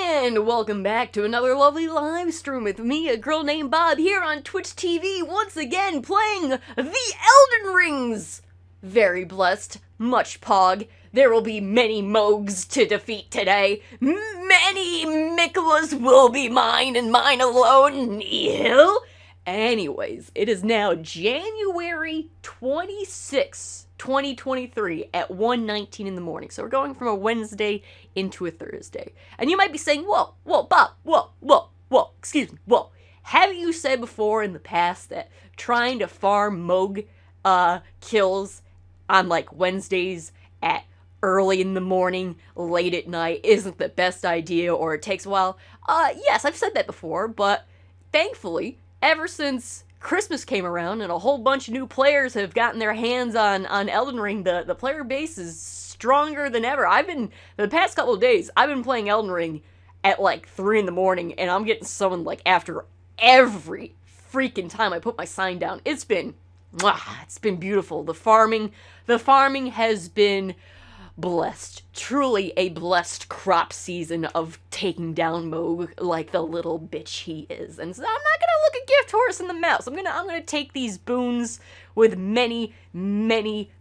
And welcome back to another lovely live stream with me, a girl named Bob, here on Twitch TV, once again playing the Elden Rings! Very blessed, much pog. There will be many Mohgs to defeat today. Many Mikolas will be mine, and mine alone, nihil. Anyways, it is now January 26th, 2023 at 1:19 in the morning. So we're going from a Wednesday into a Thursday. And you might be saying, whoa, Bob, whoa, excuse me, whoa. Have you said before in the past that trying to farm Mohg kills on like Wednesdays at early in the morning, late at night isn't the best idea, or it takes a while? Yes, I've said that before, but thankfully, ever since Christmas came around and a whole bunch of new players have gotten their hands on Elden Ring, the player base is stronger than ever. The past couple of days, I've been playing Elden Ring at like 3 in the morning, and I'm getting summoned like after every freaking time I put my sign down. It's been beautiful. The farming has been blessed. Truly a blessed crop season of taking down Mohg like the little bitch he is. And so I'm not gonna look a gift horse in the mouth. I'm gonna take these boons with many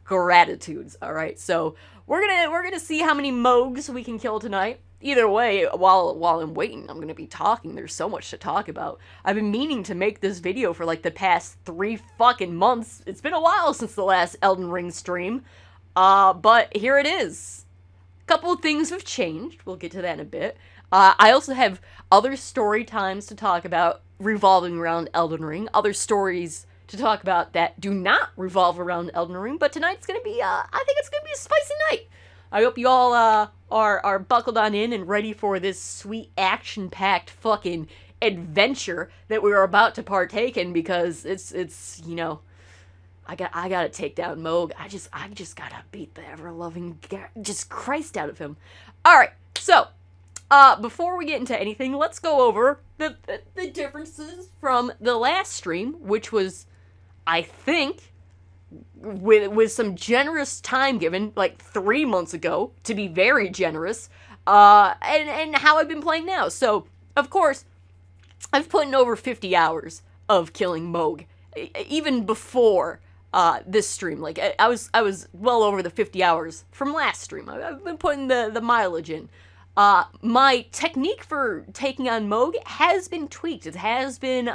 gratitudes. Alright, so we're gonna see how many Mohgs we can kill tonight. Either way, while I'm waiting, I'm gonna be talking. There's so much to talk about. I've been meaning to make this video for like the past 3 fucking months. It's been a while since the last Elden Ring stream. But here it is. A couple of things have changed. We'll get to that in a bit. I also have other story times to talk about revolving around Elden Ring. Other stories to talk about that do not revolve around Elden Ring. But tonight's gonna be, I think it's gonna be a spicy night. I hope you all, are buckled on in and ready for this sweet action-packed fucking adventure that we are about to partake in, because it's, you know, I gotta take down Mohg. I just gotta beat the ever-loving just Christ out of him. Alright, so, before we get into anything, let's go over the differences from the last stream, which was, I think, with some generous time given, like 3 months ago, to be very generous, and how I've been playing now. So, of course, I've put in over 50 hours of killing Mohg, even before this stream. Like, I was well over the 50 hours from last stream. I've been putting the mileage in. My technique for taking on Mohg has been tweaked. It has been,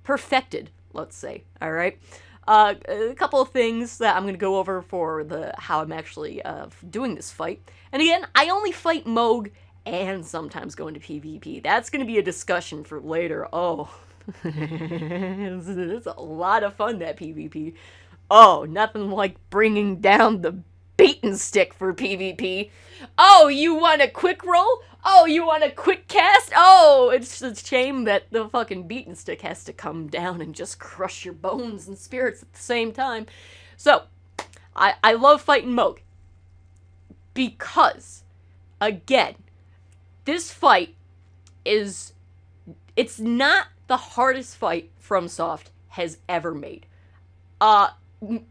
perfected, let's say, alright? A couple of things that I'm going to go over for how I'm actually, doing this fight. And again, I only fight Mohg and sometimes go into PvP. That's going to be a discussion for later. Oh, it's a lot of fun, that PvP. Oh, nothing like bringing down the beaten stick for PvP. Oh, you want a quick roll? Oh, you want a quick cast? Oh, it's a shame that the fucking beaten stick has to come down and just crush your bones and spirits at the same time. So, I love fighting Mohg. Because, again, this fight it's not the hardest fight FromSoft has ever made. Fucking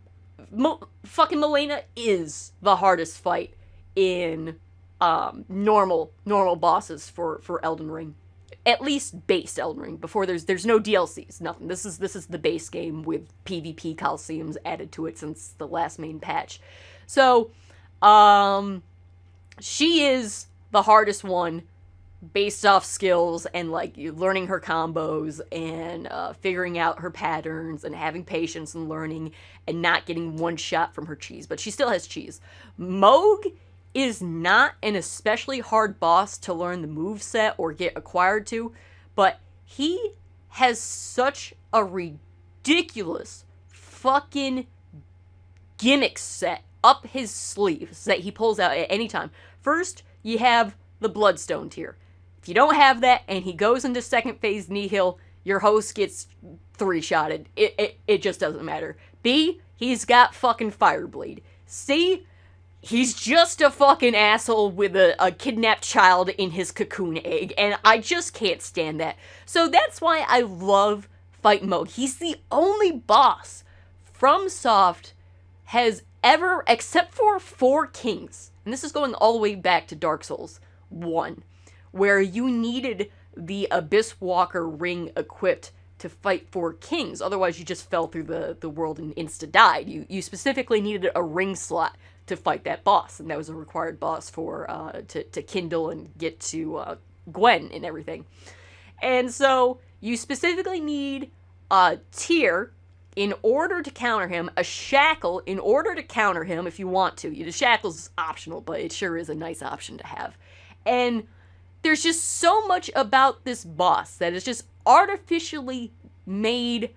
Malenia is the hardest fight in normal bosses for Elden Ring. At least base Elden Ring. Before there's no DLCs, nothing. This is the base game with PvP Coliseums added to it since the last main patch. So, she is the hardest one based off skills and like learning her combos and figuring out her patterns and having patience and learning and not getting one shot from her cheese. But she still has cheese. Mohg is not an especially hard boss to learn the moveset or get acquired to, but he has such a ridiculous fucking gimmick set up his sleeves that he pulls out at any time. First, you have the Bloodstone tier. If you don't have that and he goes into second phase nihil, your host gets 3-shotted. It just doesn't matter. B, he's got fucking Fireblade. C, he's just a fucking asshole with a kidnapped child in his cocoon egg, and I just can't stand that. So that's why I love fighting Mohg. He's the only boss FromSoft has ever, except for 4 Kings, and this is going all the way back to Dark Souls 1, where you needed the Abyss Walker ring equipped to fight 4 kings. Otherwise, you just fell through the world and insta-died. You specifically needed a ring slot to fight that boss, and that was a required boss for to kindle and get to Gwen and everything. And so you specifically need a tier in order to counter him, a shackle in order to counter him if you want to. The shackle's optional, but it sure is a nice option to have. And there's just so much about this boss that is just artificially made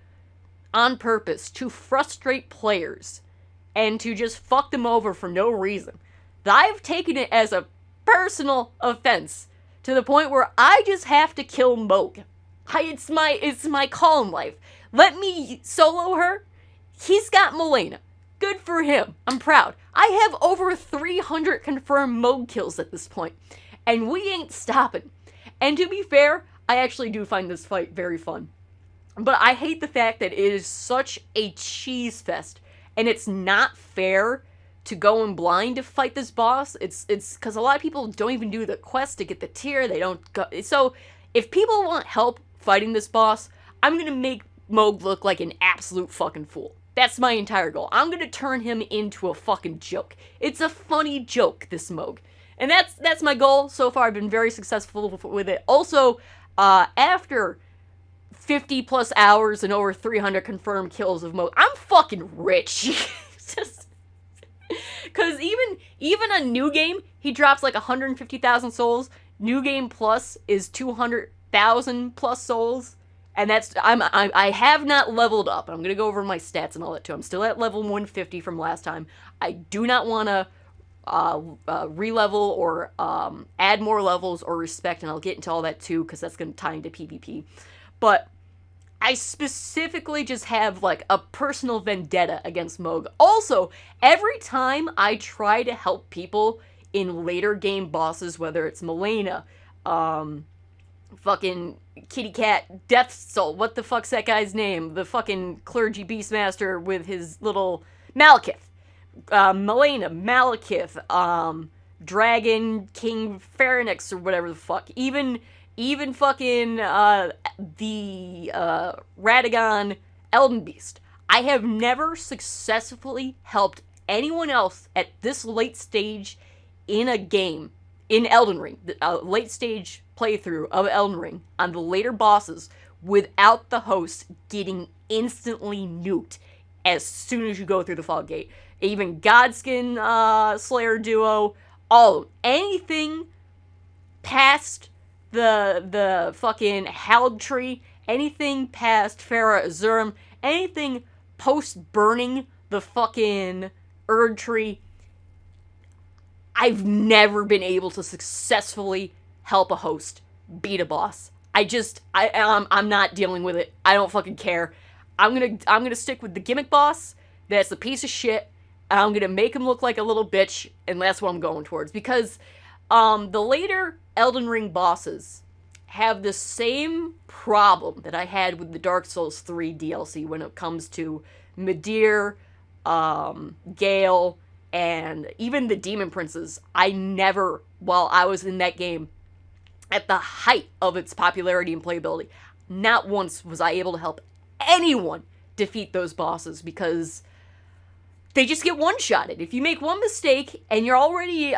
on purpose to frustrate players and to just fuck them over for no reason. That I've taken it as a personal offense to the point where I just have to kill Mohg. It's my call in life. Let me solo her. He's got Malena. Good for him. I'm proud. I have over 300 confirmed Mohg kills at this point, and we ain't stopping. And to be fair, I actually do find this fight very fun. But I hate the fact that it is such a cheese fest, and it's not fair to go in blind to fight this boss. It's because a lot of people don't even do the quest to get the tier. They don't go. So if people want help fighting this boss, I'm gonna make Mohg look like an absolute fucking fool. That's my entire goal. I'm gonna turn him into a fucking joke. It's a funny joke, this Mohg. And that's my goal. So far, I've been very successful with it. Also, after 50 plus hours and over 300 confirmed kills of Mohg, I'm fucking rich. Because even a new game, he drops like 150,000 souls. New game plus is 200,000 plus souls. And that's, I have not leveled up. I'm going to go over my stats and all that too. I'm still at level 150 from last time. I do not want to re-level or add more levels or respect, and I'll get into all that too, because that's going to tie into PvP. But I specifically just have like a personal vendetta against Mohg. Also, every time I try to help people in later game bosses, whether it's Malena, fucking Kitty Cat, Death Soul, what the fuck's that guy's name? The fucking clergy beastmaster with his little Malekith. Malena, Malekith, Dragon King Pharynix, or whatever the fuck. Even fucking the Radagon AGNB'S. I have never successfully helped anyone else at this late stage in a game, in Elden Ring, late stage playthrough of Elden Ring, on the later bosses, without the host getting instantly nuked as soon as you go through the fog gate. Even Godskin Slayer duo, all anything past the fucking Hallowed Tree, anything past Farah Azurum, anything post burning the fucking Erd Tree, I've never been able to successfully help a host beat a boss. I'm not dealing with it. I don't fucking care. I'm gonna stick with the gimmick boss that's a piece of shit. I'm gonna make him look like a little bitch, and that's what I'm going towards. Because the later Elden Ring bosses have the same problem that I had with the Dark Souls 3 DLC when it comes to Midir, Gale, and even the Demon Princes. I never, while I was in that game, at the height of its popularity and playability, not once was I able to help anyone defeat those bosses, because they just get one-shotted. If you make one mistake and you're already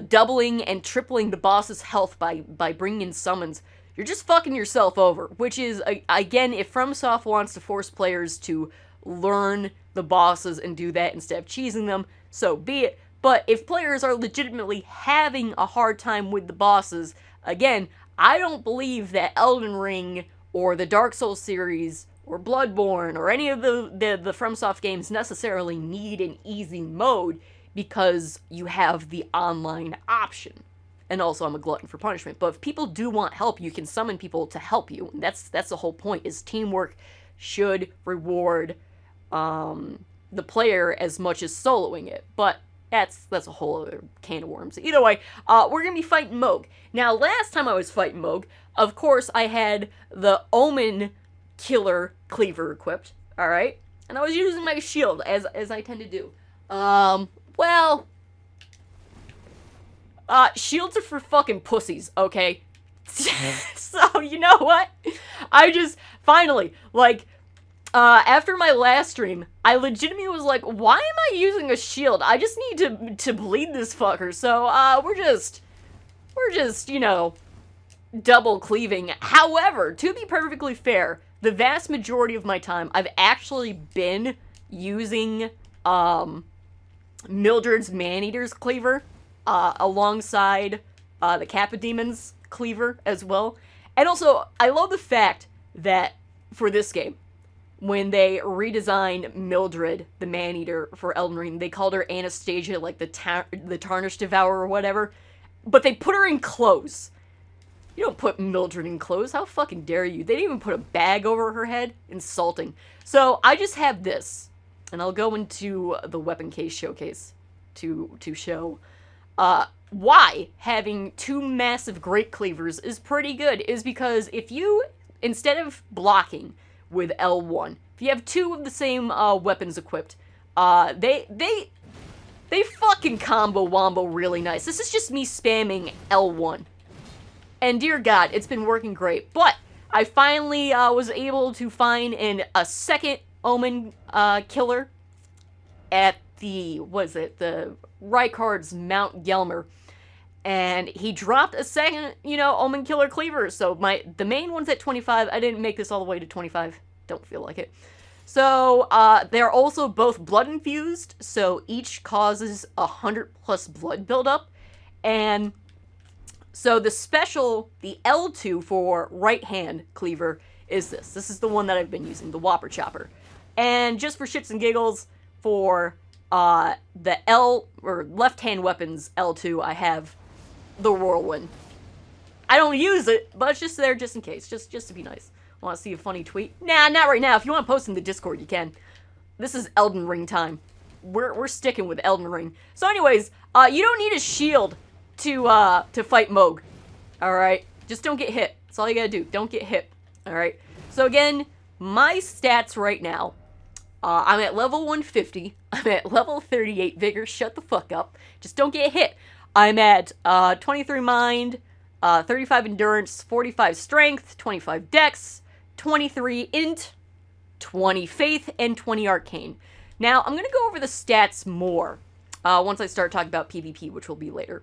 doubling and tripling the boss's health by bringing in summons, you're just fucking yourself over. Which is, again, if FromSoft wants to force players to learn the bosses and do that instead of cheesing them, so be it. But if players are legitimately having a hard time with the bosses, again, I don't believe that Elden Ring or the Dark Souls series or Bloodborne or any of the FromSoft games necessarily need an easy mode, because you have the online option. And also, I'm a glutton for punishment. But if people do want help, you can summon people to help you. And that's the whole point, is teamwork should reward the player as much as soloing it. But that's a whole other can of worms. Either way, we're going to be fighting Mohg. Now, last time I was fighting Mohg, of course, I had the Omen Killer Cleaver equipped, alright? And I was using my shield, as I tend to do. Well, Shields are for fucking pussies, okay? So, you know what? I just, finally, like, after my last stream, I legitimately was like, why am I using a shield? I just need to bleed this fucker. So, we're just, you know, double cleaving. However, to be perfectly fair, the vast majority of my time, I've actually been using, Mildred's Maneater's cleaver, alongside, the Kappa Demon's cleaver as well. And also, I love the fact that, for this game, when they redesigned Mildred, the Maneater, for Elden Ring, they called her Anastasia, like the Tarnished Devourer or whatever, but they put her in clothes. You don't put Mildred in clothes, how fucking dare you? They didn't even put a bag over her head. Insulting. So, I just have this, and I'll go into the weapon case showcase to show, why having two massive great cleavers is pretty good, is because if you, instead of blocking with L1, if you have two of the same, weapons equipped, they fucking combo wombo really nice. This is just me spamming L1. And dear God, it's been working great. But I finally, was able to find a second Omen, killer at the, the Rykard's Mount Gelmer. And he dropped a second, you know, Omen Killer Cleaver. So the main one's at 25. I didn't make this all the way to 25. Don't feel like it. So, they're also both blood infused. So each causes 100+ blood buildup. And so the special, the L2 for right hand cleaver is this. This is the one that I've been using, the Whopper Chopper. And just for shits and giggles, for the left hand weapons L2, I have the Whirlwind. I don't use it, but it's just there just in case, just to be nice. Want to see a funny tweet? Nah, not right now. If you want to post in the Discord, you can. This is Elden Ring time. We're sticking with Elden Ring. So anyways, you don't need a shield to fight Mohg. Alright? Just don't get hit. That's all you gotta do. Don't get hit. Alright? So again, my stats right now, I'm at level 150. I'm at level 38 vigor. Shut the fuck up. Just don't get hit. I'm at 23 mind, 35 endurance, 45 strength, 25 dex, 23 int, 20 faith, and 20 arcane. Now, I'm going to go over the stats more once I start talking about PvP, which will be later.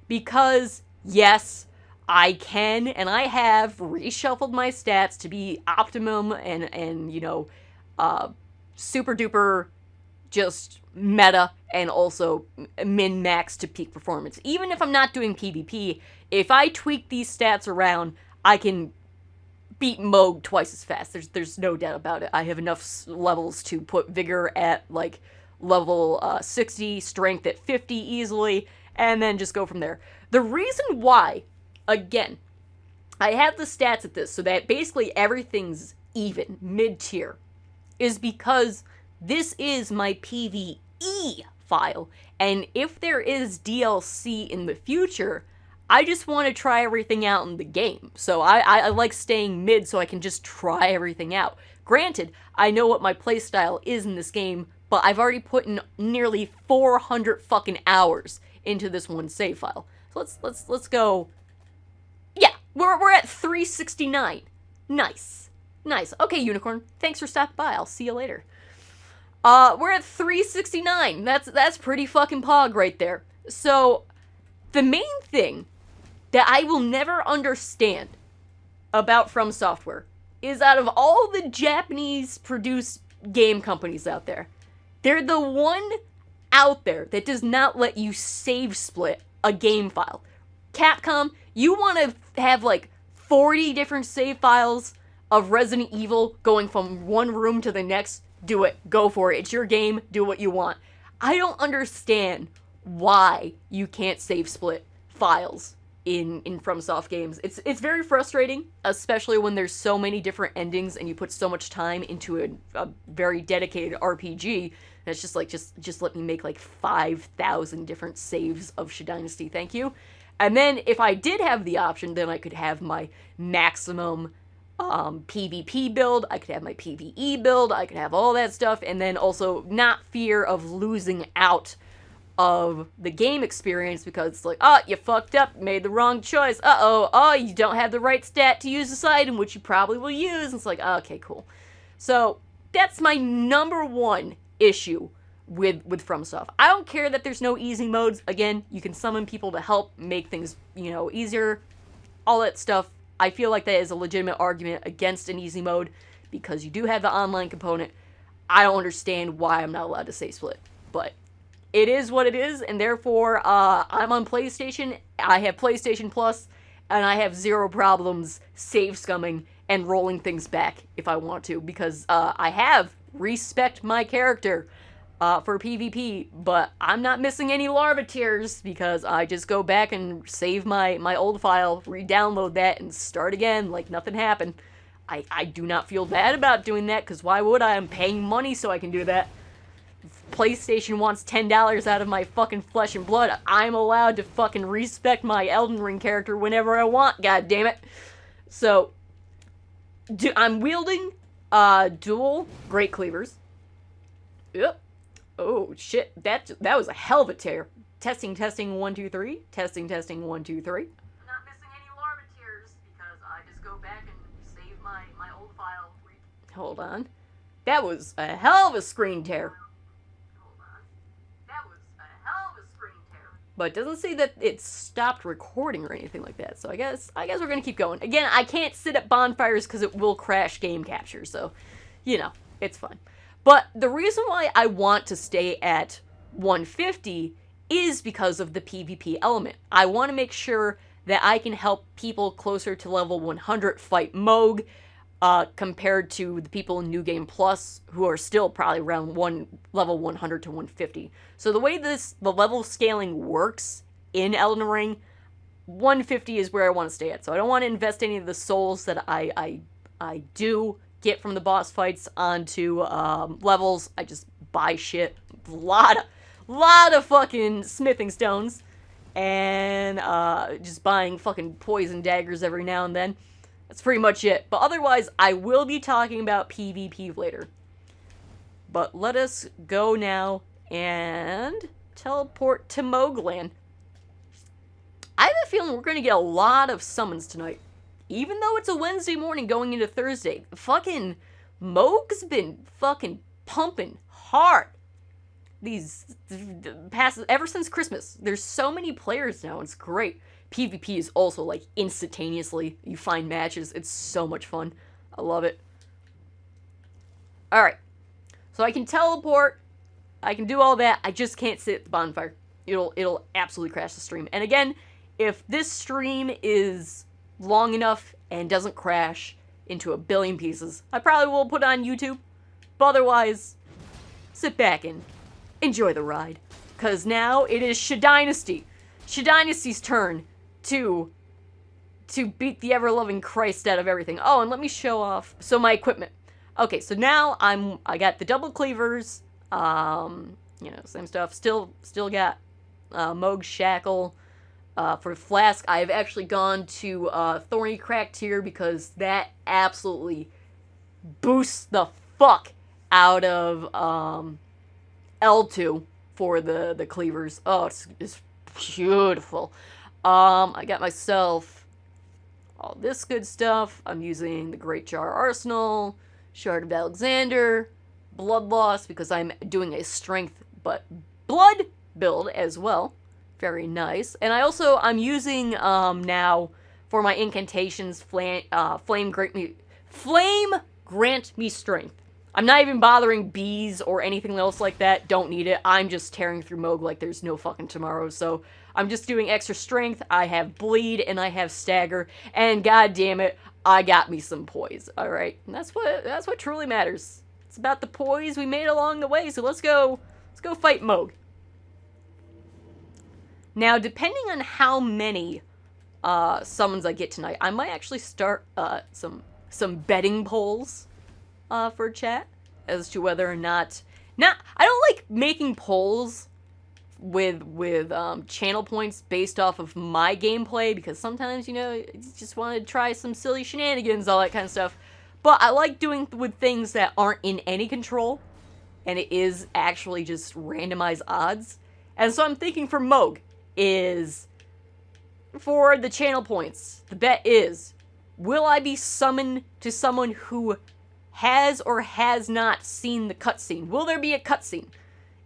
Because, yes, I can, and I have reshuffled my stats to be optimum and you know, super duper just meta, and also min-max to peak performance. Even if I'm not doing PvP, if I tweak these stats around, I can beat Mohg twice as fast. There's no doubt about it. I have enough levels to put Vigor at, like, level 60, Strength at 50 easily, and then just go from there. The reason why, again, I have the stats at this, so that basically everything's even, mid-tier, is because this is my PvE file, and if there is DLC in the future, I just want to try everything out in the game. So I like staying mid so I can just try everything out. Granted, I know what my playstyle is in this game, but I've already put in nearly 400 fucking hours into this one save file. So let's go. Yeah, we're at 369. Nice. Nice. Okay, Unicorn. Thanks for stopping by. I'll see you later. We're at 369. That's pretty fucking pog right there. So, the main thing that I will never understand about From Software is out of all the Japanese-produced game companies out there, they're the one out there that does not let you save split a game file. Capcom, you want to have like 40 different save files of Resident Evil going from one room to the next? Do it. Go for it. It's your game. Do what you want. I don't understand why you can't save split files in FromSoft games. It's very frustrating, especially when there's so many different endings and you put so much time into a very dedicated RPG. And it's just like, just let me make like 5,000 different saves of Dynasty. Thank you. And then if I did have the option, then I could have my maximum PvP build, I could have my PvE build, I could have all that stuff, and then also not fear of losing out of the game experience, because it's like, oh, you fucked up, made the wrong choice, oh, you don't have the right stat to use this item, which you probably will use, and it's like, oh, okay, cool. So, that's my number one issue with FromSoft. I don't care that there's no easy modes. Again, you can summon people to help make things, easier, all that stuff. I feel like that is a legitimate argument against an easy mode, because you do have the online component. I don't understand why I'm not allowed to save split, but it is what it is, and therefore, I'm on PlayStation, I have PlayStation Plus, and I have zero problems save scumming and rolling things back if I want to, because I have respect my character for PvP, but I'm not missing any larva tears, because I just go back and save my old file, re-download that, and start again like nothing happened. I do not feel bad about doing that, because why would I? I'm paying money so I can do that. PlayStation wants $10 out of my fucking flesh and blood. I'm allowed to fucking respect my Elden Ring character whenever I want, god damn it. So, I'm wielding dual Great Cleavers. Yep. Oh, shit. That was a hell of a tear. Testing, 1, 2, 3. Testing, 1, 2, 3. I'm not missing any larva tears, because I just go back and save my old file. Hold on. That was a hell of a screen tear. But it doesn't say that it stopped recording or anything like that. So I guess we're gonna keep going. Again, I can't sit at bonfires because it will crash game capture. So, it's fun. But the reason why I want to stay at 150 is because of the PvP element. I want to make sure that I can help people closer to level 100 fight Mohg, compared to the people in New Game Plus, who are still probably around level 100 to 150. So the way the level scaling works in Elden Ring, 150 is where I want to stay at. So I don't want to invest any of the souls that I do get from the boss fights onto levels. I just buy shit, lot of fucking smithing stones, and just buying fucking poison daggers every now and then. That's pretty much it. But otherwise, I will be talking about PvP later. But let us go now and teleport to Mohgland. I have a feeling we're going to get a lot of summons tonight. Even though it's a Wednesday morning going into Thursday. Fucking Mohg's been fucking pumping hard. Ever since Christmas. There's so many players now. It's great. PvP is also, like, instantaneously. You find matches. It's so much fun. I love it. Alright. So I can teleport. I can do all that. I just can't sit at the bonfire. It'll absolutely crash the stream. And again, if this stream is long enough and doesn't crash into a billion pieces, I probably will put it on YouTube. But otherwise, sit back and enjoy the ride. Because now it is Shadynasty's turn to beat the ever-loving Christ out of everything. Oh, and let me show off. So my equipment. Okay, so now I got the double cleavers. Same stuff. Still got Mohg Shackle. For Flask, I've actually gone to Thorny Crack tier, because that absolutely boosts the fuck out of L2 for the cleavers. Oh, it's beautiful. I got myself all this good stuff. I'm using the Great Jar Arsenal, Shard of Alexander, Blood Loss, because I'm doing a strength but blood build as well. Very nice. And I'm using now for my incantations, Flame Grant Me Strength. I'm not even bothering bees or anything else like that. Don't need it. I'm just tearing through Mohg like there's no fucking tomorrow. So I'm just doing extra strength. I have bleed and I have stagger. And god damn it, I got me some poise. Alright. And that's what truly matters. It's about the poise we made along the way. So let's go fight Mohg. Now, depending on how many summons I get tonight, I might actually start some betting polls for chat as to whether or not. I don't like making polls with channel points based off of my gameplay, because sometimes, you just want to try some silly shenanigans, all that kind of stuff. But I like doing with things that aren't in any control, and it is actually just randomized odds. And so I'm thinking for Mohg is, for the channel points, the bet is, will I be summoned to someone who has or has not seen the cutscene? Will there be a cutscene?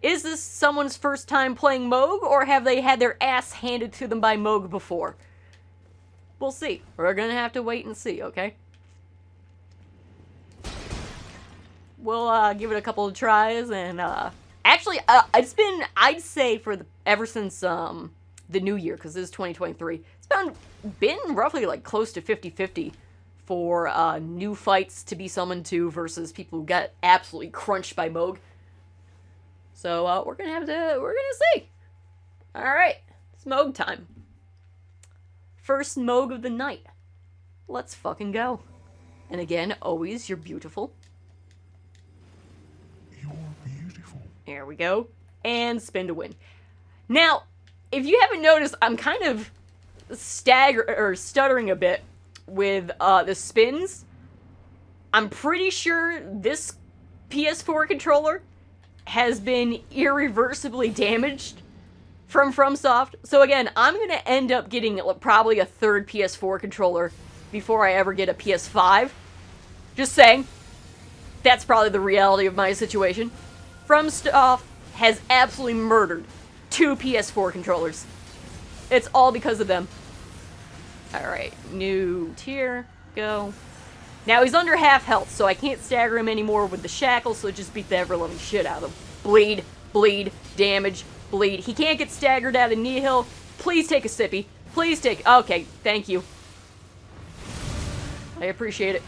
Is this someone's first time playing Mohg, or have they had their ass handed to them by Mohg before? We'll see. We're gonna have to wait and see, okay? We'll give it a couple of tries, and actually, it's been, I'd say, ever since the new year, because this is 2023, it's been roughly like close to 50-50 for new fights to be summoned to versus people who got absolutely crunched by Mohg. So we're gonna see. All right, it's Mohg time. First Mohg of the night. Let's fucking go. And again, always, you're beautiful. You're beautiful. There we go. And spin to win. Now, if you haven't noticed, I'm kind of stuttering a bit with the spins. I'm pretty sure this PS4 controller has been irreversibly damaged from FromSoft. So again, I'm going to end up getting probably a third PS4 controller before I ever get a PS5. Just saying. That's probably the reality of my situation. FromSoft has absolutely murdered 2 PS4 controllers. It's all because of them. Alright, new tier, go. Now he's under half health, so I can't stagger him anymore with the shackles, so just beat the ever-loving shit out of him. Bleed, bleed, damage, bleed. He can't get staggered out of Nihil. Please take a sippy. Please take... Okay, thank you. I appreciate it.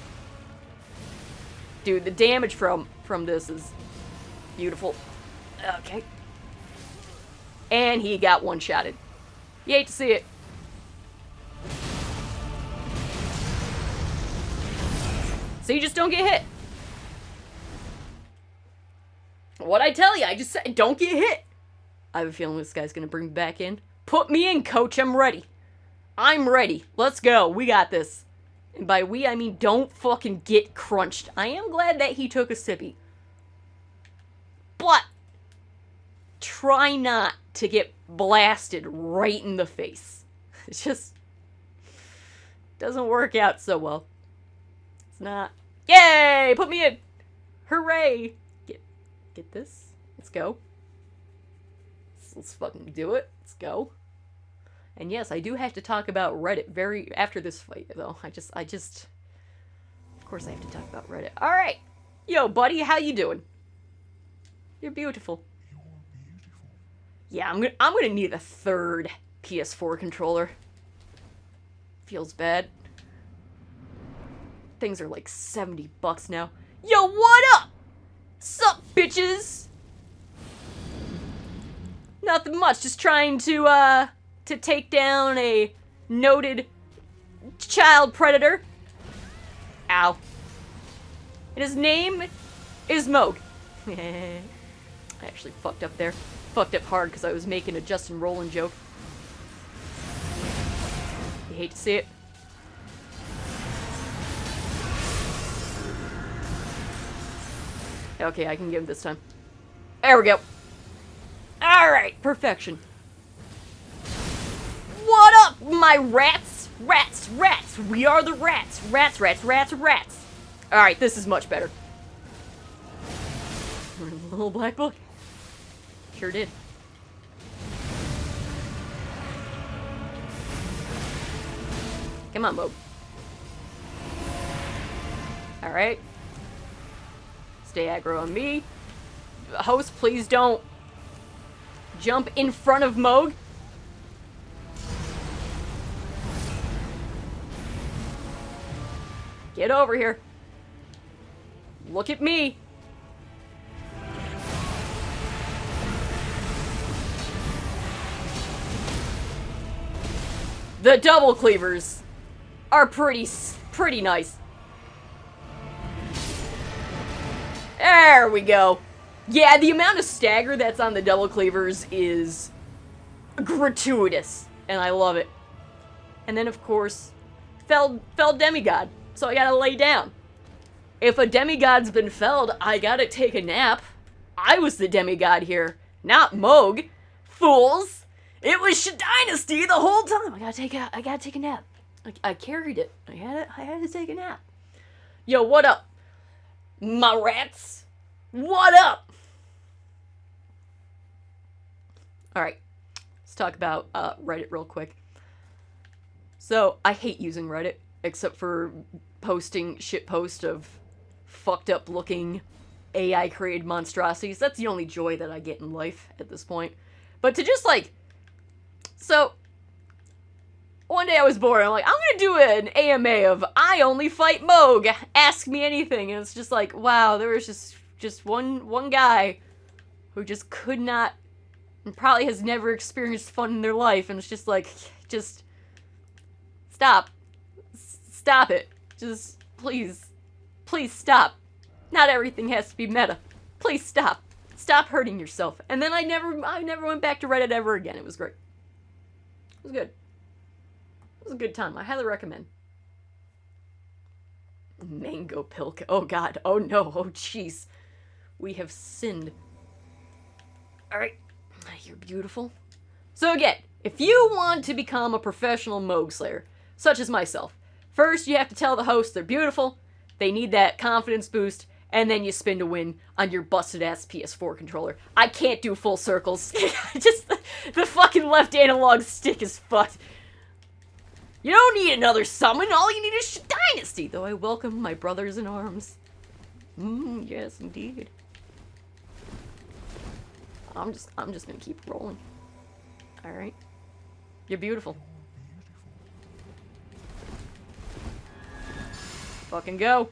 Dude, the damage from this is beautiful. Okay. And he got one-shotted. You hate to see it. So you just don't get hit. What'd I tell you? I just said, don't get hit. I have a feeling this guy's gonna bring me back in. Put me in, coach. I'm ready. I'm ready. Let's go. We got this. And by we, I mean don't fucking get crunched. I am glad that he took a sippy. But try not to get blasted right in the face. It just doesn't work out so well. It's not. Yay! Put me in! Hooray! Get this. Let's go. Let's fucking do it. Let's go. And yes, I do have to talk about Reddit after this fight, though. I just of course I have to talk about Reddit. Alright! Yo, buddy, how you doing? You're beautiful. You're beautiful. Yeah, I'm gonna need a third PS4 controller. Feels bad. Things are like $70 now. Yo, what up? Sup, bitches? Nothing much, just trying to take down a noted child predator. Ow. And his name is Mohg. I actually fucked up there. Fucked up hard because I was making a Justin Roiland joke. You hate to see it. Okay, I can get him this time. There we go. Alright, perfection. What up, my rats? Rats, rats. We are the rats. Rats, rats, rats, rats. Alright, this is much better. Little black book. Sure did. Come on, Mohg. Alright. Stay aggro on me. Host, please don't jump in front of Mohg. Get over here. Look at me. The double cleavers are pretty nice. There we go. Yeah, the amount of stagger that's on the double cleavers is gratuitous, and I love it. And then, of course, felled demigod, so I gotta lay down. If a demigod's been felled, I gotta take a nap. I was the demigod here, not Mohg. fools! It was Dynasty the whole time! I gotta take a nap. I carried it. I had to take a nap. Yo, what up? My rats? What up? Alright. Let's talk about Reddit real quick. So, I hate using Reddit, except for posting shitpost of fucked up looking AI created monstrosities. That's the only joy that I get in life at this point. But to just like... So, one day I was bored, I'm like, I'm gonna do an AMA of I only fight Mohg, ask me anything. And it's just like, wow, there was just one guy who just could not, and probably has never experienced fun in their life, and it's just like, just stop it, just please stop. Not everything has to be meta. Please stop hurting yourself. And then I never went back to Reddit ever again. It was great. It was good. It was a good time. I highly recommend. Mango Pilk. Oh god. Oh no. Oh jeez. We have sinned. Alright. You're beautiful. So again, if you want to become a professional Mohg Slayer, such as myself, first you have to tell the host they're beautiful, they need that confidence boost, and then you spin to win on your busted ass PS4 controller. I can't do full circles. Just the fucking left analog stick is fucked. You don't need another summon, all you need is Dynasty, though I welcome my brothers in arms. Yes indeed. I'm just gonna keep rolling. Alright. You're beautiful. Fucking go.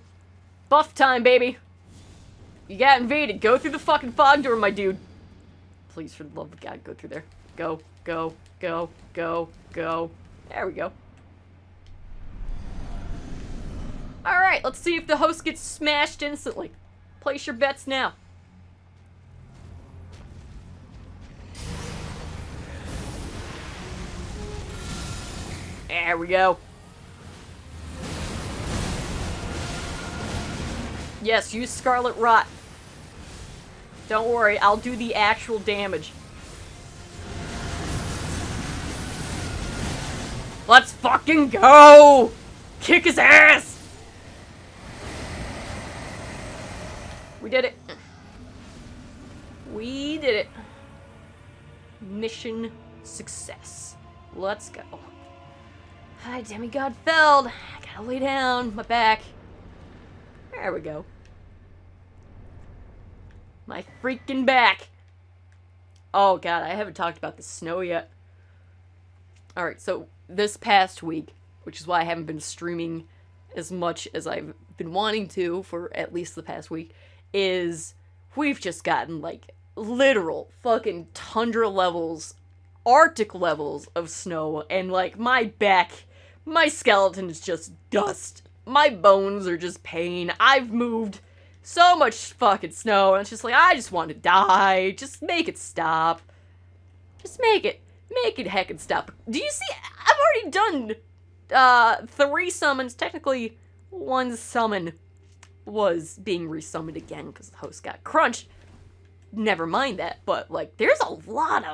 Buff time, baby. You got invaded. Go through the fucking fog door, my dude. Please, for the love of God, go through there. Go, go, go, go, go. There we go. Alright, let's see if the host gets smashed instantly. Place your bets now. There we go. Yes, use Scarlet Rot. Don't worry, I'll do the actual damage. Let's fucking go! Kick his ass! We did it. We did it. Mission success. Let's go. Hi, Demigod Feld. I gotta lay down. My back. There we go. My freaking back. Oh god, I haven't talked about the snow yet. Alright, so this past week, which is why I haven't been streaming as much as I've been wanting to for at least the past week, is we've just gotten like literal fucking tundra levels, Arctic levels of snow, and like my back, my skeleton is just dust. My bones are just pain. I've moved so much fucking snow, and it's just like, I just want to die. Just make it stop. Just make it heckin' stop. Do you see? I've already done 3 summons. Technically, 1 summon was being resummoned again because the host got crunched. Never mind that, but like, there's a lot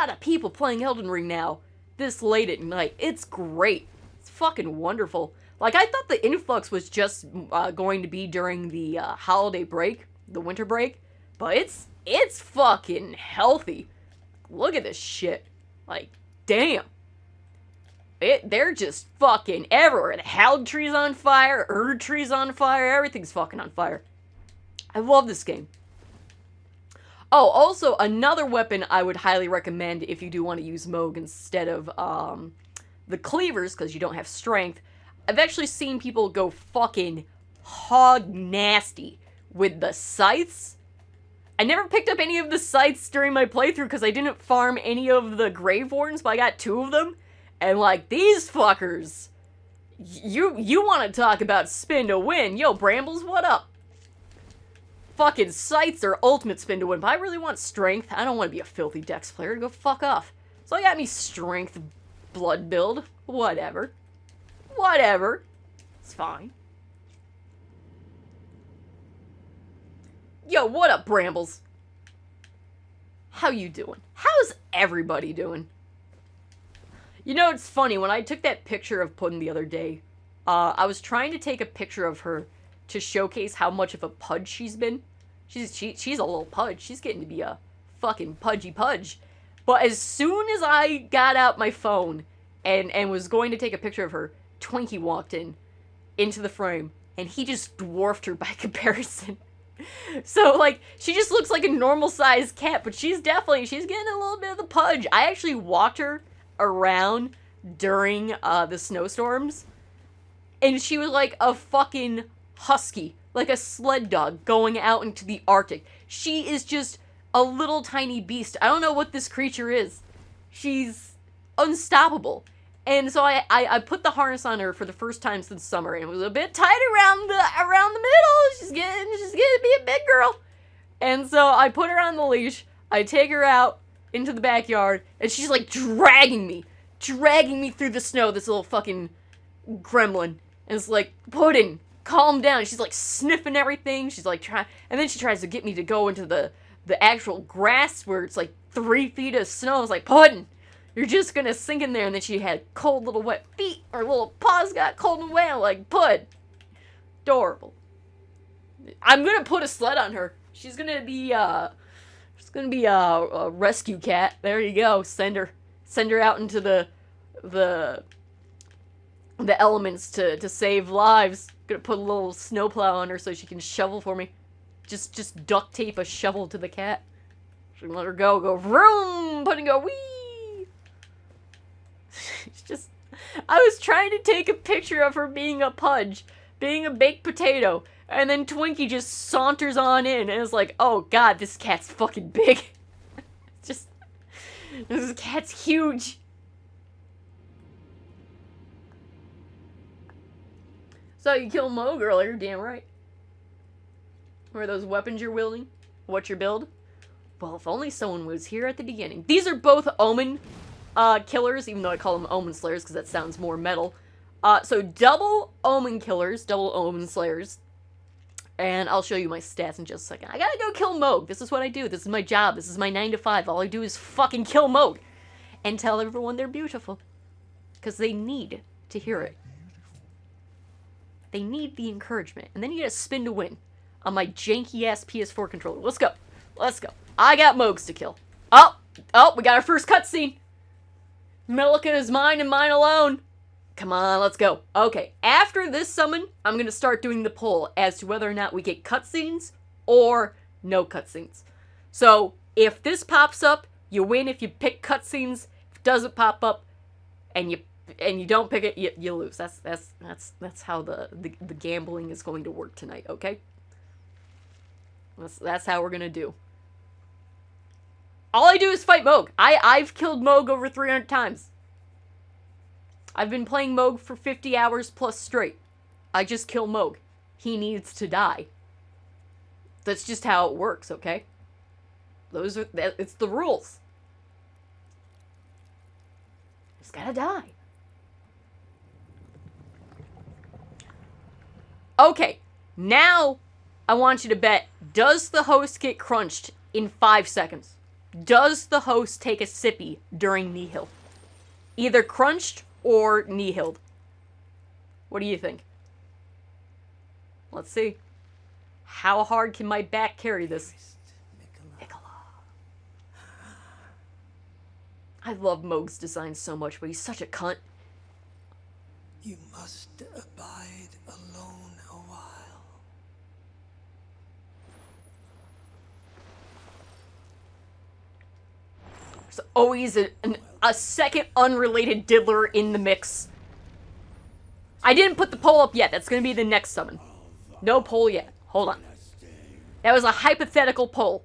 of people playing Elden Ring now this late at night. It's great. It's fucking wonderful. Like, I thought the influx was just going to be during the holiday break, the winter break, but it's fucking healthy. Look at this shit. Like, damn. They're just fucking everywhere. The Hald tree's on fire, Erd tree's on fire, everything's fucking on fire. I love this game. Oh, also, another weapon I would highly recommend if you do want to use Mohg instead of the cleavers, because you don't have strength. I've actually seen people go fucking hog nasty with the scythes. I never picked up any of the scythes during my playthrough because I didn't farm any of the Grave Wardens, but I got 2 of them. And like, these fuckers, you want to talk about spin to win. Yo, Brambles, what up? Fucking scythes are ultimate spin to win, but I really want strength. I don't want to be a filthy dex player. Go fuck off. So I got me strength blood build. Whatever. Whatever. It's fine. Yo, what up, Brambles? How you doing? How's everybody doing? You know, it's funny, when I took that picture of Puddin' the other day, I was trying to take a picture of her to showcase how much of a pudge she's been. She's a little pudge. She's getting to be a fucking pudgy pudge. But as soon as I got out my phone and was going to take a picture of her, Twinkie walked into the frame, and he just dwarfed her by comparison. So, like, she just looks like a normal-sized cat, but she's getting a little bit of the pudge. I actually walked her around during the snowstorms, and she was like a fucking husky, like a sled dog going out into the Arctic. She is just a little tiny beast. I don't know what this creature is. She's unstoppable. And so I put the harness on her for the first time since summer, and it was a bit tight around the middle. She's getting to be a big girl. And so I put her on the leash. I take her out into the backyard, and she's like dragging me through the snow, this little fucking gremlin. And it's like, Puddin', calm down. She's like sniffing everything. She's like and then she tries to get me to go into the actual grass where it's like 3 feet of snow. I was like, Puddin', you're just gonna sink in there. And then she had cold little wet feet. Her little paws got cold and wet. I'm like, Pud, adorable. I'm gonna put a sled on her. She's gonna be a rescue cat. There you go. Send her out into the elements to save lives. Gonna put a little snowplow on her so she can shovel for me. Just duct tape a shovel to the cat. She can let her go vroom, Puddin' go wee. It's just, I was trying to take a picture of her being a pudge, being a baked potato, and then Twinkie just saunters on in, and it's like, oh god, this cat's fucking big. It's just, this cat's huge. So you killed Mohg earlier, damn right. What are those weapons you're wielding? What's your build? Well, if only someone was here at the beginning. These are both Omen killers, even though I call them Omen Slayers because that sounds more metal. So double Omen killers, double Omen Slayers. And I'll show you my stats in just a second. I gotta go kill Mohg. This is what I do. This is my job. This is my 9 to 5. All I do is fucking kill Mohg. And tell everyone they're beautiful. Because they need to hear it. They need the encouragement. And then you get a spin to win. On my janky-ass PS4 controller. Let's go. Let's go. I got Mohgs to kill. Oh, we got our first cutscene. Melika is mine and mine alone. Come on, let's go. Okay, after this summon, I'm going to start doing the poll as to whether or not we get cutscenes or no cutscenes. So, if this pops up, you win if you pick cutscenes. If it doesn't pop up and you don't pick it, you lose. That's how the gambling is going to work tonight, okay? That's how we're going to do. All I do is fight Mohg. I've killed Mohg over 300 times. I've been playing Mohg for 50 hours plus straight. I just kill Mohg. He needs to die. That's just how it works, okay? It's the rules. He's gotta die. Okay, now I want you to bet, does the host get crunched in 5 seconds? Does the host take a sippy during Nihil? Either crunched or Nihiled. What do you think? Let's see. How hard can my back carry this? Nicola. I love Mohg's design so much, but he's such a cunt. You must abide alone a while. There's always a second unrelated diddler in the mix. I didn't put the poll up yet. That's going to be the next summon. No poll yet. Hold on. That was a hypothetical poll.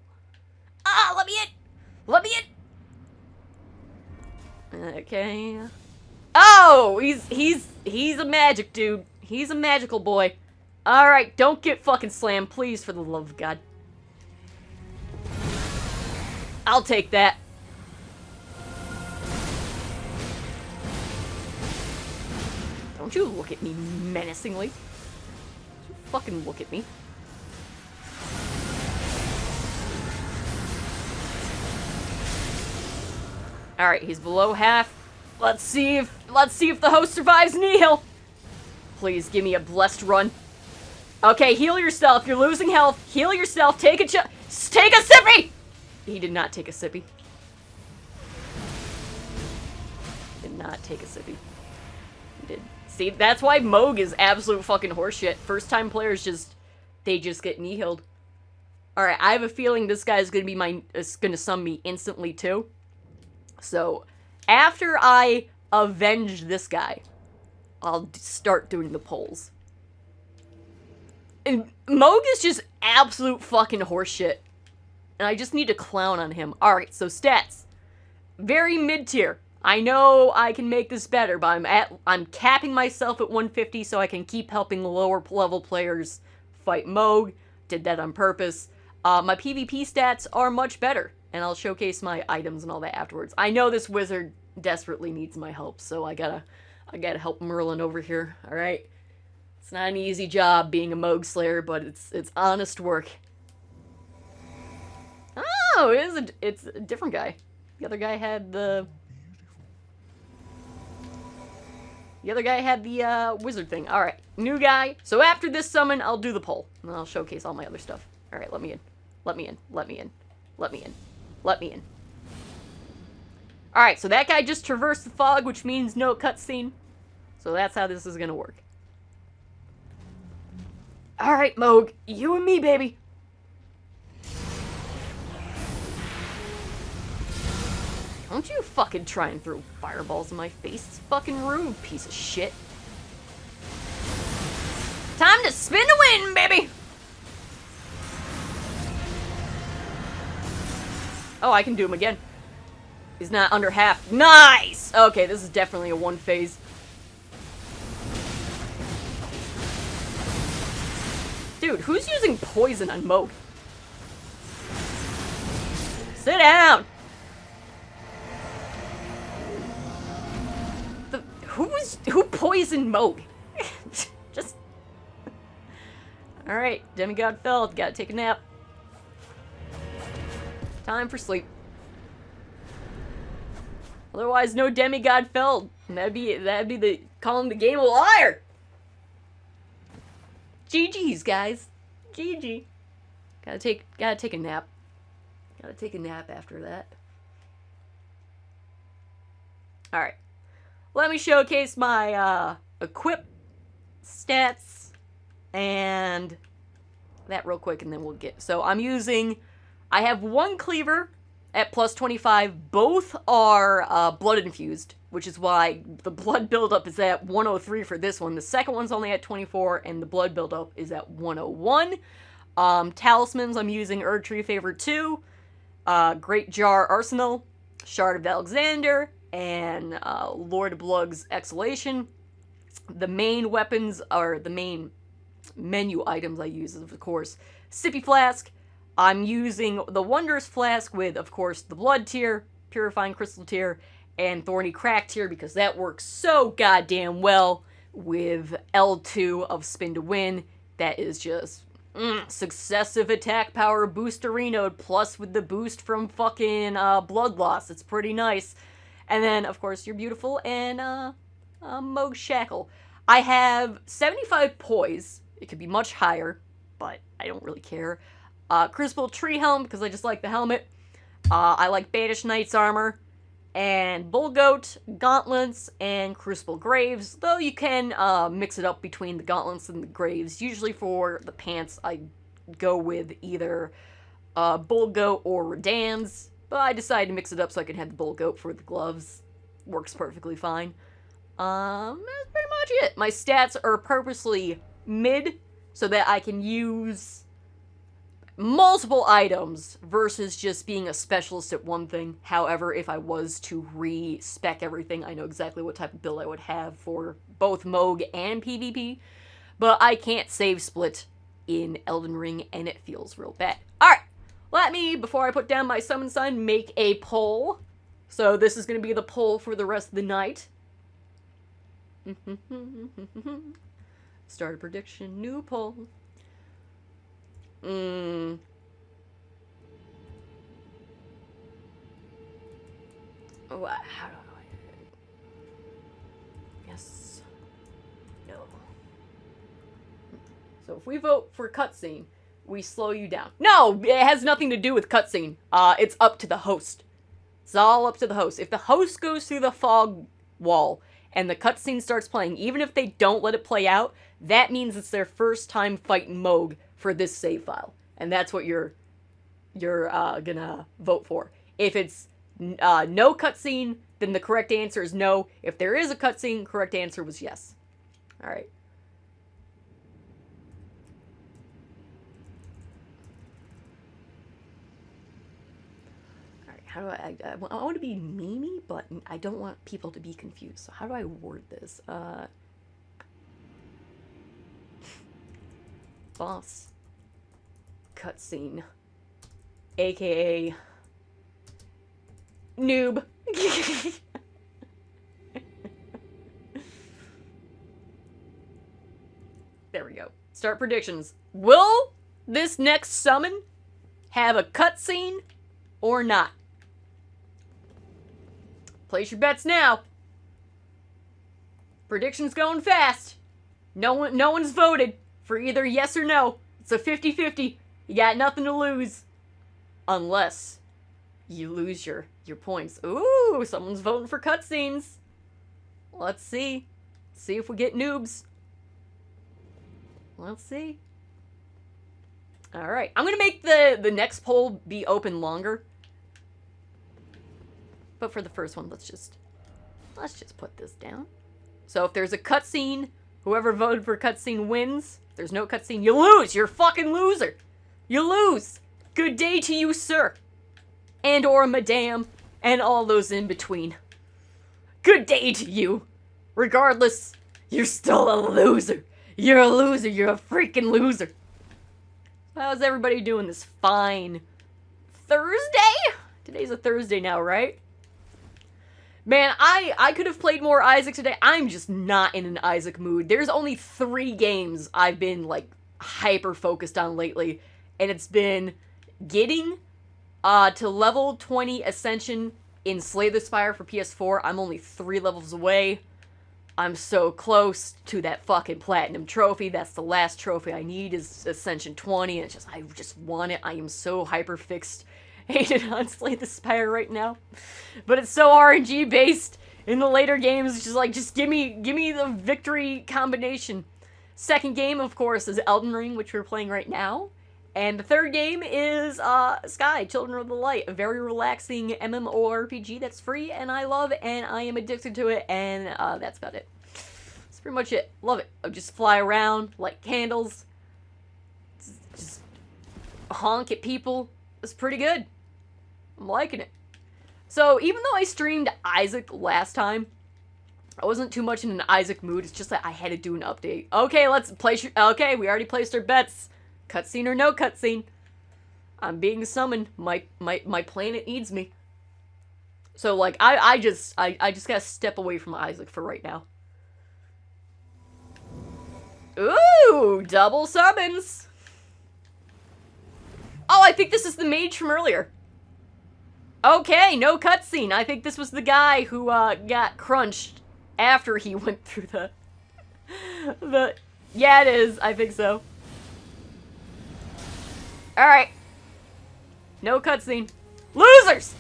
Ah, let me in! Let me in! Okay. Oh, he's a magic dude. He's a magical boy. Alright, don't get fucking slammed, please, for the love of God. I'll take that. Don't you look at me menacingly. Don't you fucking look at me. Alright, he's below half. Let's see if the host survives Nihil. Please give me a blessed run. Okay, heal yourself. You're losing health. Heal yourself. Take a sippy! He did not take a sippy. Did not take a sippy. He did. See, that's why Mohg is absolute fucking horseshit. First time players they just get nihiled. Alright, I have a feeling this guy is gonna sum me instantly too. So, after I avenge this guy, I'll start doing the polls. And Mohg is just absolute fucking horseshit. And I just need to clown on him. Alright, so stats. Very mid-tier. I know I can make this better, but I'm capping myself at 150 so I can keep helping lower level players fight Mohg. Did that on purpose. My PvP stats are much better, and I'll showcase my items and all that afterwards. I know this wizard desperately needs my help, so I gotta help Merlin over here, alright? It's not an easy job being a Mohg Slayer, but it's honest work. Oh, it's a different guy. The other guy had the wizard thing. Alright, new guy. So after this summon, I'll do the poll. And I'll showcase all my other stuff. Alright, let me in. Let me in. Let me in. Let me in. Let me in. Alright, so that guy just traversed the fog, which means no cutscene. So that's how this is gonna work. Alright, Mohg. You and me, baby. Don't you fucking try and throw fireballs in my face. It's fucking rude, piece of shit. Time to spin to win, baby! Oh, I can do him again. He's not under half. Nice! Okay, this is definitely a one phase. Dude, who's using poison on Mohg? Sit down! Who poisoned Mohg? Just... Alright, demigod fell. Gotta take a nap. Time for sleep. Otherwise, no demigod fell. That'd be the calling the game a liar. GG's, guys. GG. Gotta take a nap. Gotta take a nap after that. Alright. Let me showcase my equip stats and that real quick, and then we'll get... So I have one cleaver at plus 25. Both are blood infused, which is why the blood buildup is at 103 for this one. The second one's only at 24, and the blood buildup is at 101. Talismans, I'm using Erdtree Favor 2, Great Jar Arsenal, Shard of Alexander, and Lord Blug's Exhalation. The main weapons, or the main menu items I use is, of course, Sippy Flask. I'm using the Wondrous Flask with, of course, the Blood tier, Purifying Crystal tier, and Thorny Crack tier, because that works so goddamn well with L2 of Spin to Win. That is just successive attack power boosterino, plus with the boost from fucking blood loss. It's pretty nice. And then, of course, you're beautiful and Mohg Shackle. I have 75 poise. It could be much higher, but I don't really care. Crucible Tree Helm, because I just like the helmet. I like Banished Knight's Armor. And Bull Goat, Gauntlets, and Crucible Graves. Though you can mix it up between the Gauntlets and the Graves. Usually for the pants, I go with either Bull Goat or Radan's. But I decided to mix it up so I could have the Bull Goat for the gloves. Works perfectly fine. That's pretty much it. My stats are purposely mid so that I can use multiple items versus just being a specialist at one thing. However, if I was to re-spec everything, I know exactly what type of build I would have for both Mohg and PvP. But I can't save split in Elden Ring, and it feels real bad. Alright, let me, before I put down my summon sign, make a poll. So this is going to be the poll for the rest of the night. Start a prediction, new poll. Oh, how do I... Yes. No. So if we vote for cutscene, we slow you down. No! It has nothing to do with cutscene. It's up to the host. It's all up to the host. If the host goes through the fog wall and the cutscene starts playing, even if they don't let it play out, that means it's their first time fighting Mohg for this save file. And that's what you're gonna vote for. If it's no cutscene, then the correct answer is no. If there is a cutscene, correct answer was yes. Alright. Alright, how do I want to be memey, but I don't want people to be confused. So how do I word this? Boss. Cutscene. AKA... noob. There we go. Start predictions. Will this next summon have a cutscene or not? Place your bets now. Predictions going fast. No one's voted for either yes or no. It's a 50-50. You got nothing to lose. Unless you lose your points. Ooh, someone's voting for cutscenes. Let's see. See if we get noobs. Let's see. Alright, I'm gonna make the next poll be open longer. But for the first one, let's just put this down. So if there's a cutscene, whoever voted for cutscene wins. If there's no cutscene, you lose! You're a fucking loser! You lose! Good day to you, sir. And or madame, and all those in between. Good day to you. Regardless, you're still a loser. You're a loser. You're a freaking loser. How's everybody doing this fine Thursday? Today's a Thursday now, right? Man, I could have played more Isaac today. I'm just not in an Isaac mood. There's only 3 games I've been, like, hyper-focused on lately. And it's been getting to level 20 Ascension in Slay the Spire for PS4. I'm only 3 levels away. I'm so close to that fucking Platinum trophy. That's the last trophy I need is Ascension 20. And I just want it. I am so hyper-fixed hated on Slay the Spire right now. But it's so RNG based in the later games. It's just like, just give me the victory combination. Second game, of course, is Elden Ring, which we're playing right now. And the third game is Sky, Children of the Light, a very relaxing MMORPG that's free and I love and I am addicted to it, and that's about it. That's pretty much it. Love it. I just fly around, light candles, just honk at people. It's pretty good. I'm liking it. So even though I streamed Isaac last time, I wasn't too much in an Isaac mood. It's just that I had to do an update. Okay, let's place okay, we already placed our bets. Cutscene or no cutscene. I'm being summoned. My planet needs me. So like I just gotta step away from Isaac for right now. Ooh, double summons. Oh, I think this is the mage from earlier. Okay, no cutscene. I think this was the guy who got crunched after he went through the yeah, it is. I think so. Alright. No cutscene. Losers!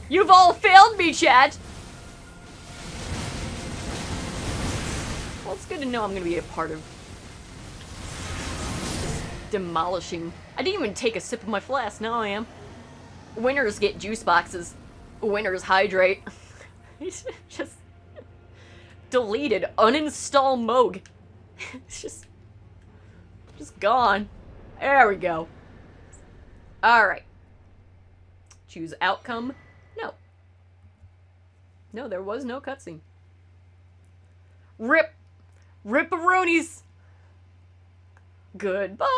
You've all failed me, chat! Well, it's good to know I'm gonna be a part of this demolishing. I didn't even take a sip of my flask, now I am. Winners get juice boxes. Winners hydrate. Just deleted. Uninstall Mohg. It's just gone. There we go. Alright. Choose outcome. No. No, there was no cutscene. Rip. Ripperoonies. Goodbye.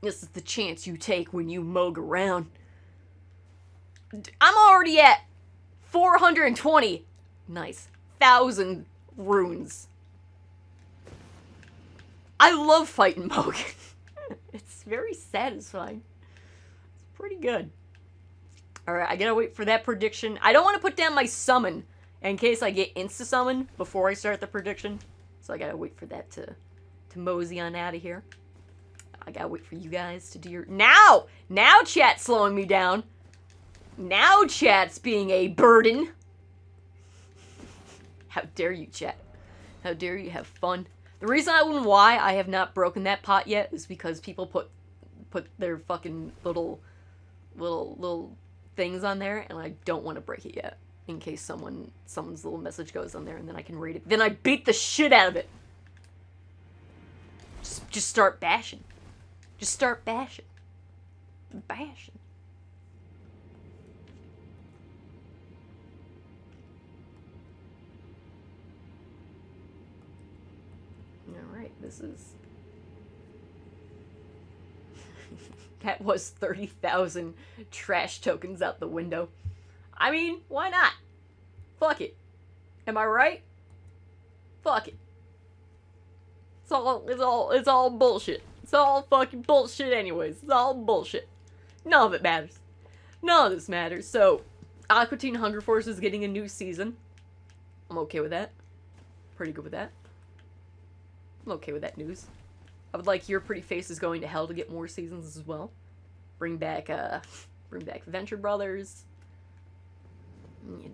This is the chance you take when you Mohg around. I'm already at 420. Nice. 1,000 runes. I love fighting Mohg. It's very satisfying. It's pretty good. Alright, I gotta wait for that prediction. I don't want to put down my summon in case I get insta-summon before I start the prediction. So I gotta wait for that to mosey on out of here. I gotta wait for you guys to do your... Now! Now chat's slowing me down. Now chat's being a burden. How dare you, chat. How dare you have fun. The reason why I have not broken that pot yet is because people put their fucking little things on there, and I don't want to break it yet. In case someone's little message goes on there, and then I can read it. Then I beat the shit out of it. Just start bashing. Just start bashing. Bashing. Alright, this is... That was 30,000 trash tokens out the window. I mean, why not? Fuck it. Am I right? Fuck it. It's all bullshit. It's all fucking bullshit anyways. It's all bullshit. None of it matters. None of this matters. So, Aqua Teen Hunger Force is getting a new season. I'm okay with that. Pretty good with that. I'm okay with that news. I would like Your Pretty Face is Going to Hell to get more seasons as well. Bring back Venture Brothers.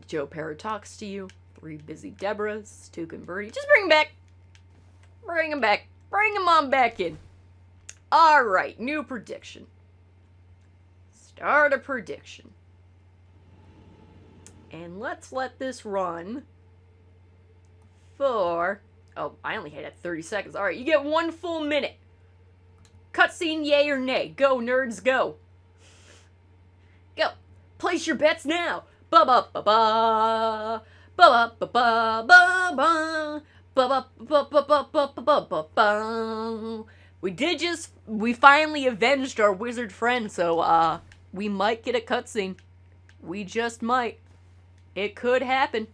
Joe Parra Talks to You. 3 Busy Deborahs. Tuke and Birdie. Just bring them back. Bring them back. Bring them on back in. Alright, new prediction. Start a prediction. And let's let this run for... Oh, I only had 30 seconds. Alright, you get 1 full minute. Cutscene, yay or nay. Go, nerds, go. Go. Place your bets now. Ba-ba-ba-ba. Ba-ba-ba-ba-ba-ba. Ba-ba-ba-ba-ba-ba-ba-ba. We finally avenged our wizard friend, so, we might get a cutscene. We just might. It could happen.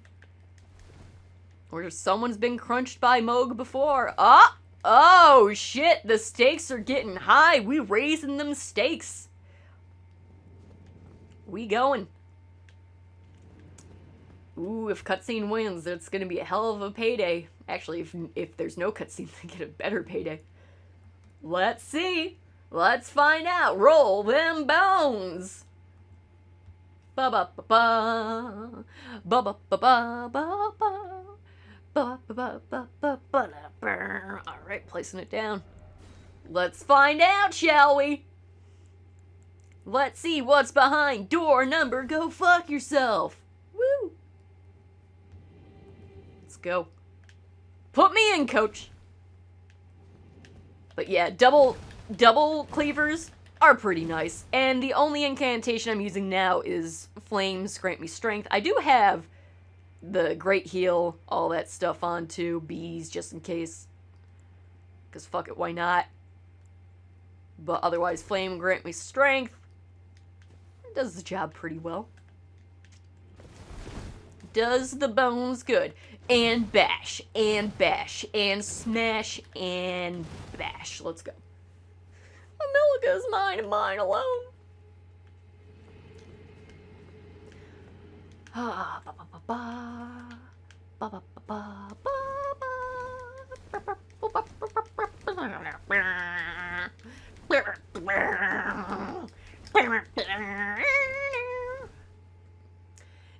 Or someone's been crunched by Mohg before. Oh, shit, the stakes are getting high. We raising them stakes. We going. Ooh, if cutscene wins, it's gonna be a hell of a payday. Actually, if there's no cutscene, they get a better payday. Let's see. Let's find out. Roll them bones. Ba ba ba ba ba ba ba ba ba ba. Alright, placing it down. Let's find out, shall we? Let's see what's behind door number. Go fuck yourself. Woo. Let's go. Put me in, coach. But yeah, double cleavers are pretty nice. And the only incantation I'm using now is Flames Grant Me Strength. I do have the Great Heal, all that stuff on too. Bees, just in case. Because fuck it, why not? But otherwise, Flame Grant Me Strength. It does the job pretty well. Does the bones good. And bash, and smash, and bash. Let's go. Amelica is mine and mine alone. Ah, ba ba ba ba ba ba ba ba.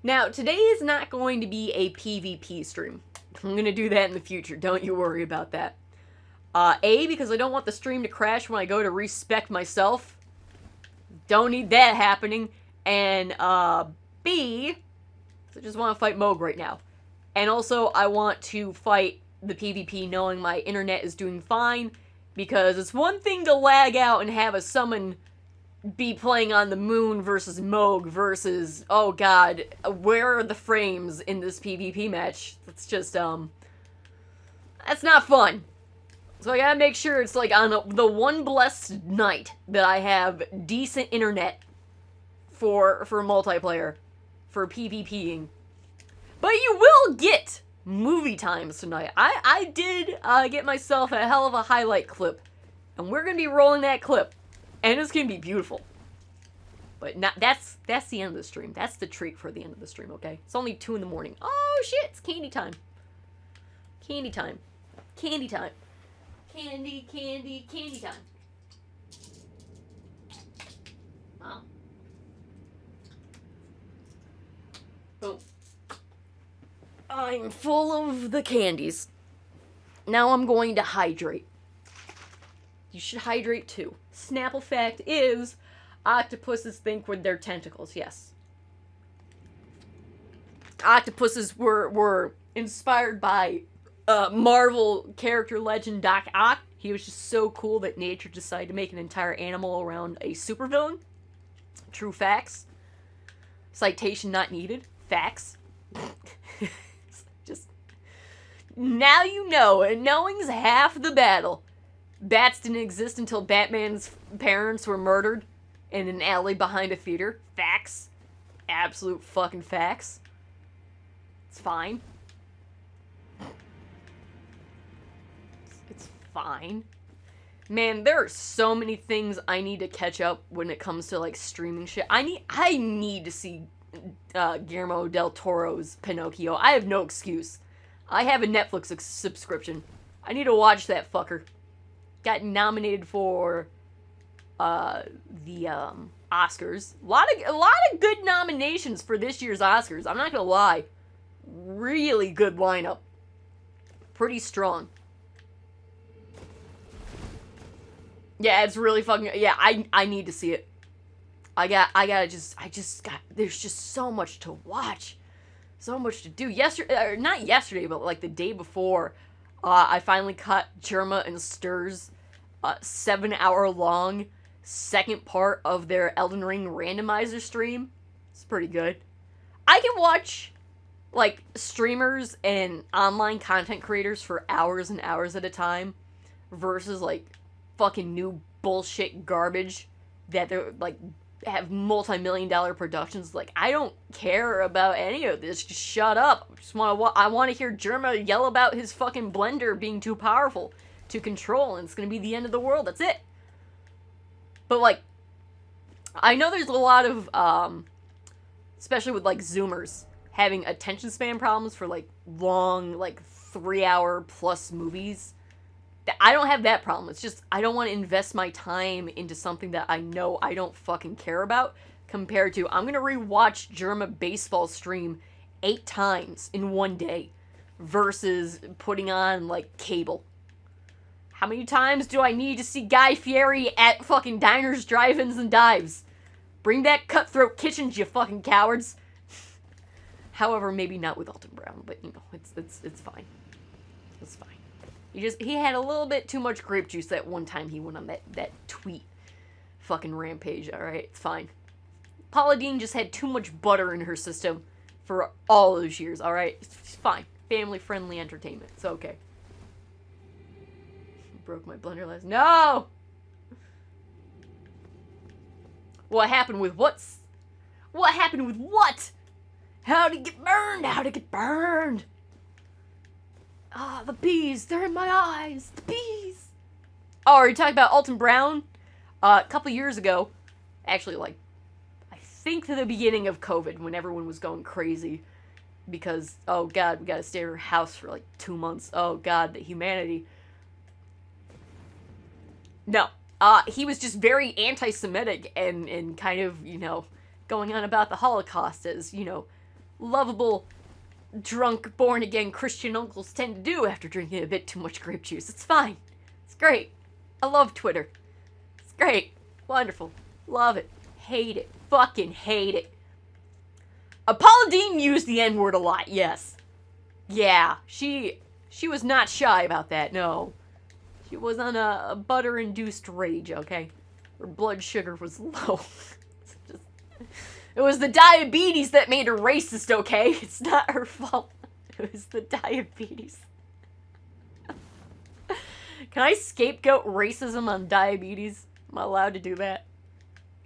Now, today is not going to be a PvP stream. I'm going to do that in the future. Don't you worry about that. A, because I don't want the stream to crash when I go to respec myself. Don't need that happening. And, B, I just want to fight Mohg right now. And also, I want to fight the PvP knowing my internet is doing fine. Because it's one thing to lag out and have a summon be playing on the moon versus Mohg versus, oh god, where are the frames in this PvP match? That's just, that's not fun. So I gotta make sure it's like on the one blessed night that I have decent internet for multiplayer, for PvPing. But you will get movie times tonight. I did get myself a hell of a highlight clip And we're gonna be rolling that clip. And it's gonna be beautiful. But that's the end of the stream. That's the treat for the end of the stream, okay? It's only 2 in the morning. Oh shit, it's candy time. Candy time. Candy time. Candy, candy, candy time. Wow. Boom. I'm full of the candies. Now I'm going to hydrate. You should hydrate too. Snapple fact is, octopuses think with their tentacles, yes. Octopuses were inspired by Marvel character legend Doc Ock. He was just so cool that nature decided to make an entire animal around a supervillain. True facts. Citation not needed. Facts. Just now you know, and knowing's half the battle. Bats didn't exist until Batman's parents were murdered in an alley behind a theater. Facts. Absolute fucking facts. It's fine. It's fine. Man, there are so many things I need to catch up when it comes to, like, streaming shit. I need to see Guillermo del Toro's Pinocchio. I have no excuse. I have a Netflix subscription. I need to watch that fucker. Got nominated for the Oscars. A lot of good nominations for this year's Oscars. I'm not gonna lie. Really good lineup. Pretty strong. Yeah, it's really fucking. Yeah, I need to see it. There's just so much to watch. So much to do. Not yesterday, but like the day before, I finally caught Germa and Stir's 7-hour long second part of their Elden Ring randomizer stream. It's pretty good. I can watch like streamers and online content creators for hours and hours at a time versus like fucking new bullshit garbage that they're like have multi-million-dollar productions. Like, I don't care about any of this. Just shut up. I want to hear Germa yell about his fucking blender being too powerful to control, and it's gonna be the end of the world. That's it. But like, I know there's a lot of especially with like Zoomers having attention span problems for like long, like 3-hour plus movies. I don't have that problem. It's just I don't want to invest my time into something that I know I don't fucking care about, compared to I'm gonna rewatch Germa baseball stream 8 times in one day versus putting on like cable. How many times do I need to see Guy Fieri at fucking diners, drive-ins, and dives? Bring back Cutthroat Kitchens, you fucking cowards. However, maybe not with Alton Brown, but you know, it's fine. It's fine. He had a little bit too much grape juice that one time he went on that tweet fucking rampage, alright? It's fine. Paula Deen just had too much butter in her system for all those years, alright? It's fine. Family-friendly entertainment. It's okay. Broke my blender last... No! What happened with what's... What happened with what? How'd it get burned? How'd it get burned? Ah, the bees. They're in my eyes. The bees. Oh, are you talking about Alton Brown? A couple years ago. Actually, like, I think to the beginning of COVID, when everyone was going crazy. Because, oh god, we gotta stay in our house for like 2 months. Oh god, the humanity. No. He was just very anti-Semitic and kind of, you know, going on about the Holocaust as, you know, lovable, drunk, born-again Christian uncles tend to do after drinking a bit too much grape juice. It's fine. It's great. I love Twitter. It's great. Wonderful. Love it. Hate it. Fucking hate it. Paula Deen used the N-word a lot, yes. Yeah, she was not shy about that, no. She was on a butter-induced rage, okay? Her blood sugar was low. It was the diabetes that made her racist, okay? It's not her fault. It was the diabetes. Can I scapegoat racism on diabetes? Am I allowed to do that?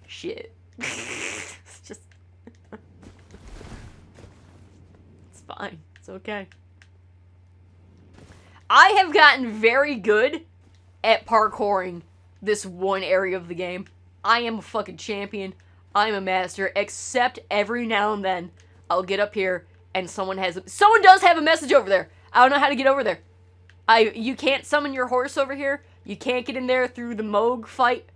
Shit. It's just... It's fine. It's okay. I have gotten very good at parkouring this one area of the game. I am a fucking champion. I'm a master, except every now and then I'll get up here and someone does have a message over there. I don't know how to get over there. You can't summon your horse over here. You can't get in there through the Mohg fight,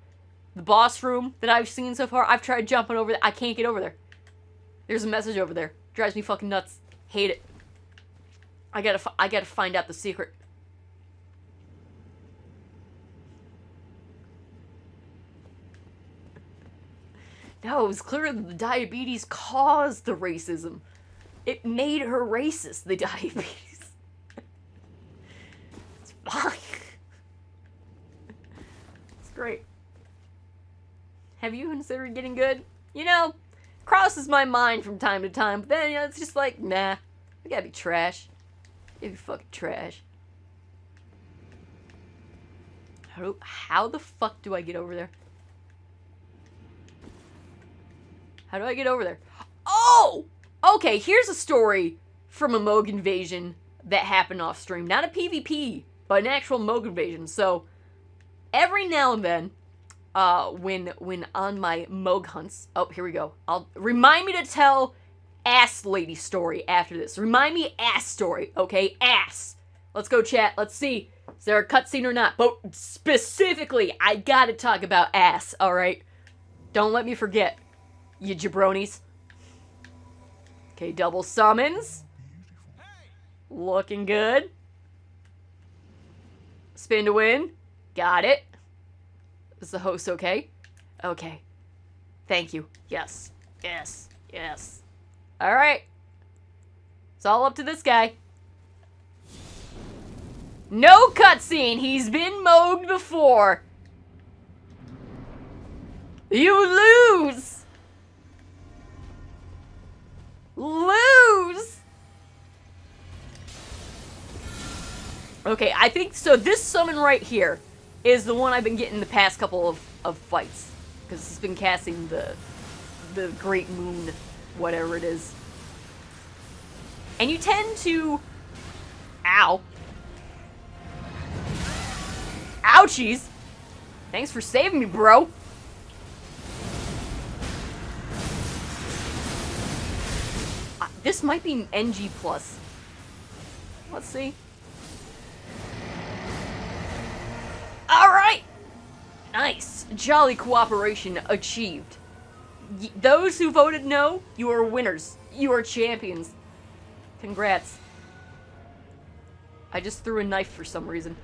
the boss room that I've seen so far. I've tried jumping over there. I can't get over there. There's a message over there. Drives me fucking nuts. Hate it. I gotta find out the secret. No, it was clear that the diabetes caused the racism. It made her racist, the diabetes. It's fine. It's great. Have you considered getting good? You know, crosses my mind from time to time, but then, you know, it's just like, nah. I gotta be trash. I gotta be fucking trash. How the fuck do I get over there? How do I get over there? Oh! Okay, here's a story from a Mohg invasion that happened off stream. Not a PvP, but an actual Mohg invasion. So, every now and then, when on my Mohg hunts... Oh, here we go. Remind me to tell ass lady story after this. Remind me ass story, okay? Ass. Let's go, chat. Let's see. Is there a cutscene or not? But specifically, I gotta talk about ass, alright? Don't let me forget. You jabronis. Okay, double summons. Looking good. Spin to win. Got it. Is the host okay? Okay. Thank you. Yes. Yes. Yes. Alright. It's all up to this guy. No cutscene. He's been Mohg'd before. You lose. Lose! Okay, I think, so this summon right here is the one I've been getting the past couple of fights. Because it's been casting the Great Moon, whatever it is. And you tend to... Ow. Ouchies! Thanks for saving me, bro. This might be NG+. Let's see. Alright! Nice. Jolly cooperation achieved. Those who voted no, you are winners. You are champions. Congrats. I just threw a knife for some reason.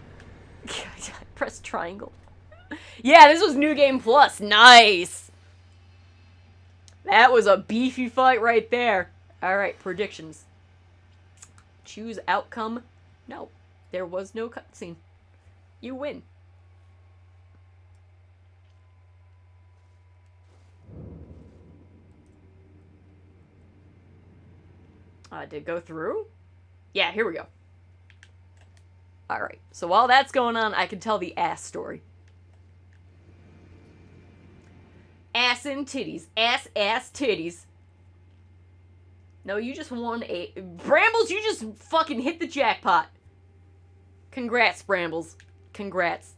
I pressed triangle. Yeah, this was New Game Plus. Nice! That was a beefy fight right there. Alright, predictions. Choose outcome. No, there was no cutscene. You win. Did it go through? Yeah, here we go. Alright, so while that's going on, I can tell the ass story. Ass and titties. Ass, titties. No, you just won a... Brambles, you just fucking hit the jackpot. Congrats, Brambles. Congrats.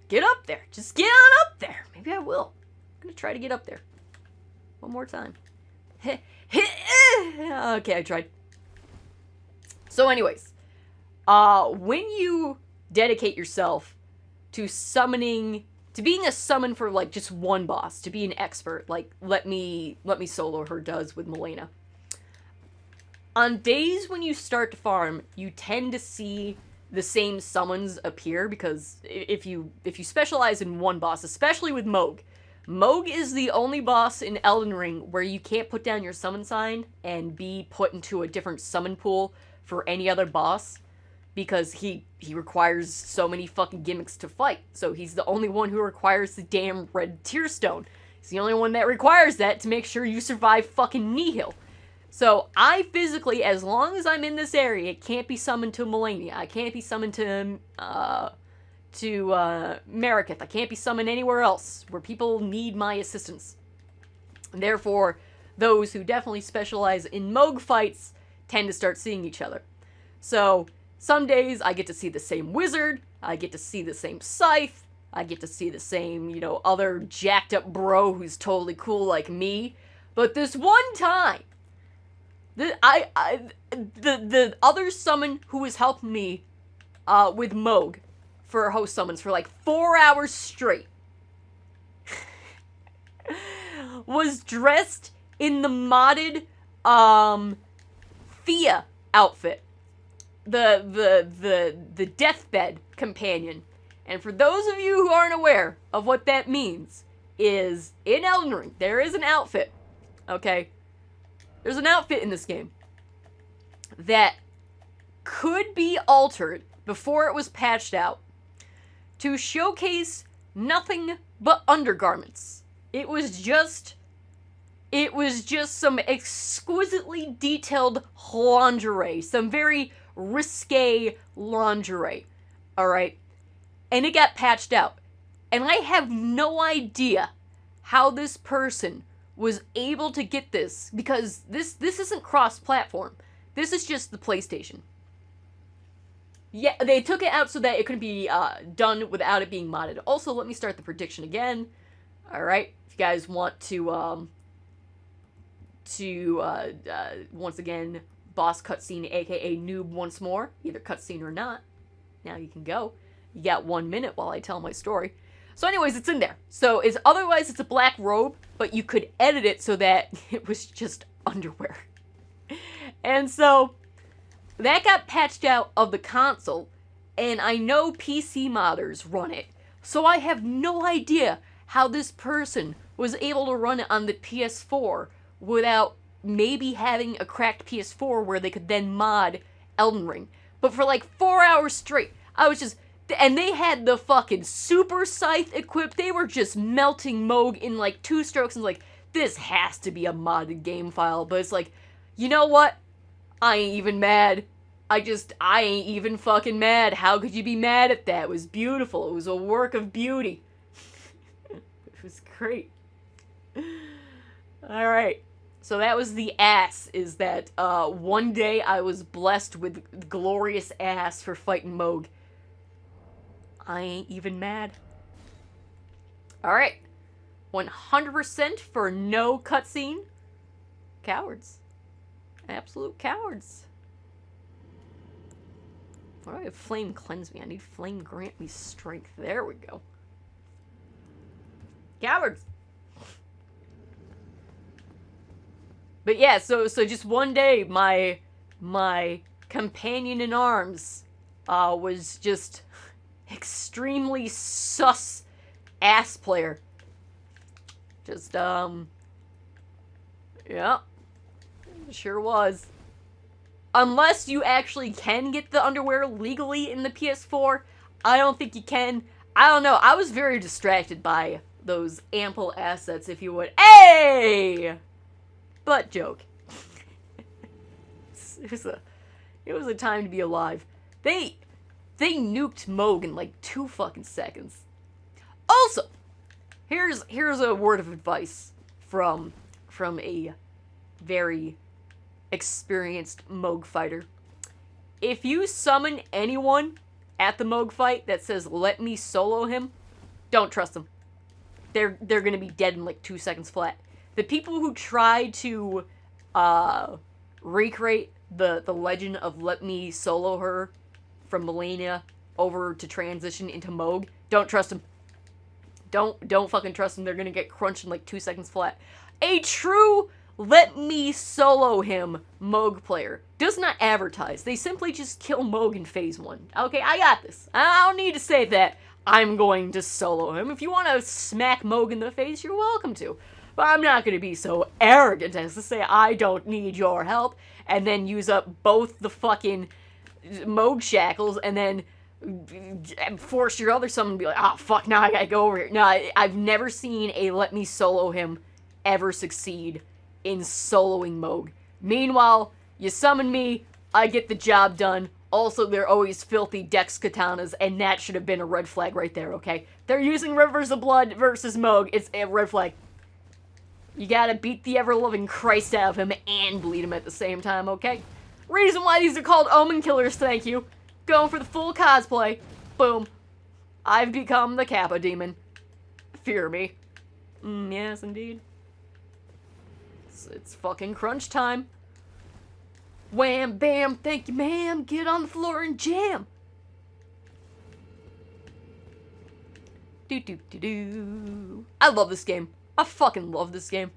Get up there. Just get on up there. Maybe I will. I'm gonna try to get up there. One more time. Okay, I tried. So anyways, when you dedicate yourself to summoning... To being a summon for, like, just one boss, to be an expert, like, let me solo her does with Milena. On days when you start to farm, you tend to see the same summons appear, because if you specialize in one boss, especially with Mohg, Mohg is the only boss in Elden Ring where you can't put down your summon sign and be put into a different summon pool for any other boss. Because he requires so many fucking gimmicks to fight. So he's the only one who requires the damn red tear stone. He's the only one that requires that to make sure you survive fucking Nihil. So I physically, as long as I'm in this area, can't be summoned to Melania. I can't be summoned to Mariketh. I can't be summoned anywhere else where people need my assistance. And therefore, those who definitely specialize in Mohg fights tend to start seeing each other. So... Some days I get to see the same wizard, I get to see the same scythe, I get to see the same, you know, other jacked up bro who's totally cool like me. But this one time, the other summon who was helping me with Mohg for host summons for like 4 hours straight was dressed in the modded Thea outfit, the deathbed companion. And for those of you who aren't aware of what that means, is in Elden Ring there is an outfit, okay? There's an outfit in this game that could be altered before it was patched out to showcase nothing but undergarments. It was just some exquisitely detailed lingerie, some very risque lingerie, alright? And it got patched out. And I have no idea how this person was able to get this, because this isn't cross-platform. This is just the PlayStation. Yeah, they took it out so that it couldn't be done without it being modded. Also, let me start the prediction again. Alright, if you guys want to once again, boss cutscene, aka noob once more, either cutscene or not, now you can go. You got 1 minute while I tell my story. So anyways, it's in there. So otherwise it's a black robe, but you could edit it so that it was just underwear. And so that got patched out of the console, and I know PC modders run it. So I have no idea how this person was able to run it on the PS4 without maybe having a cracked PS4 where they could then mod Elden Ring. But for like 4 hours straight, I was just... And they had the fucking super scythe equipped. They were just melting Mohg in like 2 strokes, and like, this has to be a modded game file. But it's like, you know what? I ain't even mad. I ain't even fucking mad. How could you be mad at that? It was beautiful. It was a work of beauty. It was great. Alright. So that was the ass, is that one day I was blessed with glorious ass for fighting Mohg. I ain't even mad. Alright. 100% for no cutscene. Cowards. Absolute cowards. Why do I have flame cleanse me? I need flame grant me strength. There we go. Cowards. But yeah, so just one day, my companion in arms was just extremely sus ass player. Just, yeah. Sure was. Unless you actually can get the underwear legally in the PS4, I don't think you can. I don't know. I was very distracted by those ample assets, if you would. Hey! Butt joke. It was a time to be alive. They nuked Mohg in like 2 fucking seconds. Also, here's a word of advice from a very experienced Mohg fighter. If you summon anyone at the Mohg fight that says, "Let me solo him," don't trust them. They're gonna be dead in like 2 seconds flat. The people who try to recreate the legend of "Let me solo her" from Millennia over to transition into Mohg, don't trust them. Don't fucking trust them. They're gonna get crunched in like 2 seconds flat. A true "let me solo him" Mohg player does not advertise. They simply just kill Mohg in phase 1. Okay, I got this. I don't need to say that I'm going to solo him. If you want to smack Mohg in the face, you're welcome to. But I'm not going to be so arrogant as to say I don't need your help and then use up both the fucking Mohg shackles and then force your other summon to be like, "Oh, fuck, now I gotta go over here." No, I've never seen a "let me solo him" ever succeed in soloing Mohg. Meanwhile, you summon me, I get the job done. Also, they're always filthy dex katanas, and that should have been a red flag right there, okay? They're using Rivers of Blood versus Mohg. It's a red flag. You gotta beat the ever-loving Christ out of him and bleed him at the same time, okay? Reason why these are called Omen Killers, thank you. Going for the full cosplay. Boom. I've become the Kappa demon. Fear me. Yes, indeed. It's fucking crunch time. Wham, bam, thank you, ma'am. Get on the floor and jam. Do. I love this game. I fucking love this game.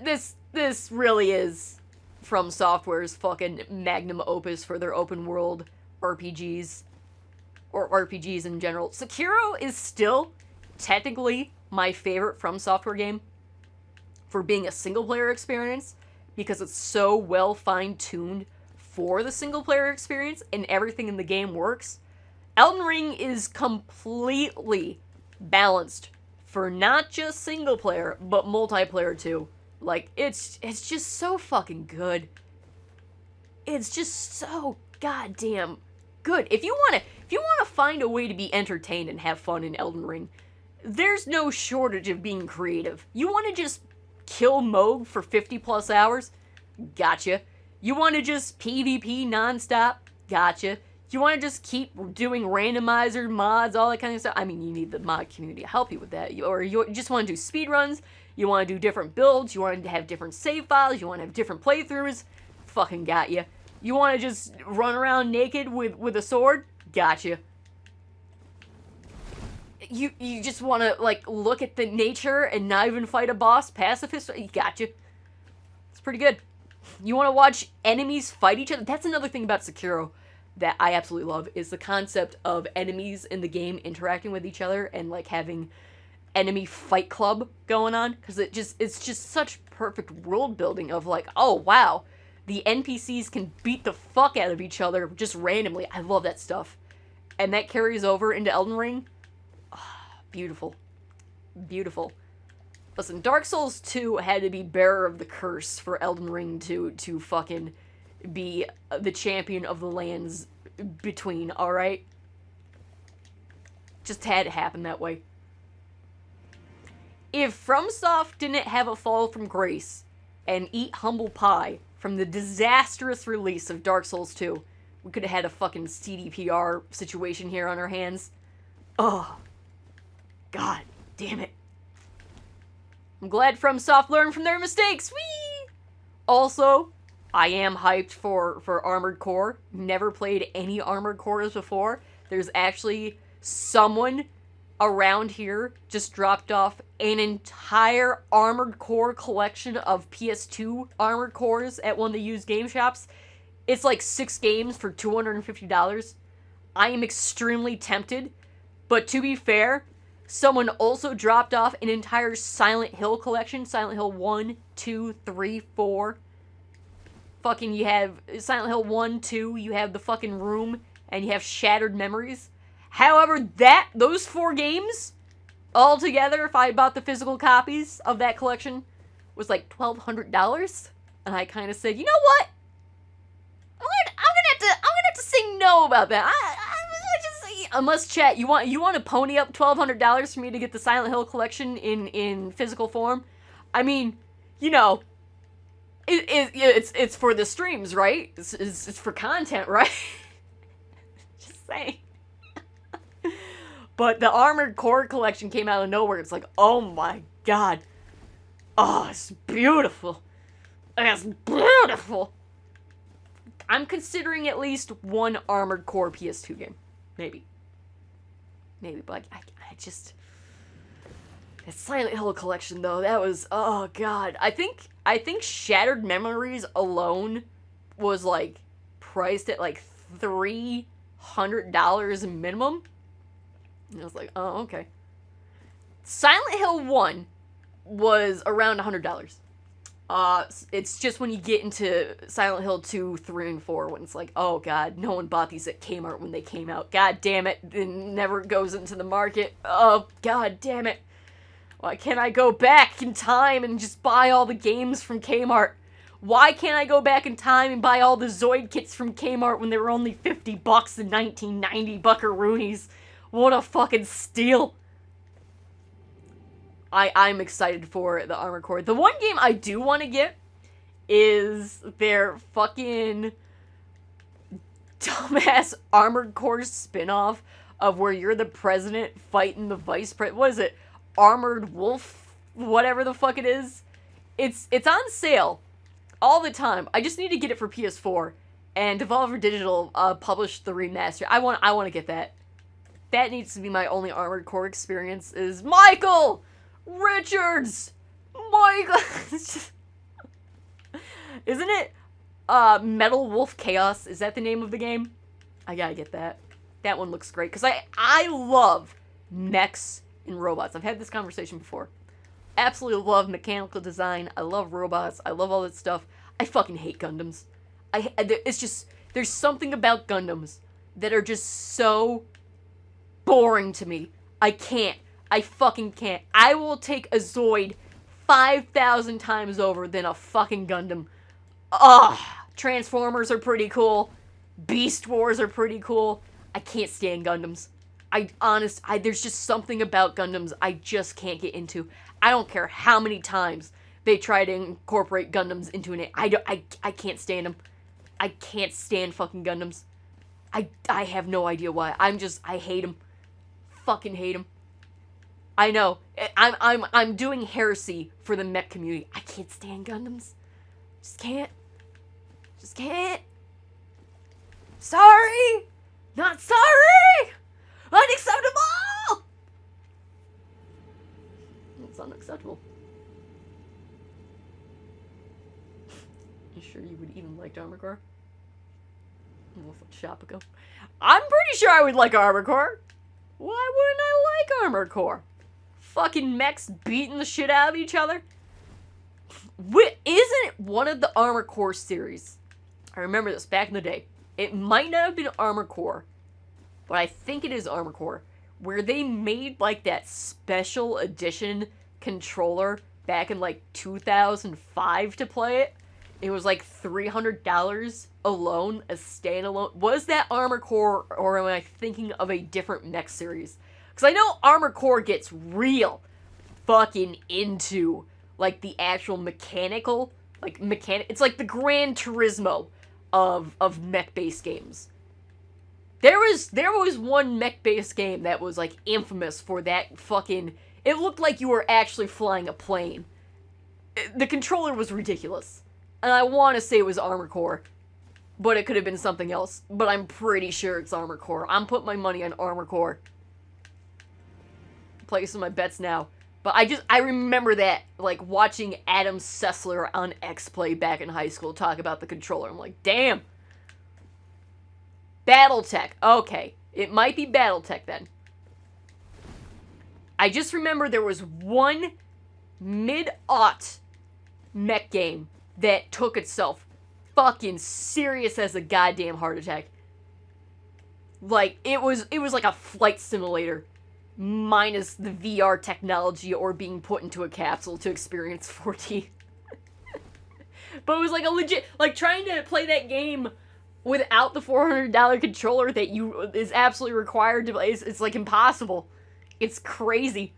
This really is From Software's fucking magnum opus for their open world RPGs. Or RPGs in general. Sekiro is still technically my favorite From Software game for being a single player experience, because it's so well fine-tuned for the single player experience and everything in the game works. Elden Ring is completely balanced for not just single player, but multiplayer too. Like, it's just so fucking good. It's just so goddamn good. If you wanna find a way to be entertained and have fun in Elden Ring, there's no shortage of being creative. You wanna just kill Mohg for 50 plus hours? Gotcha. You wanna just PvP nonstop? Gotcha. You want to just keep doing randomizer mods, all that kind of stuff? I mean, you need the mod community to help you with that. Or you just want to do speedruns, you want to do different builds, you want to have different save files, you want to have different playthroughs? Fucking got you. You want to just run around naked with a sword? Gotcha. You just want to, like, look at the nature and not even fight a boss? Pacifist? Gotcha. It's pretty good. You want to watch enemies fight each other? That's another thing about Sekiro that I absolutely love, is the concept of enemies in the game interacting with each other and, like, having enemy fight club going on, because it's just such perfect world building of, like, oh wow, the NPCs can beat the fuck out of each other just randomly. I love that stuff. And that carries over into Elden Ring. Beautiful. Beautiful. Listen, Dark Souls 2 had to be bearer of the curse for Elden Ring to fucking be the champion of the lands between, alright? Just had to happen that way. If FromSoft didn't have a fall from grace and eat humble pie from the disastrous release of Dark Souls 2, we could have had a fucking CDPR situation here on our hands. Oh. God damn it. I'm glad FromSoft learned from their mistakes. Whee! Also, I am hyped for Armored Core. Never played any Armored Cores before. There's actually someone around here just dropped off an entire Armored Core collection of PS2 Armored Cores at one of the used game shops. It's like 6 games for $250. I am extremely tempted, but to be fair, someone also dropped off an entire Silent Hill collection. Silent Hill 1, 2, 3, 4. Fucking, you have Silent Hill 1, 2, you have The Fucking Room, and you have Shattered Memories. However, those 4 games, all together, if I bought the physical copies of that collection, was like $1,200. And I kind of said, you know what? I'm gonna have to say no about that. I just say, unless chat, you want to pony up $1,200 for me to get the Silent Hill collection in physical form? I mean, you know, it's for the streams, right? It's for content, right? Just saying. But the Armored Core collection came out of nowhere. It's like, oh my god. Oh, it's beautiful. It's beautiful. I'm considering at least one Armored Core PS2 game. Maybe, but I just... That Silent Hill collection, though, that was... Oh, God. I think Shattered Memories alone was, like, priced at, like, $300 minimum. And I was like, oh, okay. Silent Hill 1 was around $100. It's just when you get into Silent Hill 2, 3, and 4 when it's like, oh god, no one bought these at Kmart when they came out. God damn it, it never goes into the market. Oh, god damn it. Why can't I go back in time and just buy all the games from Kmart? Why can't I go back in time and buy all the Zoid kits from Kmart when they were only $50 in 1990 buckaroonies? What a fucking steal. I'm excited for the Armored Core. The one game I do want to get is their fucking dumbass Armored Core spin-off of where you're the president fighting the vice president. What is it? Armored Wolf? Whatever the fuck it is. It's on sale all the time. I just need to get it for PS4. And Devolver Digital published the remaster. I want to get that. That needs to be my only Armored Core experience is Michael Richards. Michael. Isn't it Metal Wolf Chaos? Is that the name of the game? I gotta get that. That one looks great. Because I love mechs and robots. I've had this conversation before. Absolutely love mechanical design. I love robots. I love all that stuff. I fucking hate Gundams. It's just, there's something about Gundams that are just so boring to me. I can't. I fucking can't. I will take a Zoid 5,000 times over than a fucking Gundam. Ugh. Transformers are pretty cool. Beast Wars are pretty cool. I can't stand Gundams. There's just something about Gundams I just can't get into. I don't care how many times they try to incorporate Gundams into an... I can't stand them. I can't stand fucking Gundams. I have no idea why. I hate them. Fucking hate them. I know. I'm doing heresy for the mech community. I can't stand Gundams. Just can't. Just can't. Sorry. Not sorry. Unacceptable. It's unacceptable. You sure you would even like Armored Core? Wolf Shopico. I'm pretty sure I would like Armored Core. Why wouldn't I like Armored Core? Fucking mechs beating the shit out of each other. Isn't it one of the Armored Core series? I remember this back in the day. It might not have been Armored Core, but I think it is Armored Core, where they made like that special edition controller back in like 2005 to play it. It was like $300 alone, a standalone. Was that Armored Core, or am I thinking of a different mech series? Because I know Armored Core gets real fucking into, like, the actual mechanical, it's like the Gran Turismo of mech-based games. There was one mech-based game that was, like, infamous for that fucking... It looked like you were actually flying a plane. The controller was ridiculous. And I want to say it was Armored Core, but it could have been something else. But I'm pretty sure it's Armored Core. I'm putting my money on Armored Core. Placing my bets now. But I remember that, like, watching Adam Sessler on X-Play back in high school talk about the controller. I'm like, damn. Battletech. Okay. It might be Battletech then. I just remember there was one mid-aught mech game that took itself fucking serious as a goddamn heart attack. Like, it was like a flight simulator, minus the VR technology or being put into a capsule to experience 4D. But it was like a legit, like, trying to play that game without the $400 controller that is absolutely required to play, it's like impossible. It's crazy.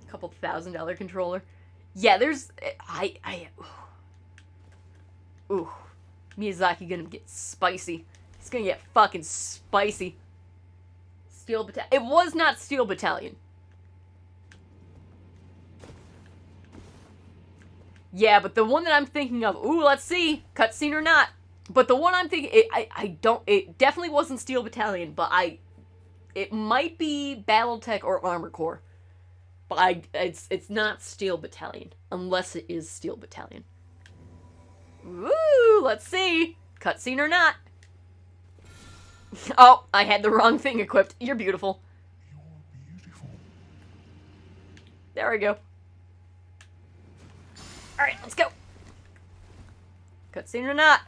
Couple $1,000 controller. Yeah, there's... Ooh. Miyazaki gonna get spicy. He's gonna get fucking spicy. Steel Battalion. It was not Steel Battalion. Yeah, but the one that I'm thinking of... Ooh, let's see. Cutscene or not. But the one I'm thinking... It definitely wasn't Steel Battalion, but it might be Battletech or Armored Core. But it's not Steel Battalion, unless it is Steel Battalion. Woo! Let's see. Cutscene or not. Oh, I had the wrong thing equipped. You're beautiful. You're beautiful. There we go. Alright, let's go. Cutscene or not.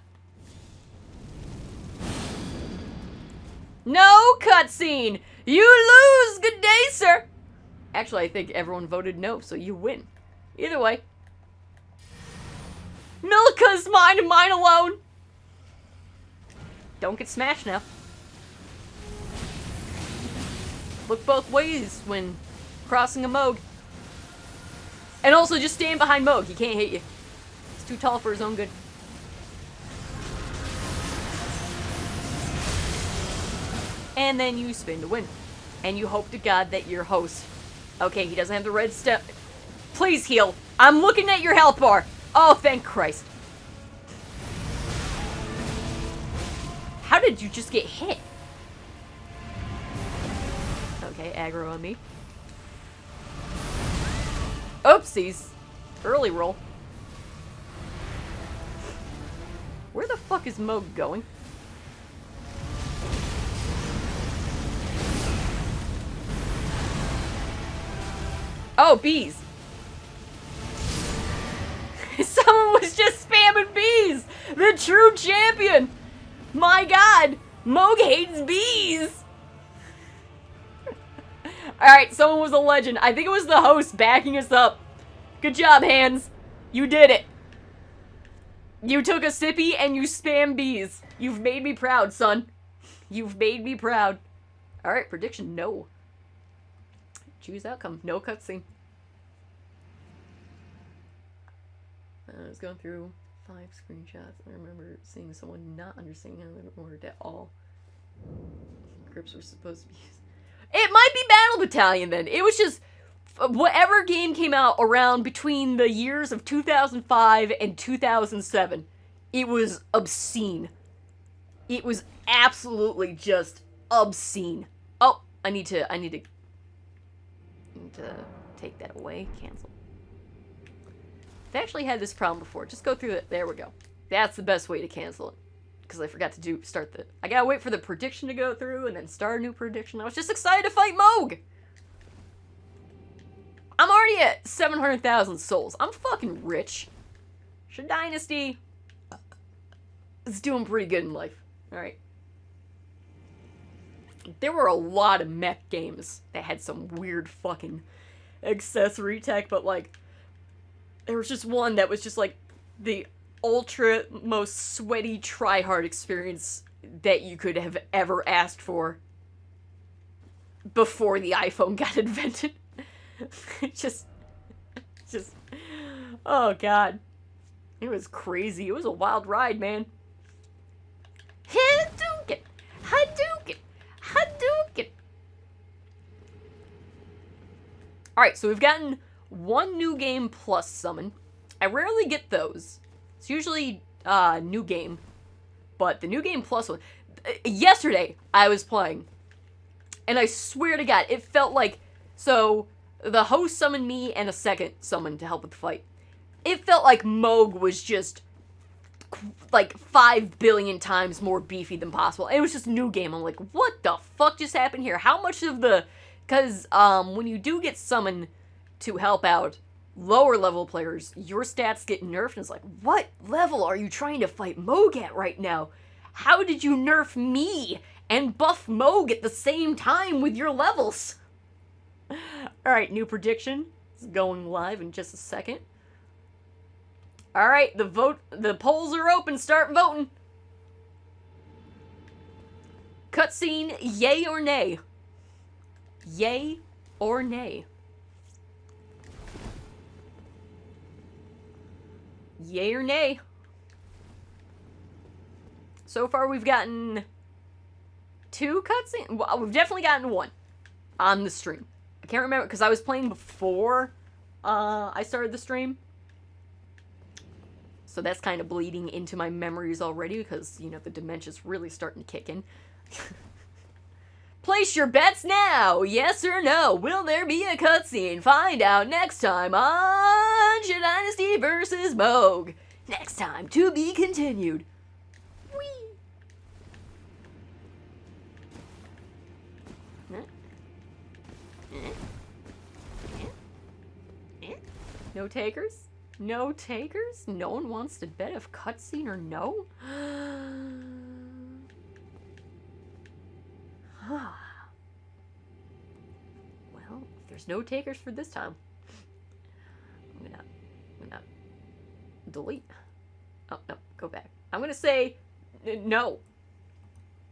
No cutscene! You lose! Good day, sir! Actually, I think everyone voted no, so you win. Either way. Milka's mine and mine alone! Don't get smashed now. Look both ways when crossing a Mohg. And also just stand behind Mohg, he can't hit you. too tall for his own good. And then you spin to win. And you hope to God that your host... Okay, he doesn't have the red step. Please heal. I'm looking at your health bar. Oh, thank Christ. How did you just get hit? Okay, aggro on me. Oopsies. Early roll. Where the fuck is Mohg going? Oh, bees. Someone was just spamming bees. The true champion. My God. Mohg hates bees. Alright, someone was a legend. I think it was the host backing us up. Good job, Hands. You did it. You took a sippy and you spam bees. You've made me proud, son. You've made me proud. Alright, prediction, no. Choose outcome, no cutscene. I was going through 5 screenshots. I remember seeing someone not understanding how it worked at all. Grips were supposed to be used. It might be Battle Battalion then. It was just whatever game came out around between the years of 2005 and 2007. It was obscene. It was absolutely just obscene. Oh, I need to take that away. Cancel. I've actually had this problem before. Just go through it. There we go. That's the best way to cancel it. Because I forgot to I gotta wait for the prediction to go through and then start a new prediction. I was just excited to fight Mohg! I'm already at 700,000 souls. I'm fucking rich. Dynasty is doing pretty good in life. Alright. There were a lot of mech games that had some weird fucking accessory tech, but like, there was just one that was just like the ultra most sweaty tryhard experience that you could have ever asked for before the iPhone got invented. just, oh God. It was crazy. It was a wild ride, man. Hadouken! Hadouken! Hadouken! Alright, so we've gotten one new game plus summon. I rarely get those. It's usually new game. But the new game plus one... Yesterday, I was playing. And I swear to God, it felt like... So, the host summoned me and a second summoned to help with the fight. It felt like Mohg was just... like 5 billion times more beefy than possible. It was just new game. I'm like, what the fuck just happened here? How much of the... Because when you do get summoned to help out lower level players, your stats get nerfed, and it's like, what level are you trying to fight Mohg at right now? How did you nerf me and buff Mohg at the same time with your levels? Alright, new prediction. It's going live in just a second. Alright, the polls are open, start voting. Cutscene, yay or nay? Yay or nay? Yay or nay? So far we've gotten 2 cutscenes. Well, we've definitely gotten 1 on the stream. I can't remember because I was playing before I started the stream. So that's kind of bleeding into my memories already because, you know, the dementia's really starting to kick in. Place your bets now! Yes or no? Will there be a cutscene? Find out next time on Dynasty vs. Mohg. Next time, to be continued. Whee! No takers? No takers? No one wants to bet if cutscene or no? Well, if there's no takers for this time, I'm gonna delete. Oh, no, go back. I'm gonna say no.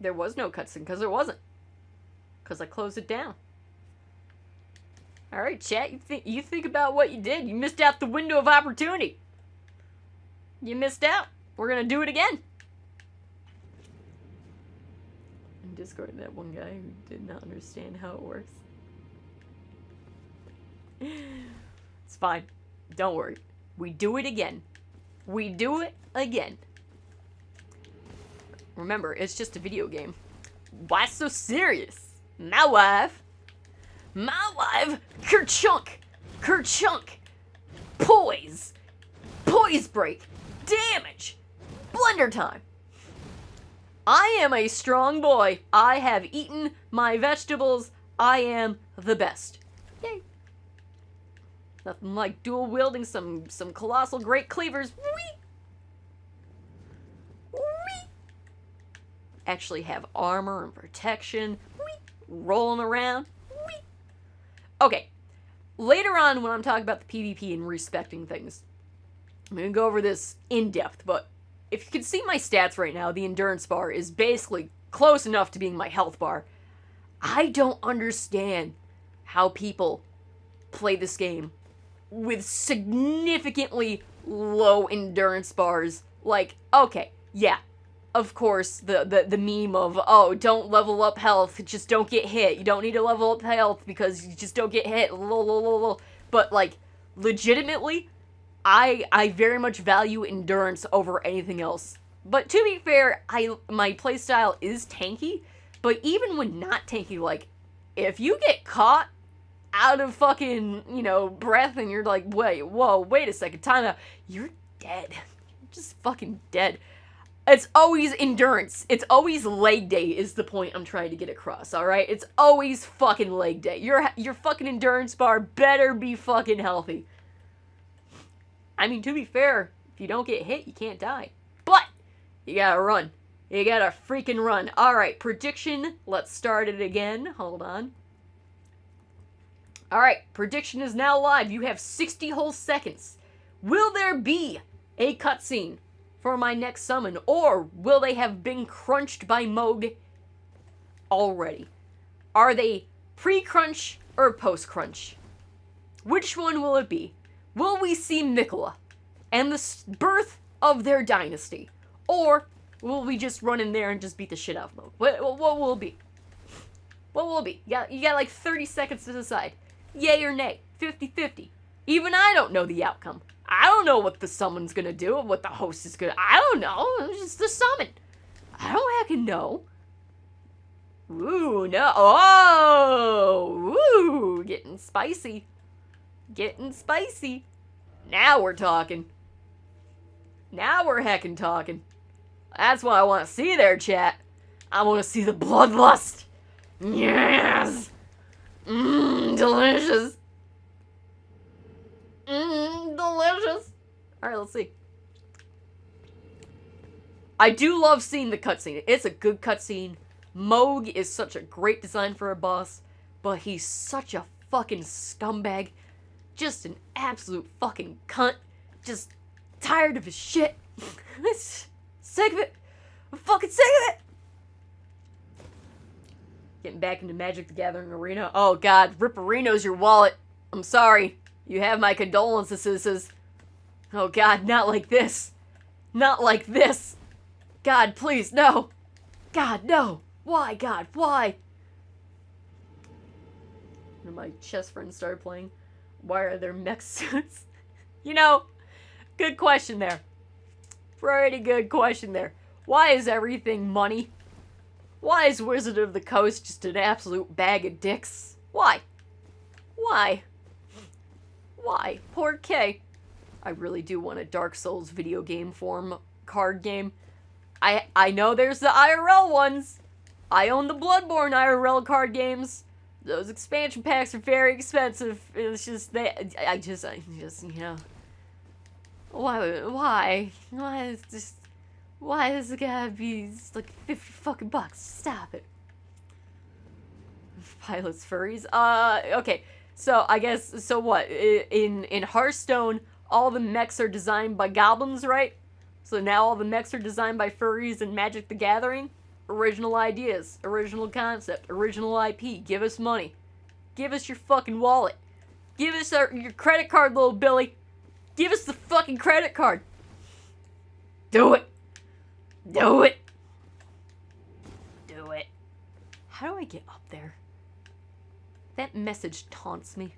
There was no cutscene, because there wasn't. Because I closed it down. Alright, chat, you think about what you did. You missed out the window of opportunity. You missed out. We're gonna do it again. In Discord, that one guy who did not understand how it works. It's fine. Don't worry. We do it again. We do it again. Remember, it's just a video game. Why so serious? My wife, kerchunk, poise break, damage, blender time. I am a strong boy. I have eaten my vegetables. I am the best. Yay. Nothing like dual wielding some colossal great cleavers. Whee! Whee! Actually have armor and protection. Whee! Rolling around. Whee! Okay. Later on when I'm talking about the PvP and respecting things, I'm going to go over this in depth, but if you can see my stats right now, the endurance bar is basically close enough to being my health bar. I don't understand how people play this game with significantly low endurance bars. Like, okay, yeah, of course, the meme of, oh, don't level up health, just don't get hit. You don't need to level up health because you just don't get hit. But, like, legitimately, I very much value endurance over anything else. But to be fair, my playstyle is tanky, but even when not tanky, like, if you get caught out of fucking, breath and you're like, wait a second, time out, you're dead. You're just fucking dead. It's always endurance. It's always leg day is the point I'm trying to get across, alright? It's always fucking leg day. Your fucking endurance bar better be fucking healthy. I mean, to be fair, if you don't get hit, you can't die. But, you gotta run. You gotta freaking run. Alright, prediction. Let's start it again. Hold on. Alright, prediction is now live. You have 60 whole seconds. Will there be a cutscene for my next summon? Or will they have been crunched by Mohg already? Are they pre-crunch or post-crunch? Which one will it be? Will we see Mikola and the birth of their dynasty? Or will we just run in there and just beat the shit out of Mohg? What will it be? What will it be? You got like 30 seconds to decide. Yay or nay. 50-50. Even I don't know the outcome. I don't know what the summon's gonna do, what the host is gonna... I don't know. It's just the summon. I don't heckin' know. Ooh, no. Oh! Ooh! Getting spicy. Getting spicy. Now we're talking. Now we're heckin' talking. That's what I want to see there, chat. I want to see the bloodlust. Yes! Delicious. Delicious. Alright, let's see. I do love seeing the cutscene. It's a good cutscene. Mohg is such a great design for a boss, but he's such a fucking scumbag. Just an absolute fucking cunt. Just tired of his shit. Sick of it. I'm fucking sick of it. Getting back into Magic the Gathering Arena. Oh god, Ripperino's your wallet. I'm sorry. You have my condolences. Oh god, not like this. Not like this. God, please, no. God, no. Why, God, why? When my chess friends started playing, why are there mech suits? Good question there. Pretty good question there. Why is everything money? Why is Wizard of the Coast just an absolute bag of dicks? Why? Why? Why? Poor K. I really do want a Dark Souls video game form card game. I know there's the IRL ones. I own the Bloodborne IRL card games. Those expansion packs are very expensive. It's just I just Why is this? Why does it gotta be like 50 fucking bucks? Stop it. Pilots furries. Okay. So I guess what? In Hearthstone, all the mechs are designed by goblins, right? So now all the mechs are designed by furries in Magic the Gathering. Original ideas, original concept, original IP. Give us money. Give us your fucking wallet. Give us your credit card, little Billy. Give us the fucking credit card. Do it! Do it! Do it. How do I get up there? That message taunts me.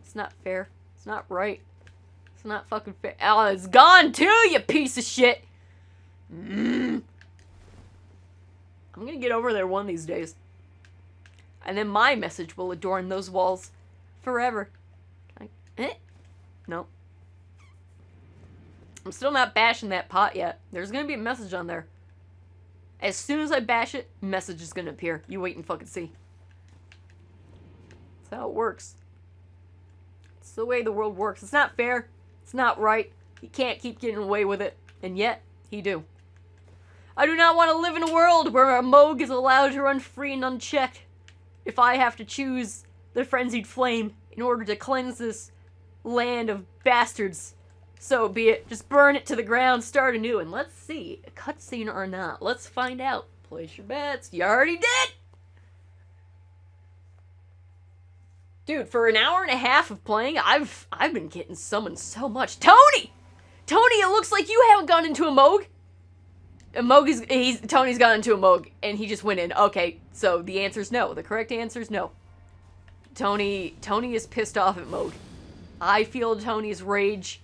It's not fair. It's not right. It's not fucking fair. Oh, it's gone too, you piece of shit! I'm gonna get over there one of these days. And then my message will adorn those walls forever. No. I'm still not bashing that pot yet. There's gonna be a message on there. As soon as I bash it, message is gonna appear. You wait and fucking see. That's how it works. It's the way the world works. It's not fair. It's not right. He can't keep getting away with it. And yet, he do. I do not want to live in a world where a Mohg is allowed to run free and unchecked. If I have to choose the frenzied flame in order to cleanse this land of bastards, so be it. Just burn it to the ground, start anew, and let's see, a cutscene or not. Let's find out. Place your bets. You already did! Dude, for an hour and a half of playing, I've been getting summoned so much. Tony! Tony, it looks like you haven't gone into a Mohg. Tony's gone into a Mohg, and he just went in. Okay, so the answer's no. The correct answer is no. Tony is pissed off at Mohg. I feel Tony's rage.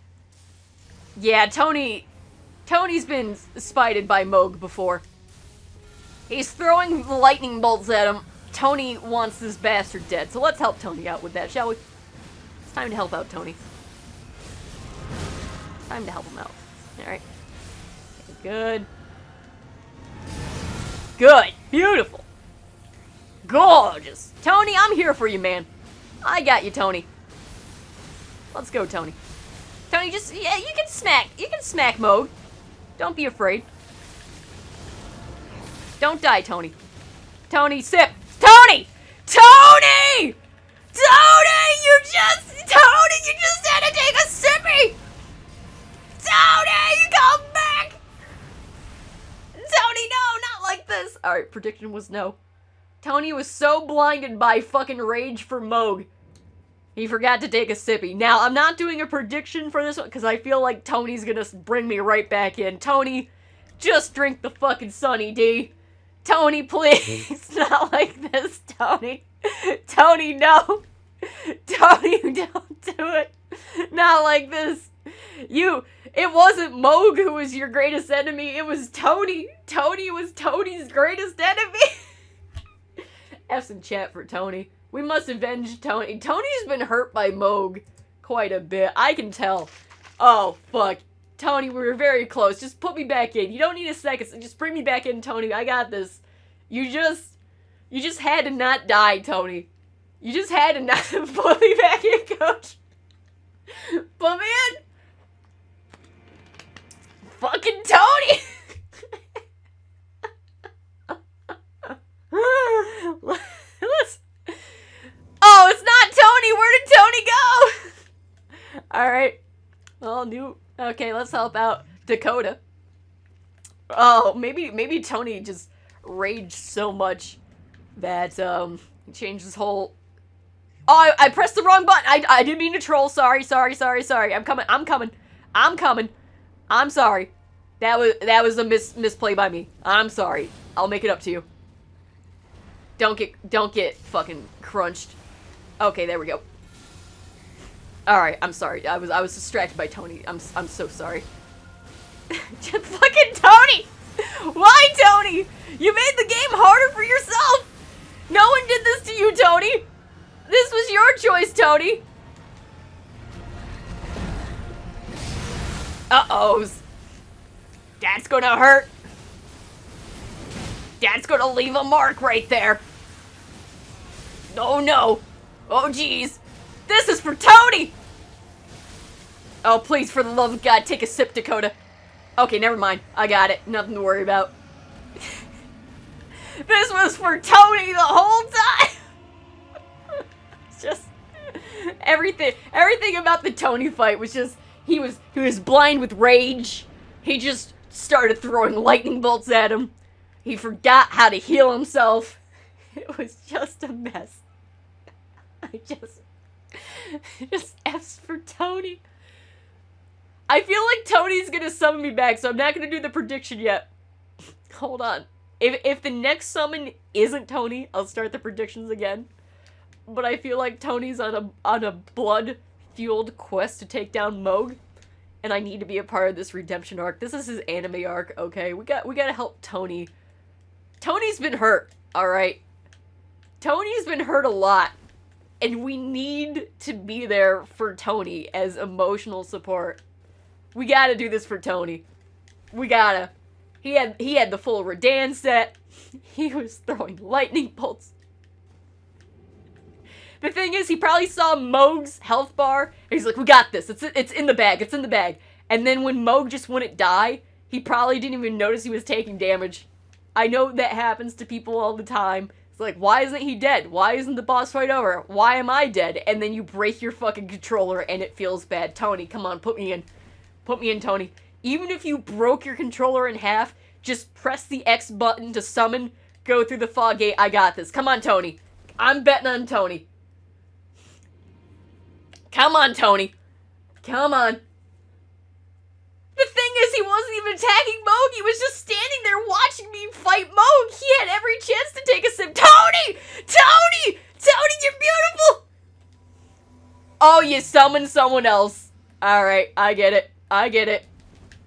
Yeah, Tony's been spited by Mohg before. He's throwing the lightning bolts at him. Tony wants this bastard dead, so let's help Tony out with that, shall we? It's time to help out Tony. It's time to help him out. Alright. Okay, good. Good. Beautiful. Gorgeous. Tony, I'm here for you, man. I got you, Tony. Let's go, Tony. Tony, just, yeah, you can smack Mohg. Don't be afraid. Don't die, Tony. Tony, sip. Tony! Tony! Tony, you just had to take a sippy! Tony, come back! Tony, no, not like this. Alright, prediction was no. Tony was so blinded by fucking rage for Mohg, he forgot to take a sippy. Now, I'm not doing a prediction for this one, because I feel like Tony's gonna bring me right back in. Tony, just drink the fucking Sunny D. Tony, please. Not like this, Tony. Tony, no. Tony, don't do it. Not like this. It wasn't Mohg who was your greatest enemy. It was Tony. Tony was Tony's greatest enemy. F's in chat for Tony. We must avenge Tony. Tony's been hurt by Mohg quite a bit. I can tell. Oh, fuck. Tony, we were very close. Just put me back in. You don't need a second. Just bring me back in, Tony. I got this. You just had to not die, Tony. You just had to not put me back in, coach. Put me in. Fucking Tony. Let's. Oh, it's not Tony. Where did Tony go? All right. Well, new. Okay, let's help out Dakota. Oh, maybe Tony just raged so much that he changed his whole. Oh, I pressed the wrong button. I didn't mean to troll. Sorry. I'm coming. I'm sorry. That was a misplay by me. I'm sorry. I'll make it up to you. Don't get fucking crunched. Okay, there we go. All right, I'm sorry. I was distracted by Tony. I'm so sorry. Just fucking Tony! Why, Tony? You made the game harder for yourself. No one did this to you, Tony. This was your choice, Tony. Uh-ohs. That's gonna hurt. That's gonna leave a mark right there. Oh no. Oh jeez. This is for Tony! Oh, please, for the love of God, take a sip, Dakota. Okay, never mind. I got it. Nothing to worry about. This was for Tony the whole time! It's just... Everything about the Tony fight was just... He was blind with rage. He just started throwing lightning bolts at him. He forgot how to heal himself. It was just a mess. Just F's for Tony. I feel like Tony's gonna summon me back, so I'm not gonna do the prediction yet. Hold on. If the next summon isn't Tony, I'll start the predictions again. But I feel like Tony's on a blood-fueled quest to take down Mohg, and I need to be a part of this redemption arc. This is his anime arc, okay? We gotta help Tony. Tony's been hurt, alright? Tony's been hurt a lot, and we need to be there for Tony as emotional support. We gotta do this for Tony. We gotta. He had the full Radan set. He was throwing lightning bolts. The thing is, he probably saw Mohg's health bar, and he's like, we got this. It's in the bag. It's in the bag. And then when Mohg just wouldn't die, he probably didn't even notice he was taking damage. I know that happens to people all the time. It's like, why isn't he dead? Why isn't the boss fight over? Why am I dead? And then you break your fucking controller and it feels bad. Tony, come on, put me in. Put me in, Tony. Even if you broke your controller in half, just press the X button to summon, go through the fog gate. I got this. Come on, Tony. I'm betting on Tony. Come on, Tony. Come on. The thing is, he wasn't even attacking Mohg. He was just standing there watching me fight Mohg. He had every chance to take a sip. Tony! Tony! Tony, you're beautiful! Oh, you summoned someone else. Alright, I get it. I get it.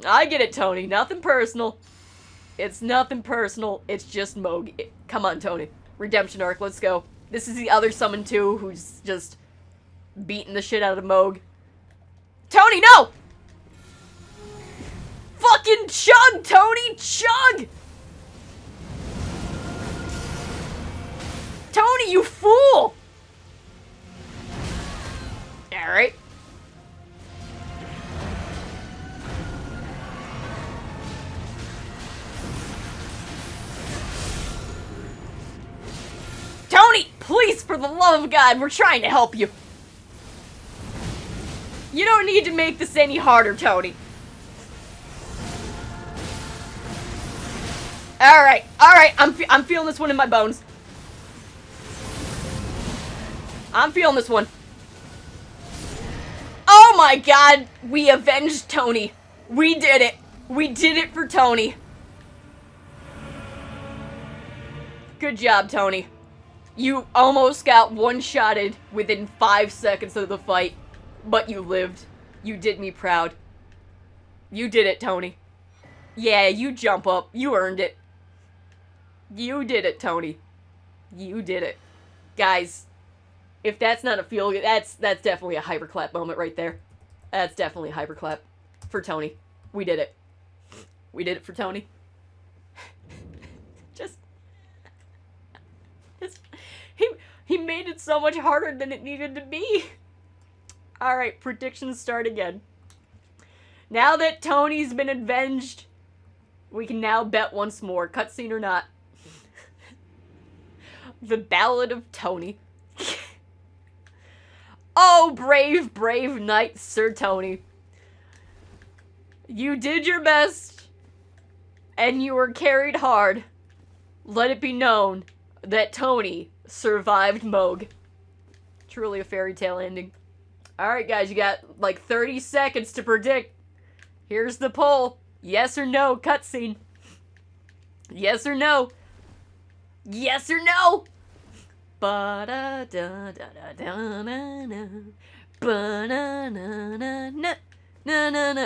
I get it, Tony. Nothing personal. It's nothing personal. It's just Mohg. Come on, Tony. Redemption arc, let's go. This is the other summon too, who's just beating the shit out of Mohg. Tony, no! Fucking chug, Tony! Chug! Tony, you fool! Alright. Tony, please, for the love of God, we're trying to help you. You don't need to make this any harder, Tony. Alright, I'm feeling this one in my bones. I'm feeling this one. Oh my God, we avenged Tony. We did it. We did it for Tony. Good job, Tony. You almost got one-shotted within 5 seconds of the fight, but you lived. You did me proud. You did it, Tony. Yeah, you jump up. You earned it. You did it, Tony. You did it. Guys, if that's not a feel, that's definitely a hyperclap moment right there. That's definitely a hyperclap for Tony. We did it. We did it for Tony. Just he made it so much harder than it needed to be. Alright, predictions start again. Now that Tony's been avenged, we can now bet once more, cutscene or not. The Ballad of Tony. Oh, brave, brave knight, Sir Tony. You did your best, and you were carried hard. Let it be known that Tony survived Mohg. Truly a fairy tale ending. Alright, guys, you got like 30 seconds to predict. Here's the poll. Yes or no, cutscene. Yes or no. Yes or no.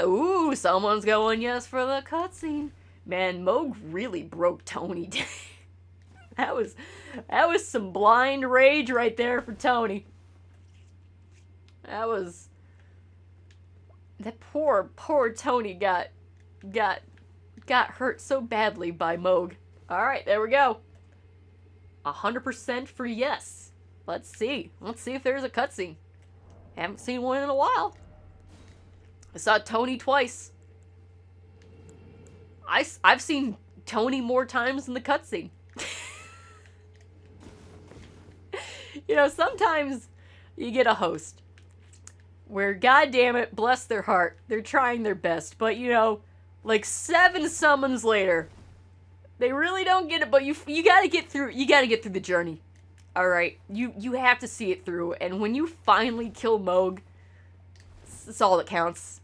Ooh, someone's going yes for the cutscene. Man, Mohg really broke Tony down. That was some blind rage right there for Tony. That poor Tony got hurt so badly by Mohg. Alright, there we go. 100% for yes. Let's see. Let's see if there's a cutscene. Haven't seen one in a while. I saw Tony twice. I've seen Tony more times than the cutscene. You know, sometimes you get a host where, goddammit, bless their heart, they're trying their best, but you know, like 7 summons later, they really don't get it, but you gotta get through the journey. Alright? You have to see it through, and when you finally kill Mohg, it's all that counts.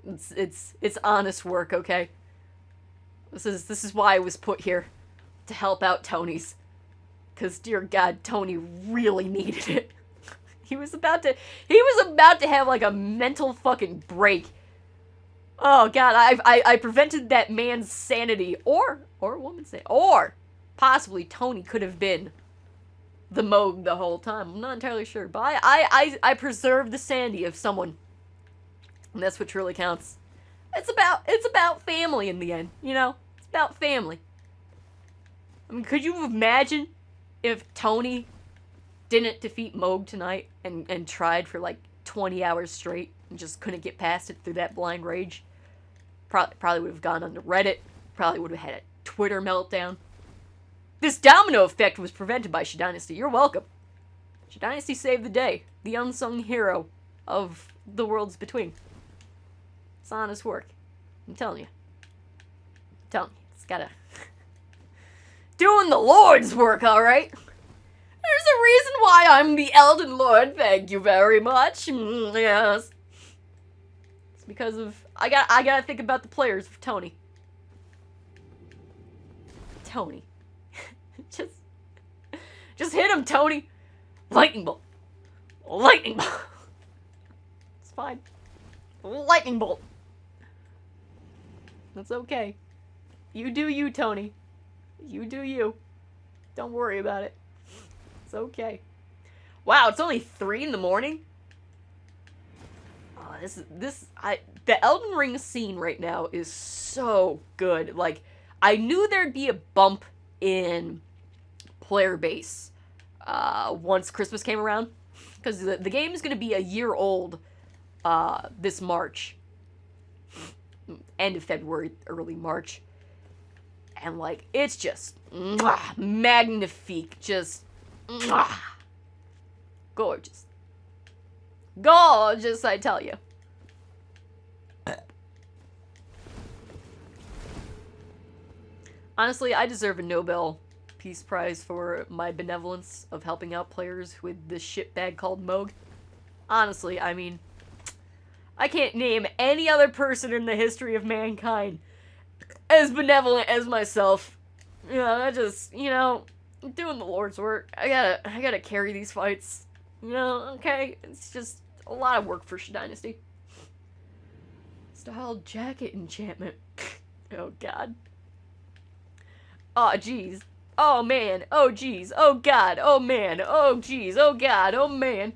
It's honest work, okay? This is why I was put here. To help out Tony's. Because, dear God, Tony really needed it. He was about to have, like, a mental fucking break. Oh, God, I prevented that man's sanity. Or woman's sanity. Or, possibly, Tony could have been the Mohg the whole time. I'm not entirely sure. But I preserved the sanity of someone. And that's what truly counts. It's about family in the end, you know? It's about family. I mean, could you imagine if Tony didn't defeat Mohg tonight and tried for like 20 hours straight and just couldn't get past it through that blind rage? Probably would have gone onto Reddit. Probably would have had a Twitter meltdown. This domino effect was prevented by Dynasty. You're welcome. Dynasty saved the day. The unsung hero of the worlds between. It's honest work. I'm telling you. It's gotta... Doing the Lord's work, alright? There's a reason why I'm the Elden Lord, thank you very much. Yes. It's because of... I gotta think about the players of Tony. Just hit him, Tony! Lightning bolt. Lightning bolt. It's fine. Lightning bolt. That's okay. You do you, Tony. You do you. Don't worry about it. It's okay. Wow, it's only 3 in the morning? Oh, the Elden Ring scene right now is so good. Like, I knew there'd be a bump in player base once Christmas came around. Because the game is going to be a year old this March. End of February, early March. And, like, it's just magnifique. Just gorgeous. Gorgeous, I tell you. Honestly, I deserve a Nobel Peace Prize for my benevolence of helping out players with this shitbag called Mohg. Honestly, I mean, I can't name any other person in the history of mankind as benevolent as myself. You know, I just, you know, I'm doing the Lord's work. I gotta carry these fights. You know, okay? It's just a lot of work for Dynasty. Style jacket enchantment. Oh, God. Oh, jeez. Oh, man. Oh, jeez. Oh, God. Oh, man. Oh, jeez. Oh, God. Oh, man.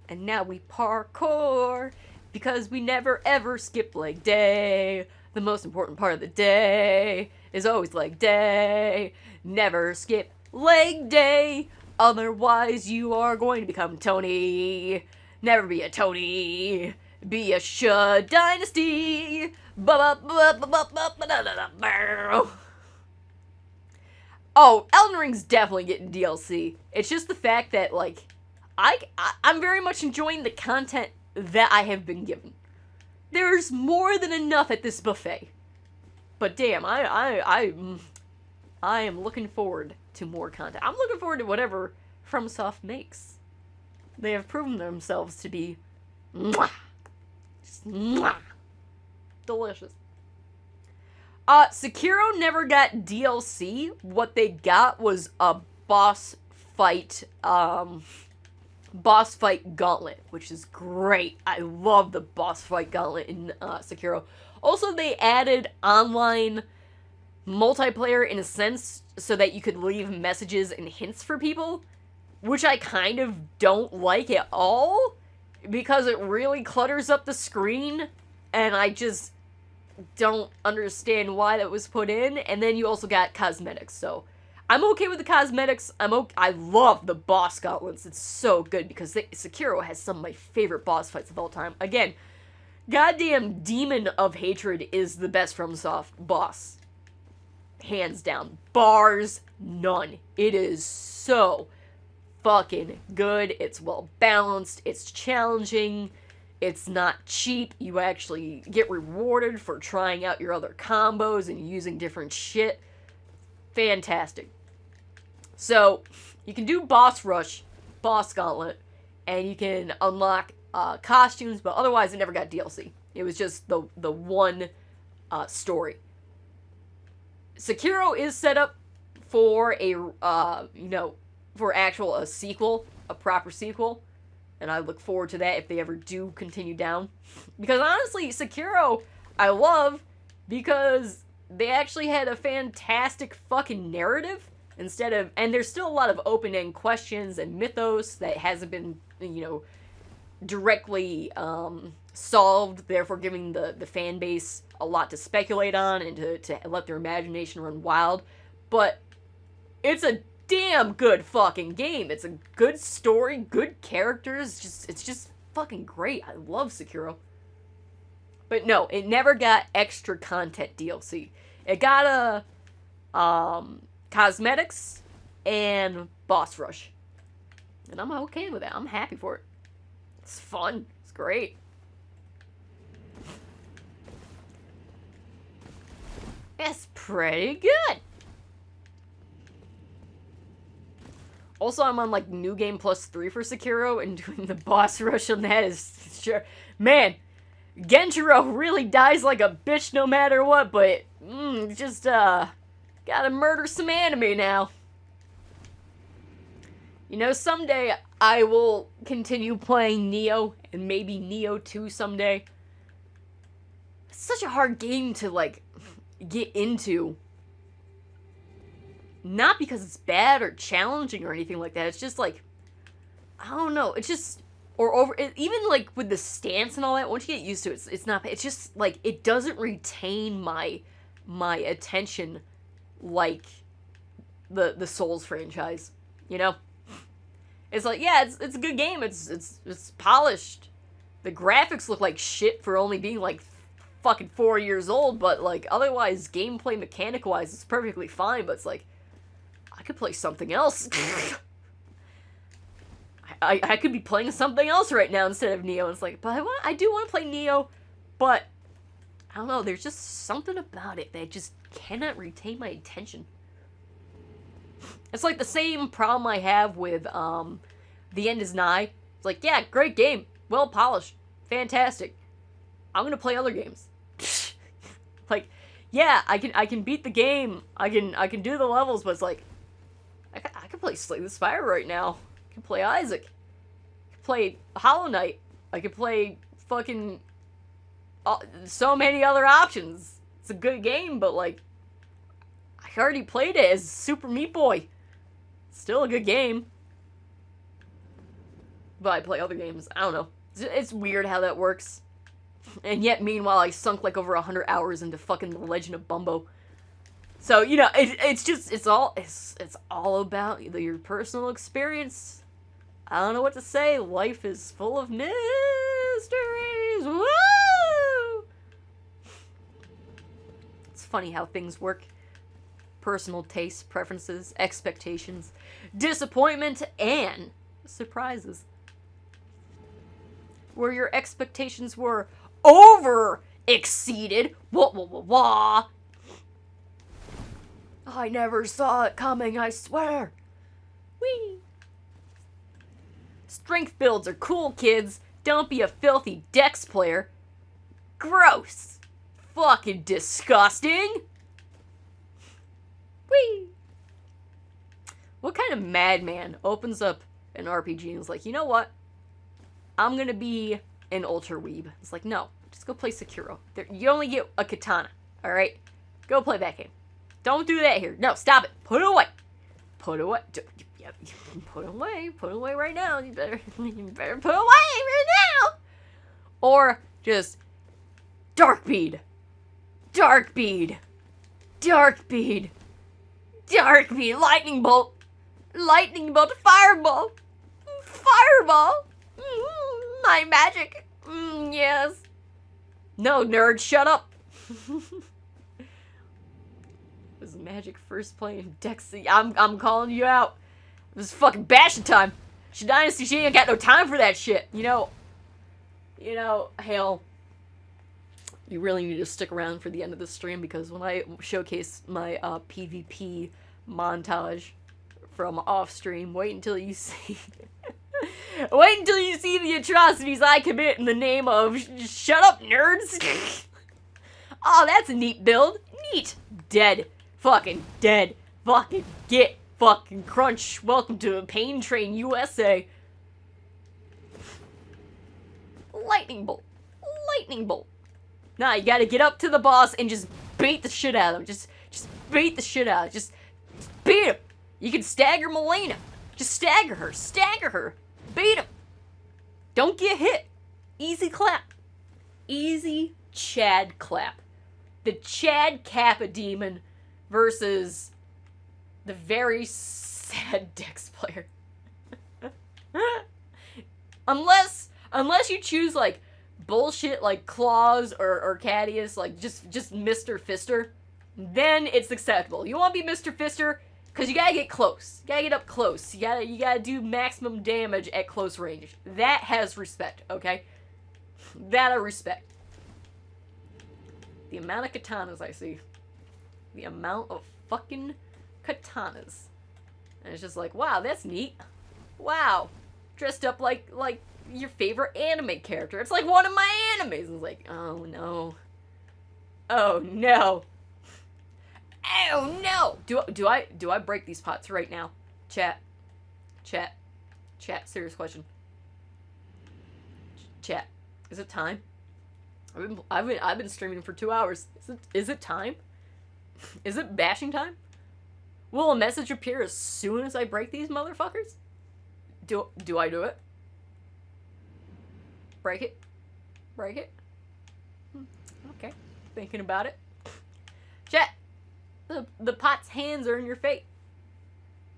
And now we parkour because we never ever skip leg day. The most important part of the day is always leg day. Never skip leg day, otherwise you are going to become Tony. Never be a Tony, be a Dynasty. Oh, Elden Ring's definitely getting DLC. It's just the fact that, like, I'm very much enjoying the content that I have been given. There's more than enough at this buffet. But damn, I am looking forward to more content. I'm looking forward to whatever FromSoft makes. They have proven themselves to be just delicious. Sekiro never got DLC. What they got was a boss fight gauntlet, which is great. I love the boss fight gauntlet in Sekiro. Also, they added online multiplayer in a sense so that you could leave messages and hints for people, which I kind of don't like at all because it really clutters up the screen, and I just don't understand why that was put in. And then you also got cosmetics, so I'm okay with the cosmetics. I love the boss gauntlets. It's so good because Sekiro has some of my favorite boss fights of all time. Again, goddamn Demon of Hatred is the best FromSoft boss. Hands down. Bars none. It is so fucking good. It's well balanced. It's challenging. It's not cheap. You actually get rewarded for trying out your other combos and using different shit. Fantastic. So, you can do boss rush, boss gauntlet, and you can unlock costumes, but otherwise it never got DLC. It was just the one story. Sekiro is set up for a, for actual a sequel, a proper sequel, and I look forward to that if they ever do continue down. Because honestly, Sekiro, I love because they actually had a fantastic fucking narrative instead of, and there's still a lot of open-end questions and mythos that hasn't been, directly solved, therefore giving the fan base a lot to speculate on and to let their imagination run wild. But it's a damn good fucking game. It's a good story, good characters, it's just fucking great. I love Sekiro. But no, it never got extra content DLC. It got cosmetics and boss rush. And I'm okay with that. I'm happy for it. It's fun. It's great. It's pretty good. Also, I'm on, like, New Game Plus 3 for Sekiro, and doing the boss rush on that is, sure. Man, Genjiro really dies like a bitch no matter what, but, just, gotta murder some anime now. Someday I will continue playing Neo, and maybe Neo 2 someday. It's such a hard game to, like, get into. Not because it's bad or challenging or anything like that. It's just like, I don't know. It's just, even like with the stance and all that. Once you get used to it, it's not. It's just like it doesn't retain my attention like the Souls franchise. It's like, yeah, it's a good game. It's polished. The graphics look like shit for only being like fucking 4 years old, but like otherwise, gameplay mechanic wise, it's perfectly fine. But it's like, I could play something else. I could be playing something else right now instead of Neo. It's like, but I do want to play Neo, but I don't know. There's just something about it that just cannot retain my attention. It's like the same problem I have with The End Is Nigh. It's like, yeah, great game, well polished, fantastic. I'm gonna play other games. Like, yeah, I can beat the game. I can do the levels, but it's like, I can play Slay the Spire right now. I can play Isaac. I can play Hollow Knight. I can play fucking so many other options. It's a good game, but like, I already played it as Super Meat Boy. Still a good game. But I play other games. I don't know. It's weird how that works. And yet, meanwhile, I sunk like over 100 hours into fucking The Legend of Bumbo. So, it's all about your personal experience. I don't know what to say. Life is full of mysteries. Woo! It's funny how things work. Personal tastes, preferences, expectations, disappointment, and surprises. Where your expectations were over-exceeded. Wah. I never saw it coming, I swear. Whee! Strength builds are cool, kids. Don't be a filthy dex player. Gross. Fucking disgusting. Whee! What kind of madman opens up an RPG and is like, you know what? I'm gonna be an ultra weeb. It's like, no, just go play Sekiro. You only get a katana, alright? Go play that game. Don't do that here. No, stop it. Put it away. Put it away. Put it away. Put it away right now. You better put it away right now. Or just Darkbead. Darkbead. Darkbead. Darkbead. Lightning bolt. Lightning bolt. Fireball. Fireball. My magic. Yes. No, nerd, shut up. Was Magic first playing Dex? I'm calling you out. This is fucking bashing time. Dynasty, she ain't got no time for that shit. Hale, you really need to stick around for the end of the stream, because when I showcase my PvP montage from off stream. Wait until you see. Wait until you see the atrocities I commit in the name of shut up, nerds. Oh, that's a neat build. Neat. Dead. Fucking dead. Fucking get fucking crunch. Welcome to Pain Train USA. Lightning bolt. Lightning bolt. Nah, you gotta get up to the boss and just bait the shit out of him. Just bait the shit out of him. Just beat him. You can stagger Melina. Just stagger her. Stagger her. Beat him. Don't get hit. Easy clap. Easy Chad clap. The Chad Kappa demon versus the very sad Dex player. Unless you choose like bullshit like Claws or Cadius, like just Mr. Fister, then it's acceptable. You want to be Mr. Fister because you gotta get close. You gotta get up close. You gotta do maximum damage at close range. That has respect, okay? That I respect. The amount of katanas I see. The amount of fucking katanas. And it's just like, wow, that's neat. Wow. Dressed up like your favorite anime character. It's like one of my animes. It's like, oh no. Oh no. Oh no. Do I break these pots right now? Chat. Serious question. Chat. Is it time? I've been streaming for 2 hours. Is it time? Is it bashing time? Will a message appear as soon as I break these motherfuckers? Do I do it? Break it? Break it? Okay. Thinking about it. Chat. The pot's hands are in your fate.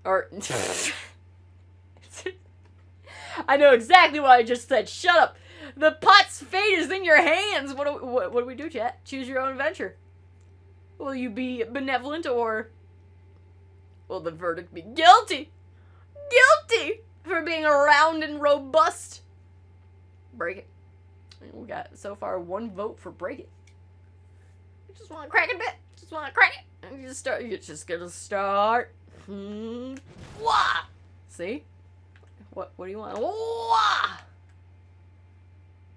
Or I know exactly what I just said. Shut up. The pot's fate is in your hands. What do we do, chat? Choose your own adventure. Will you be benevolent or will the verdict be guilty? Guilty for being round and robust. Break it. We got so far 1 vote for break it. You just want to crack it a bit. Just want to crack it. And you're just gonna start. Wah! See? What do you want? Wah!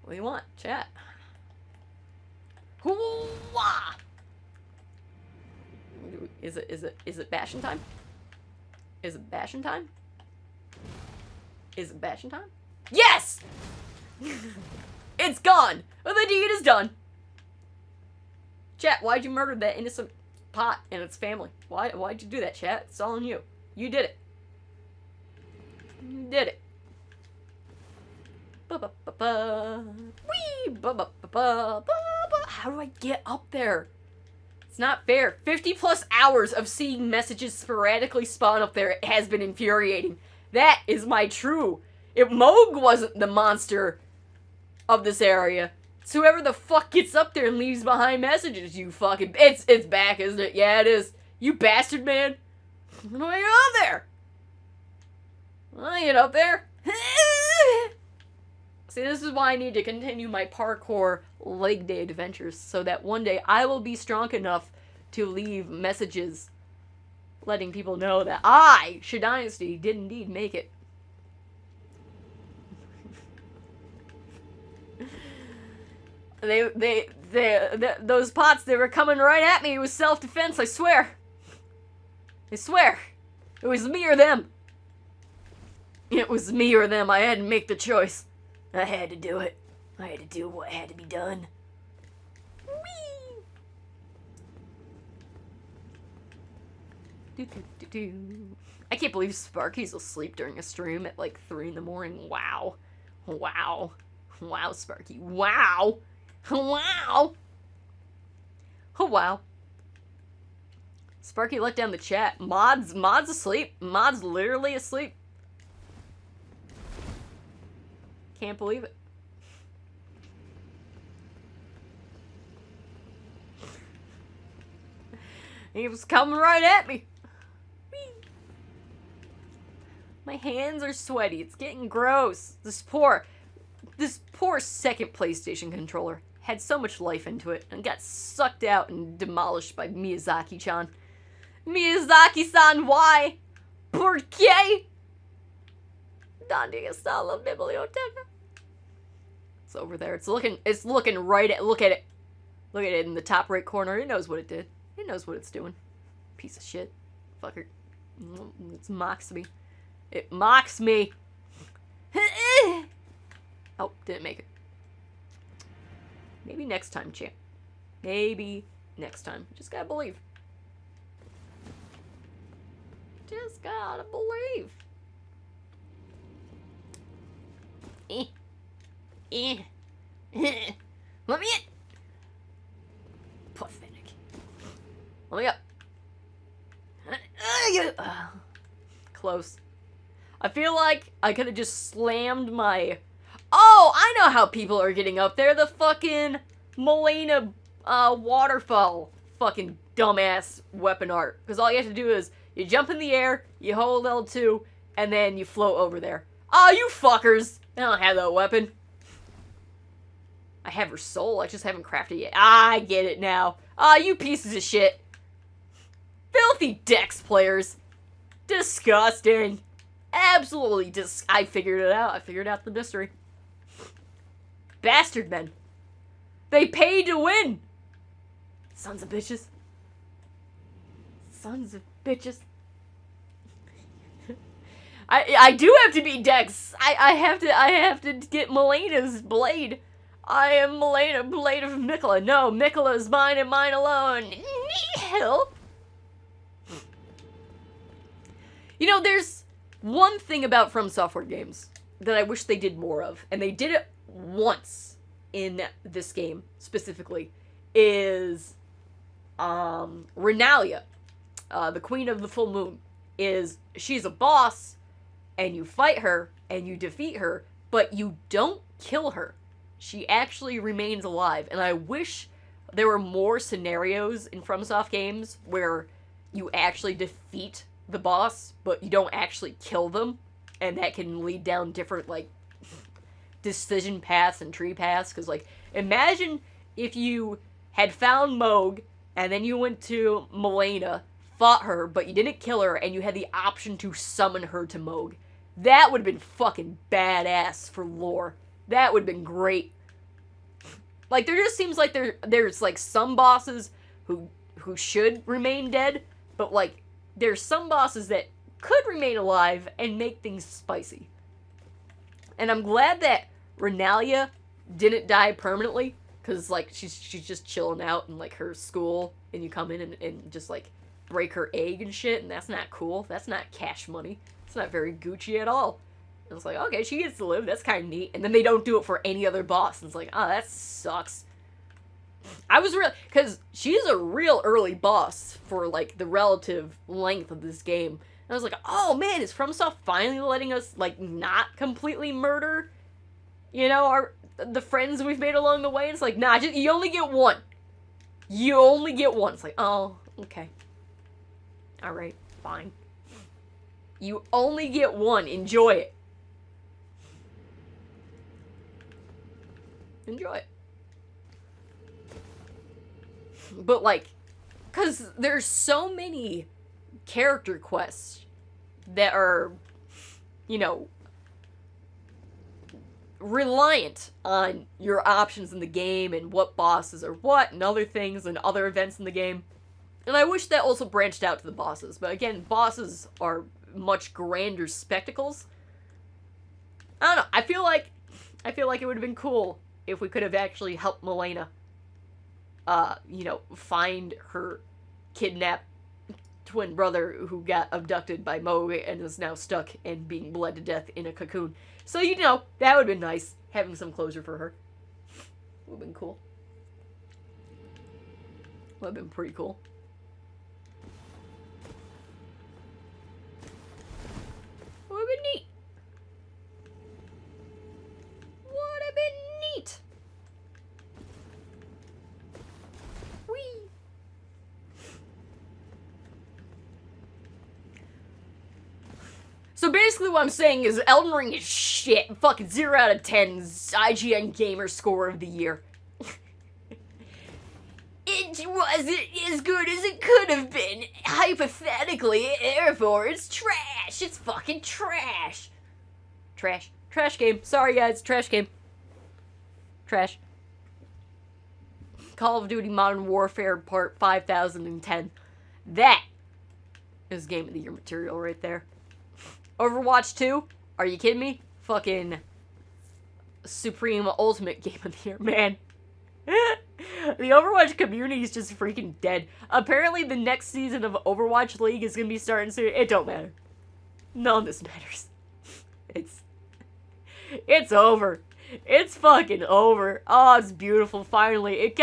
What do you want? Chat. Wah! Is it bashing time? Is it bashing time? Is it bashing time? Yes! It's gone! The deed is done. Chat, why'd you murder that innocent pot and its family? Why'd you do that, chat? It's all on you. You did it. You did it. Wee! How do I get up there? It's not fair. 50 plus hours of seeing messages sporadically spawn up there has been infuriating. That is my true. If Mohg wasn't the monster of this area, it's whoever the fuck gets up there and leaves behind messages, you fucking... It's back, isn't it? Yeah, it is. You bastard, man. What are you up there? I get up there. See, this is why I need to continue my parkour leg day adventures, so that one day I will be strong enough to leave messages letting people know that I, Dynasty, did indeed make it. Those pots, they were coming right at me. It was self-defense, I swear. I swear. It was me or them. It was me or them. I had to make the choice. I had to do it. I had to do what had to be done. Whee! I can't believe Sparky's asleep during a stream at like 3 in the morning. Wow. Wow. Wow, Sparky. Wow. Wow. Oh, wow. Sparky let down the chat. Mod's asleep. Mod's literally asleep. Can't believe it. He was coming right at me. Whee. My hands are sweaty. It's getting gross. This poor second PlayStation controller had so much life into it and got sucked out and demolished by Miyazaki-chan. Miyazaki-san, why? ¿Por qué? ¿Dónde está la biblioteca? It's over there. It's looking right at, look at it. Look at it in the top right corner. It knows what it did. It knows what it's doing. Piece of shit. Fucker. It mocks me. It mocks me. Oh, didn't make it. Maybe next time, champ. Maybe next time. Just gotta believe. Just gotta believe. Let me in. Pathetic. Let me up. Close. I feel like I could have just slammed my... Oh, I know how people are getting up there. The fucking Molina waterfall. Fucking dumbass weapon art. Because all you have to do is you jump in the air, you hold L2, and then you float over there. Oh, you fuckers. I don't have that weapon. I have her soul. I just haven't crafted it yet. Ah, I get it now. Ah, you pieces of shit. Filthy Dex players. Disgusting. Absolutely I figured it out. I figured out the mystery. Bastard men. They paid to win. Sons of bitches. Sons of bitches. I do have to beat Dex. I have to get Melena's blade. I am Melena, blade of Mikola. No, Mikola is mine and mine alone. Need help? You know, there's one thing about From Software games that I wish they did more of, and they did it once in this game specifically, is Renalia, the Queen of the Full Moon. She's a boss, and you fight her, and you defeat her, but you don't kill her. She actually remains alive, and I wish there were more scenarios in FromSoft games where you actually defeat the boss, but you don't actually kill them, and that can lead down different, like, decision paths and tree paths, because, like, imagine if you had found Mohg, and then you went to Melena, fought her, but you didn't kill her, and you had the option to summon her to Mohg. That would have been fucking badass for lore. That would have been great. Like, there just seems like there's, like, some bosses who should remain dead, but, like, there's some bosses that could remain alive and make things spicy. And I'm glad that Renalia didn't die permanently, because, like, she's just chilling out in, like, her school, and you come in and just, like, break her egg and shit, and that's not cool. That's not cash money. It's not very Gucci at all. And it's like, okay, she gets to live. That's kind of neat. And then they don't do it for any other boss. And it's like, oh, that sucks. I was real... Because she's a real early boss for, like, the relative length of this game. And I was like, oh, man, is FromSoft finally letting us, like, not completely murder, you know, the friends we've made along the way? And it's like, nah, you only get one. You only get one. It's like, oh, okay. Alright, fine. You only get one. Enjoy it. Enjoy it. But, like, because there's so many character quests that are, you know, reliant on your options in the game and what bosses are what and other things and other events in the game. And I wish that also branched out to the bosses. But again, bosses are much grander spectacles. I don't know. I feel like it would have been cool if we could have actually helped Melena, you know, find her kidnapped twin brother who got abducted by Mohg and is now stuck and being bled to death in a cocoon. So, you know, that would have been nice, having some closure for her. Would have been cool. Would have been pretty cool. Would have been neat. Would have been neat. Whee! So basically what I'm saying is Elden Ring is shit. Fucking 0 out of 10 IGN Gamer Score of the Year. It wasn't as good as it could have been. Hypothetically, therefore it's trash. That shit's fucking trash. Trash. Trash game. Sorry, guys. Trash game. Trash. Call of Duty Modern Warfare Part 5010. That is Game of the Year material right there. Overwatch 2? Are you kidding me? Fucking Supreme Ultimate Game of the Year, man. The Overwatch community is just freaking dead. Apparently the next season of Overwatch League is gonna be starting soon. It don't matter. None of this matters. It's over. It's fucking over. Oh, it's beautiful, finally.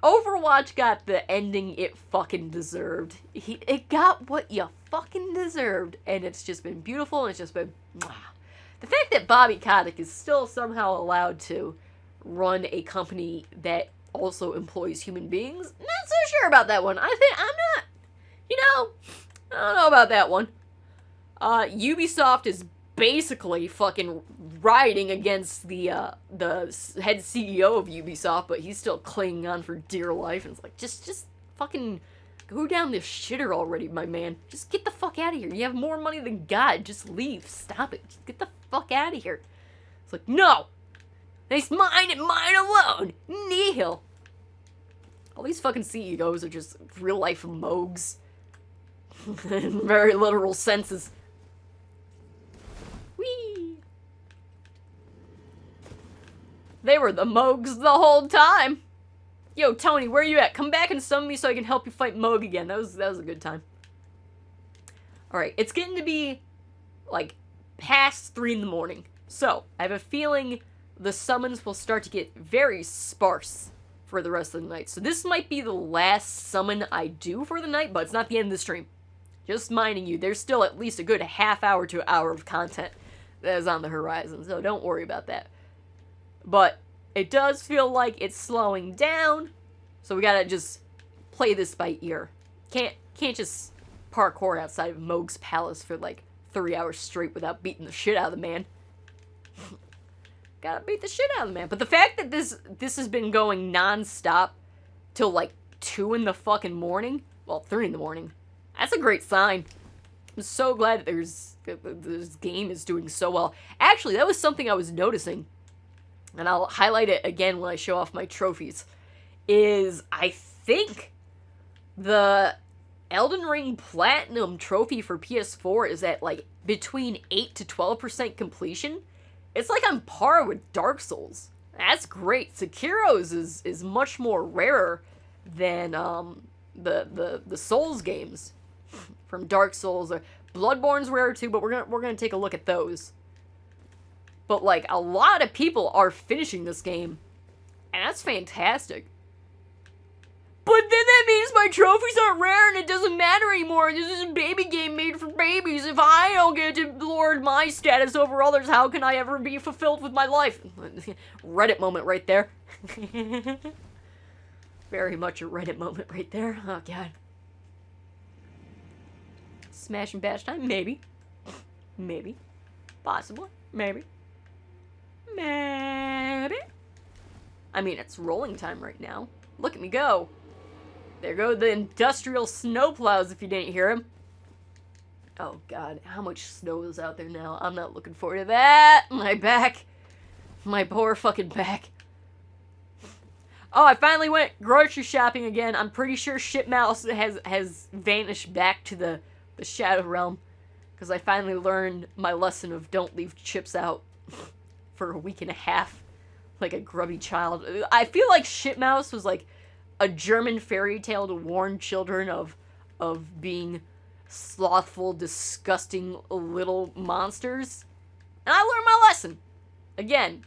Overwatch got the ending it fucking deserved. It got what you fucking deserved, and it's just been beautiful, and it's just been... Mwah. The fact that Bobby Kotick is still somehow allowed to run a company that also employs human beings, not so sure about that one. I don't know about that one. Ubisoft is basically fucking rioting against the head CEO of Ubisoft, but he's still clinging on for dear life, and it's like, just fucking go down this shitter already, my man. Just get the fuck out of here. You have more money than God. Just leave. Stop it. Just get the fuck out of here. It's like, no! It's mine and mine alone! Nihil! All these fucking CEOs are just real-life Mohgs. In very literal senses. Whee! They were the Mohgs the whole time! Yo, Tony, where you at? Come back and summon me so I can help you fight Mohg again. That was a good time. Alright, it's getting to be, like, past 3 in the morning. So, I have a feeling the summons will start to get very sparse for the rest of the night. So this might be the last summon I do for the night, but it's not the end of the stream. Just minding you, there's still at least a good half hour to an hour of content that is on the horizon, so don't worry about that. But it does feel like it's slowing down, so we gotta just play this by ear. Can't just parkour outside of Mohg's palace for like 3 hours straight without beating the shit out of the man. Gotta beat the shit out of the man. But the fact that this has been going non-stop till like 2 in the fucking morning, well, 3 in the morning, that's a great sign. I'm so glad that this game is doing so well. Actually, that was something I was noticing, and I'll highlight it again when I show off my trophies, is I think the Elden Ring Platinum trophy for PS4 is at like between 8 to 12% completion. It's like on par with Dark Souls. That's great. Sekiro's is much more rarer than the Souls games from Dark Souls. Bloodborne's rare too, but we're gonna take a look at those. But like a lot of people are finishing this game, and that's fantastic. But then that means my trophies aren't rare and it doesn't matter anymore. This is a baby game made for babies. If I don't get to lord my status over others, how can I ever be fulfilled with my life? Reddit moment right there. Very much a Reddit moment right there. Oh, God. Smash and bash time? Maybe. Maybe. Possibly. Maybe. Maybe. I mean, it's rolling time right now. Look at me go. There go the industrial snowplows if you didn't hear him. Oh, God. How much snow is out there now? I'm not looking forward to that. My back. My poor fucking back. Oh, I finally went grocery shopping again. I'm pretty sure Shitmouse has vanished back to the Shadow Realm. Because I finally learned my lesson of don't leave chips out for a week and a half. Like a grubby child. I feel like Shitmouse was like a German fairy tale to warn children of being slothful, disgusting little monsters. And I learned my lesson. Again,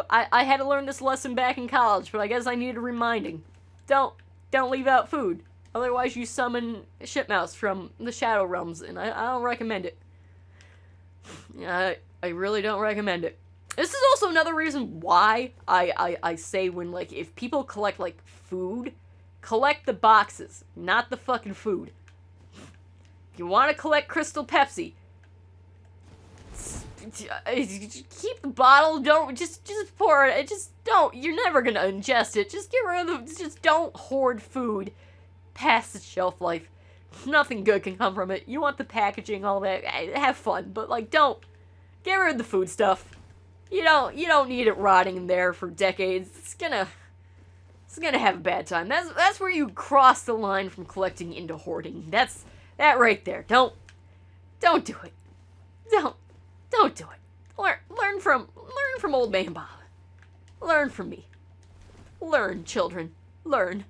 I had to learn this lesson back in college, but I guess I needed reminding. Don't leave out food. Otherwise you summon Shitmouse from the Shadow Realms, and I don't recommend it. I really don't recommend it. This is also another reason why I say when, like, if people collect, like, food, collect the boxes, not the fucking food. If you want to collect Crystal Pepsi, keep the bottle, don't, just pour it, don't, you're never gonna ingest it, just get rid of just don't hoard food past its shelf life. Nothing good can come from it. You want the packaging, all that. Have fun, but like, don't get rid of the food stuff. You don't need it rotting in there for decades. It's gonna have a bad time. That's where you cross the line from collecting into hoarding. That's that right there. Don't do it. Don't do it. Learn from old man Bob. Learn from me. Learn, children. Learn.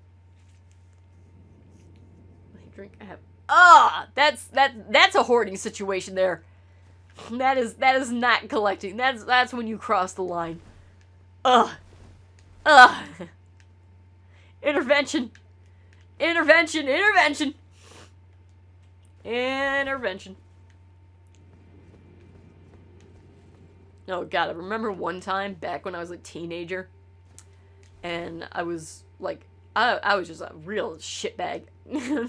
Drink. I have. That's a hoarding situation there. That is not collecting. That's when you cross the line. Intervention. Oh god, I remember one time back when I was a teenager, and I was like, I was just a real shitbag.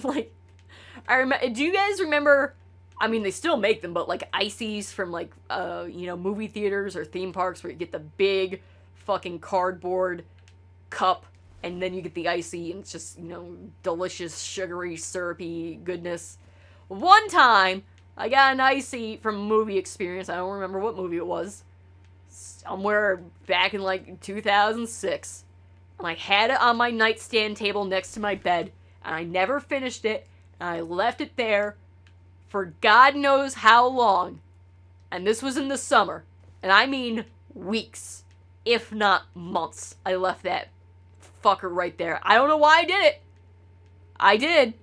Like, I remember. Do you guys remember? I mean, they still make them, but like ices from like movie theaters or theme parks where you get the big fucking cardboard cup, and then you get the icy, and it's just delicious, sugary, syrupy goodness. One time, I got an icy from a movie experience. I don't remember what movie it was. Somewhere back in like 2006. And I had it on my nightstand table next to my bed, and I never finished it, and I left it there for God knows how long. And this was in the summer. And I mean weeks, if not months. I left that fucker right there. I don't know why I did it. I did.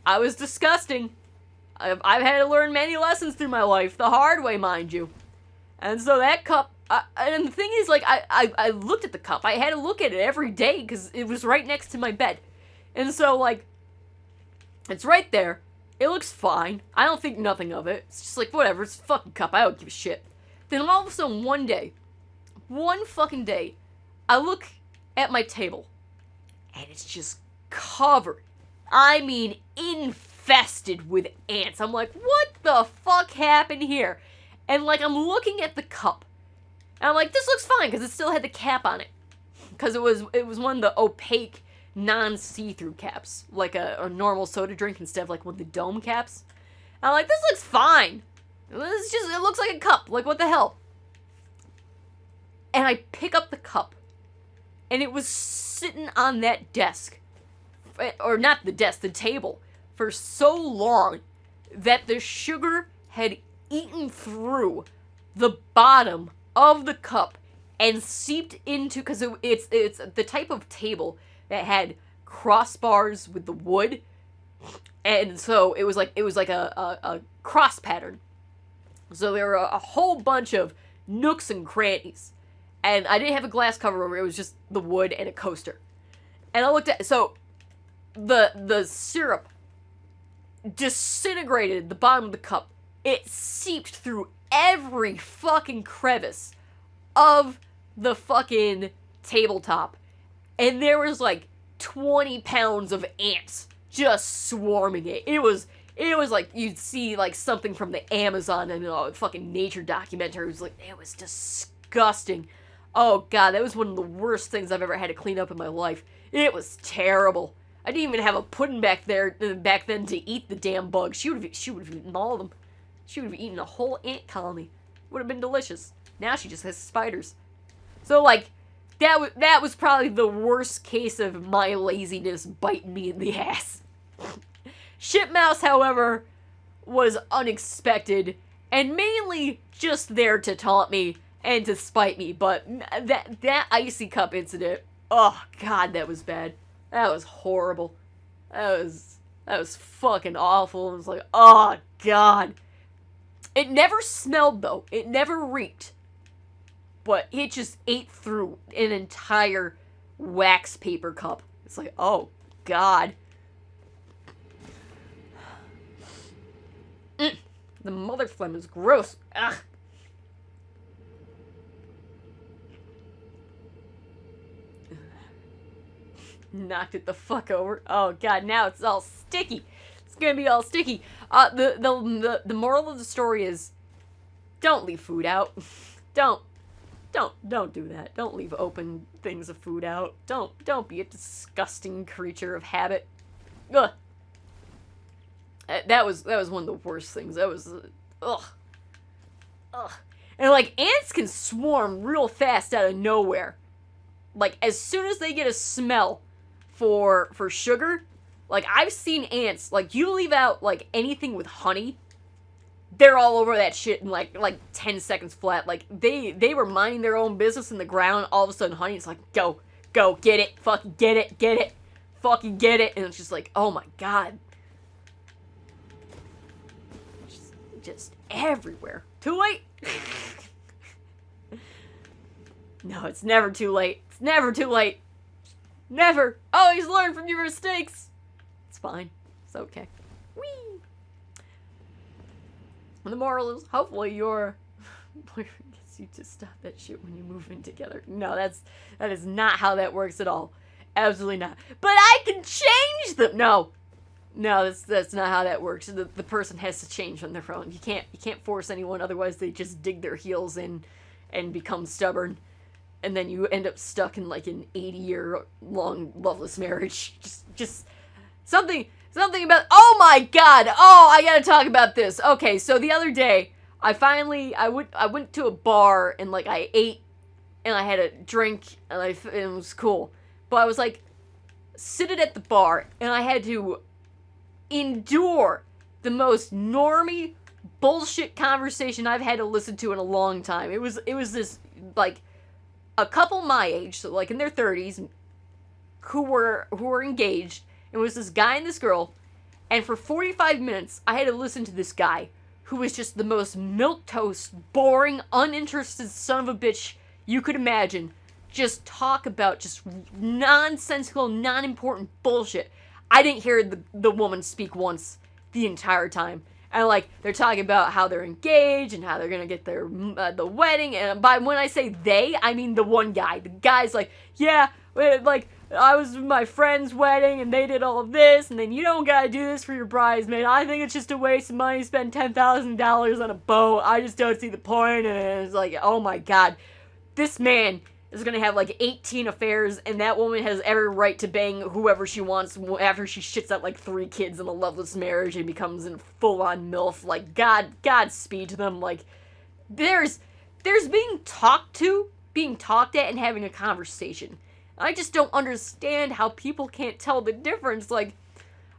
I was disgusting. I've had to learn many lessons through my life, the hard way, mind you. And so that cup, and the thing is, like, I looked at the cup. I had to look at it every day because it was right next to my bed. And so, like, it's right there. It looks fine. I don't think nothing of it. It's just like, whatever, it's a fucking cup. I don't give a shit. Then all of a sudden, one fucking day, I look at my table, and it's just covered. I mean, infested with ants. I'm like, what the fuck happened here? And like, I'm looking at the cup, and I'm like, this looks fine, because it still had the cap on it. Because it was one of the opaque, non-see-through caps, like a normal soda drink instead of like one of the dome caps. And I'm like, this looks fine. It looks like a cup. Like, what the hell? And I pick up the cup, and it was sitting on that desk, or not the desk, the table, for so long that the sugar had eaten through the bottom of the cup and seeped into, because it's the type of table that had crossbars with the wood, and so it was like a cross pattern. So there were a whole bunch of nooks and crannies, and I didn't have a glass cover over it. It was just the wood and a coaster. And I looked at, so the syrup disintegrated the bottom of the cup. It seeped through every fucking crevice of the fucking tabletop. And there was like 20 pounds of ants just swarming it. It was like you'd see like something from the Amazon and a fucking nature documentary. It was disgusting. Oh god, that was one of the worst things I've ever had to clean up in my life. It was terrible. I didn't even have a pudding back then to eat the damn bugs. She would have eaten all of them. She would have eaten a whole ant colony. Would have been delicious. Now she just has spiders. So like, that was probably the worst case of my laziness biting me in the ass. Shitmouse, however, was unexpected and mainly just there to taunt me and to spite me. But that icy cup incident, oh god, that was bad. That was horrible. That was fucking awful. It was like, oh god. It never smelled though. It never reeked. But it just ate through an entire wax paper cup. It's like, oh god. The mother phlegm is gross. Ugh. Knocked it the fuck over. Oh god, now it's all sticky. It's gonna be all sticky. The moral of the story is, don't leave food out. Don't do that. Don't leave open things of food out. Don't be a disgusting creature of habit. Ugh. that was one of the worst things. That was ugh. And like ants can swarm real fast out of nowhere. Like as soon as they get a smell for sugar, like I've seen ants, like you leave out like anything with honey, they're all over that shit in like 10 seconds flat. Like they were minding their own business in the ground, all of a sudden honey's like go get it, fucking get it, fucking get it, and it's just like, oh my god. Just everywhere. Too late? No, it's never too late. It's never too late. Never. Always learn from your mistakes. It's fine. It's okay. Whee! And the moral is, hopefully your boyfriend gets you to stop that shit when you move in together. No, that is not how that works at all. Absolutely not. But I can change them. No, that's not how that works. The person has to change on their own. You can't force anyone. Otherwise, they just dig their heels in and become stubborn, and then you end up stuck in like an 80-year-long loveless marriage. Just something about. Oh my god! Oh, I gotta talk about this. Okay, so the other day, I went to a bar and like I ate and I had a drink and it was cool, but I was like seated at the bar and I had to endure the most normie bullshit conversation I've had to listen to in a long time. It was this like a couple my age, so like in their 30s, who were engaged. It was this guy and this girl, and for 45 minutes I had to listen to this guy who was just the most milquetoast, boring, uninterested son of a bitch you could imagine. Just talk about just nonsensical, non-important bullshit. I didn't hear the woman speak once the entire time. And like they're talking about how they're engaged and how they're gonna get their the wedding. And by when I say they, I mean the one guy. The guy's like, yeah, like I was at my friend's wedding and they did all of this, and then you don't gotta do this for your bridesmaid. I think it's just a waste of money to spend $10,000 on a boat. I just don't see the point. And it's like, oh my god, this man is gonna have like 18 affairs, and that woman has every right to bang whoever she wants after she shits out like 3 kids in a loveless marriage and becomes a full-on MILF. Like, Godspeed to them. Like, there's being talked at, and having a conversation. I just don't understand how people can't tell the difference. Like,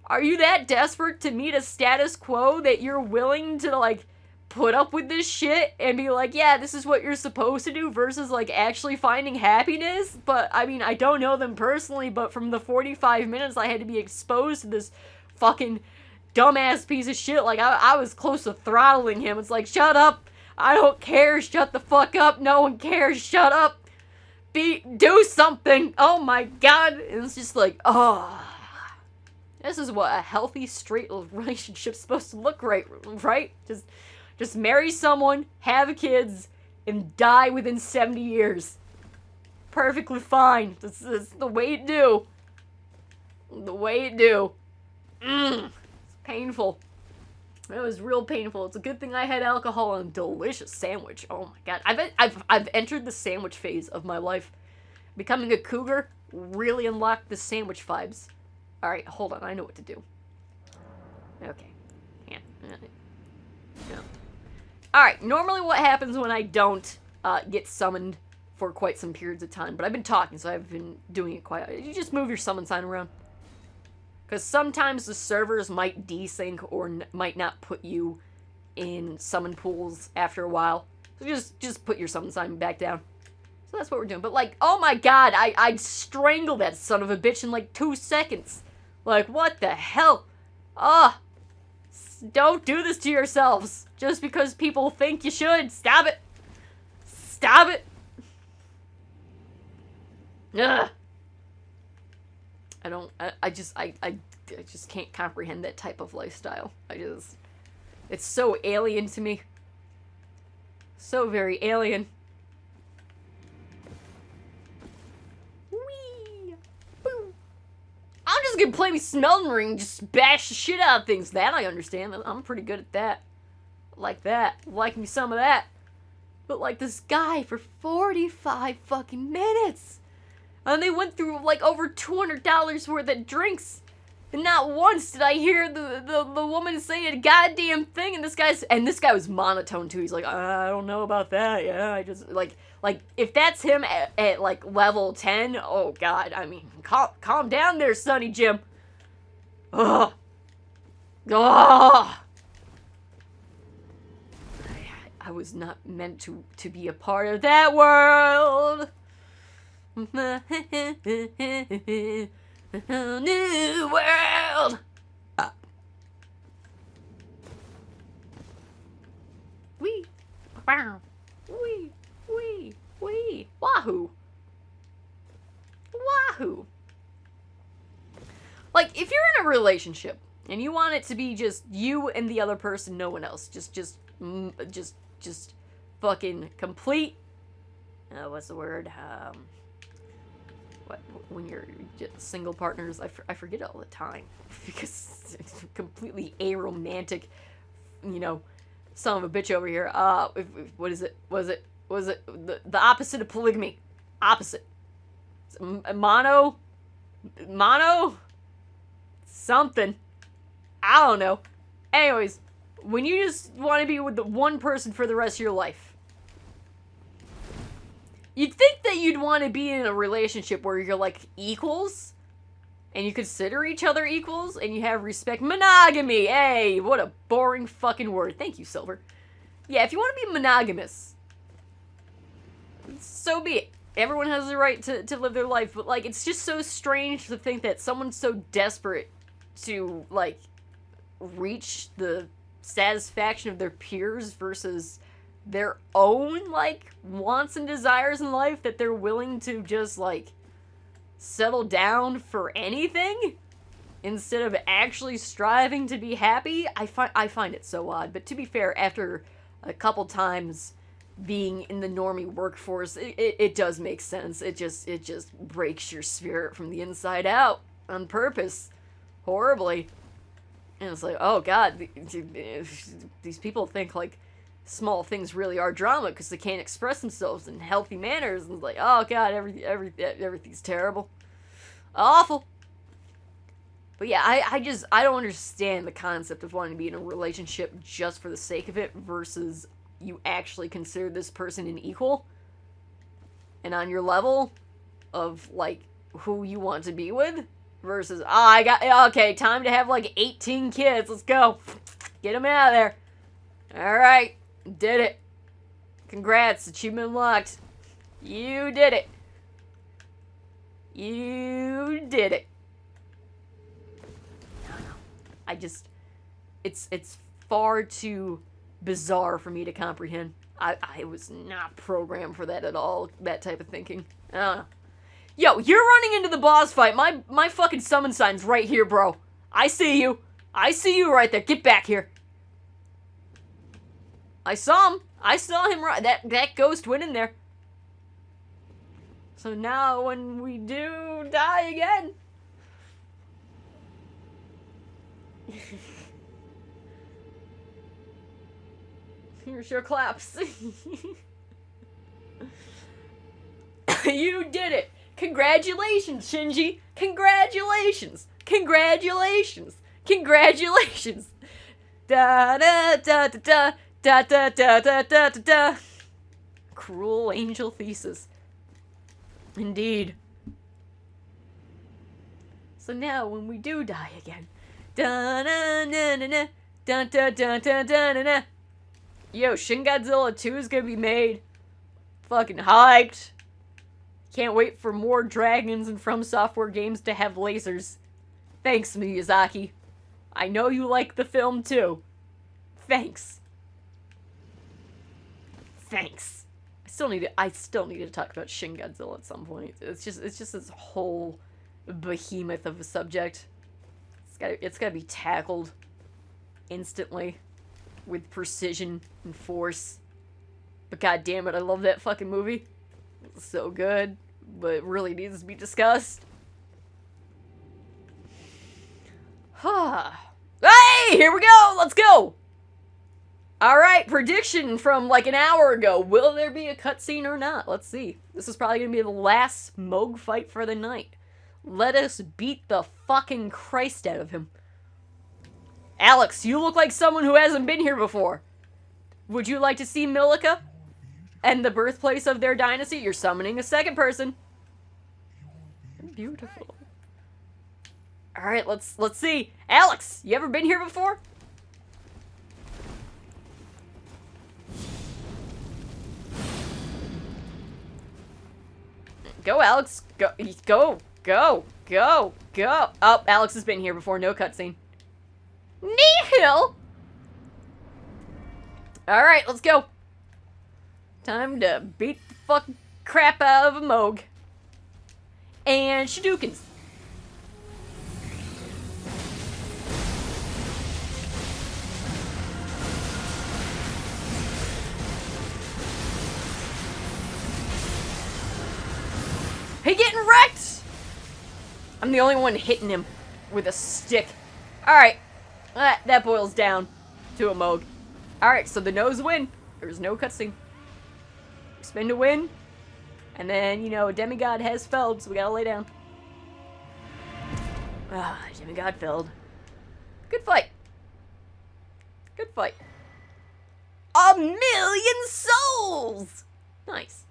are you that desperate to meet a status quo that you're willing to like put up with this shit and be like, yeah, this is what you're supposed to do, versus like actually finding happiness? But I mean, I don't know them personally, but from the 45 minutes I had to be exposed to this fucking dumbass piece of shit, like I was close to throttling him. It's like, shut up, I don't care, shut the fuck up, no one cares, shut up, do something, oh my god. And it's just like, oh, this is what a healthy straight relationship's supposed to look right? Just marry someone, have kids, and die within 70 years. Perfectly fine. That's the way you do. The way you do. It's painful. It was real painful. It's a good thing I had alcohol and a delicious sandwich. Oh my god. I've entered the sandwich phase of my life. Becoming a cougar really unlocked the sandwich vibes. Alright, hold on. I know what to do. Okay. Yeah. Alright, normally what happens when I don't get summoned for quite some periods of time, but I've been talking, so I've been doing it quite... You just move your summon sign around. Because sometimes the servers might desync or might not put you in summon pools after a while. So just put your summon sign back down. So that's what we're doing. But like, oh my god, I'd strangle that son of a bitch in like 2 seconds. Like, what the hell? Don't do this to yourselves just because people think you should. Stop it. Stop it. Ugh. I just can't comprehend that type of lifestyle. It's so alien to me. So very alien. Whee! Boom! I'm just gonna play me Smelling Ring, just bash the shit out of things. That I understand. I'm pretty good at that. Like that. Like me some of that. But like this guy for 45 fucking minutes. And they went through like over $200 worth of drinks. And not once did I hear the woman say a goddamn thing, and this guy was monotone too. He's like, I don't know about that. Yeah, I just like if that's him at like level 10, oh god, I mean, calm down there, Sonny Jim. Ugh. Ugh. I was not meant to be a part of that world. New world. Wee. Wow. Wee. Wahoo. Wahoo. Like, if you're in a relationship and you want it to be just you and the other person, no one else, just fucking complete. What's the word? What when you're single partners? I forget all the time because it's completely aromantic. You know, son of a bitch over here. What is it? Was it the opposite of polygamy? Opposite. Mono. Something. I don't know. Anyways, when you just want to be with the one person for the rest of your life, you'd think that you'd want to be in a relationship where you're like equals, and you consider each other equals, and you have respect. Monogamy! Hey, what a boring fucking word. Thank you, Silver. Yeah, if you want to be monogamous, so be it. Everyone has the right to live their life, but like, it's just so strange to think that someone's so desperate to like reach the satisfaction of their peers versus their own like wants and desires in life that they're willing to just like settle down for anything instead of actually striving to be happy. I find it so odd. But to be fair, after a couple times being in the normie workforce, it does make sense. It just breaks your spirit from the inside out on purpose, horribly. And it's like, oh god, these people think like small things really are drama because they can't express themselves in healthy manners. And it's like, oh god, everything's terrible, awful. But yeah, I don't understand the concept of wanting to be in a relationship just for the sake of it versus you actually consider this person an equal and on your level of like who you want to be with versus okay, time to have like 18 kids, let's go, get them out of there. All right, did it, congrats, achievement unlocked, you did it, I just, it's far too bizarre for me to comprehend. I was not programmed for that at all, that type of thinking. I don't know. Yo, you're running into the boss fight. My fucking summon sign's right here, bro. I see you right there. Get back here. I saw him right. That ghost went in there. So now when we do die again, here's your claps. You did it. Congratulations, Shinji. Congratulations. Da da da da da da da da da da da. Cruel angel thesis. Indeed. So now when we do die again, da na na na na da da da da da na. Yo, Shin Godzilla 2 is gonna be made. Fucking hyped. Can't wait for more dragons and From Software games to have lasers. Thanks, Miyazaki. I know you like the film too. Thanks. I still need to talk about Shin Godzilla at some point. It's just this whole behemoth of a subject. It's gotta be tackled instantly with precision and force. But god damn it, I love that fucking movie. It's so good, but it really needs to be discussed. Hey, here we go. Let's go. All right, prediction from like an hour ago. Will there be a cutscene or not? Let's see. This is probably gonna be the last Mohg fight for the night. Let us beat the fucking Christ out of him. Alex, you look like someone who hasn't been here before. Would you like to see Milica and the birthplace of their dynasty? You're summoning a second person. Beautiful. Alright, let's see. Alex, you ever been here before? Go, Alex. Go, go, go, go, go. Oh, Alex has been here before. No cutscene. Nihil! Alright, let's go. Time to beat the fucking crap out of a Mohg. And Shadoukens. He getting wrecked! I'm the only one hitting him with a stick. Alright. That boils down to a Mohg. Alright, so the no's win. There's no cutscene. Spin to win. And then, you know, a demigod has felled, so we gotta lay down. Ah, demigod felled. Good fight. Good fight. 1,000,000 souls! Nice.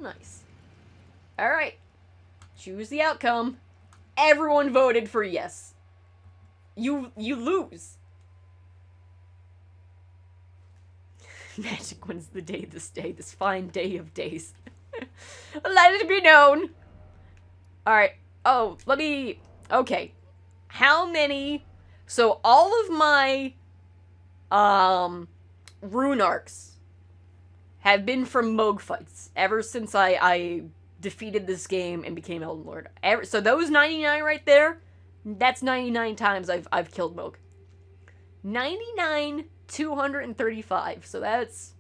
Nice. Alright. Choose the outcome. Everyone voted for yes. You lose. Magic wins the day this day, this fine day of days. Let it be known. Alright. Oh, let me... Okay. How many... So, all of my... rune arcs have been from Mohg fights. Ever since I defeated this game and became Elden Lord. So, those 99 right there, that's 99 times I've killed Mohg. 99... 235, so that's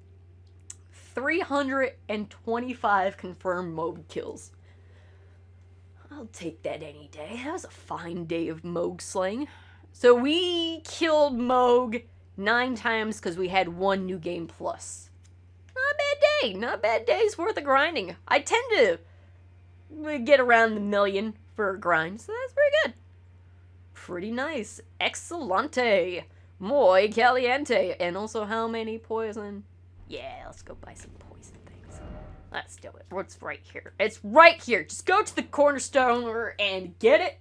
325 confirmed Mohg kills. I'll take that any day. That was a fine day of Mohg slaying. So we killed Mohg 9 times because we had 1 new game plus. Not a bad day. Not a bad day's worth of grinding. I tend to get around the 1,000,000 for a grind, so that's pretty good. Pretty nice. Excelente. Muy caliente. And also how many poison? Yeah, let's go buy some poison things. Let's do it. What's right here? It's right here. Just go to the cornerstone and get it.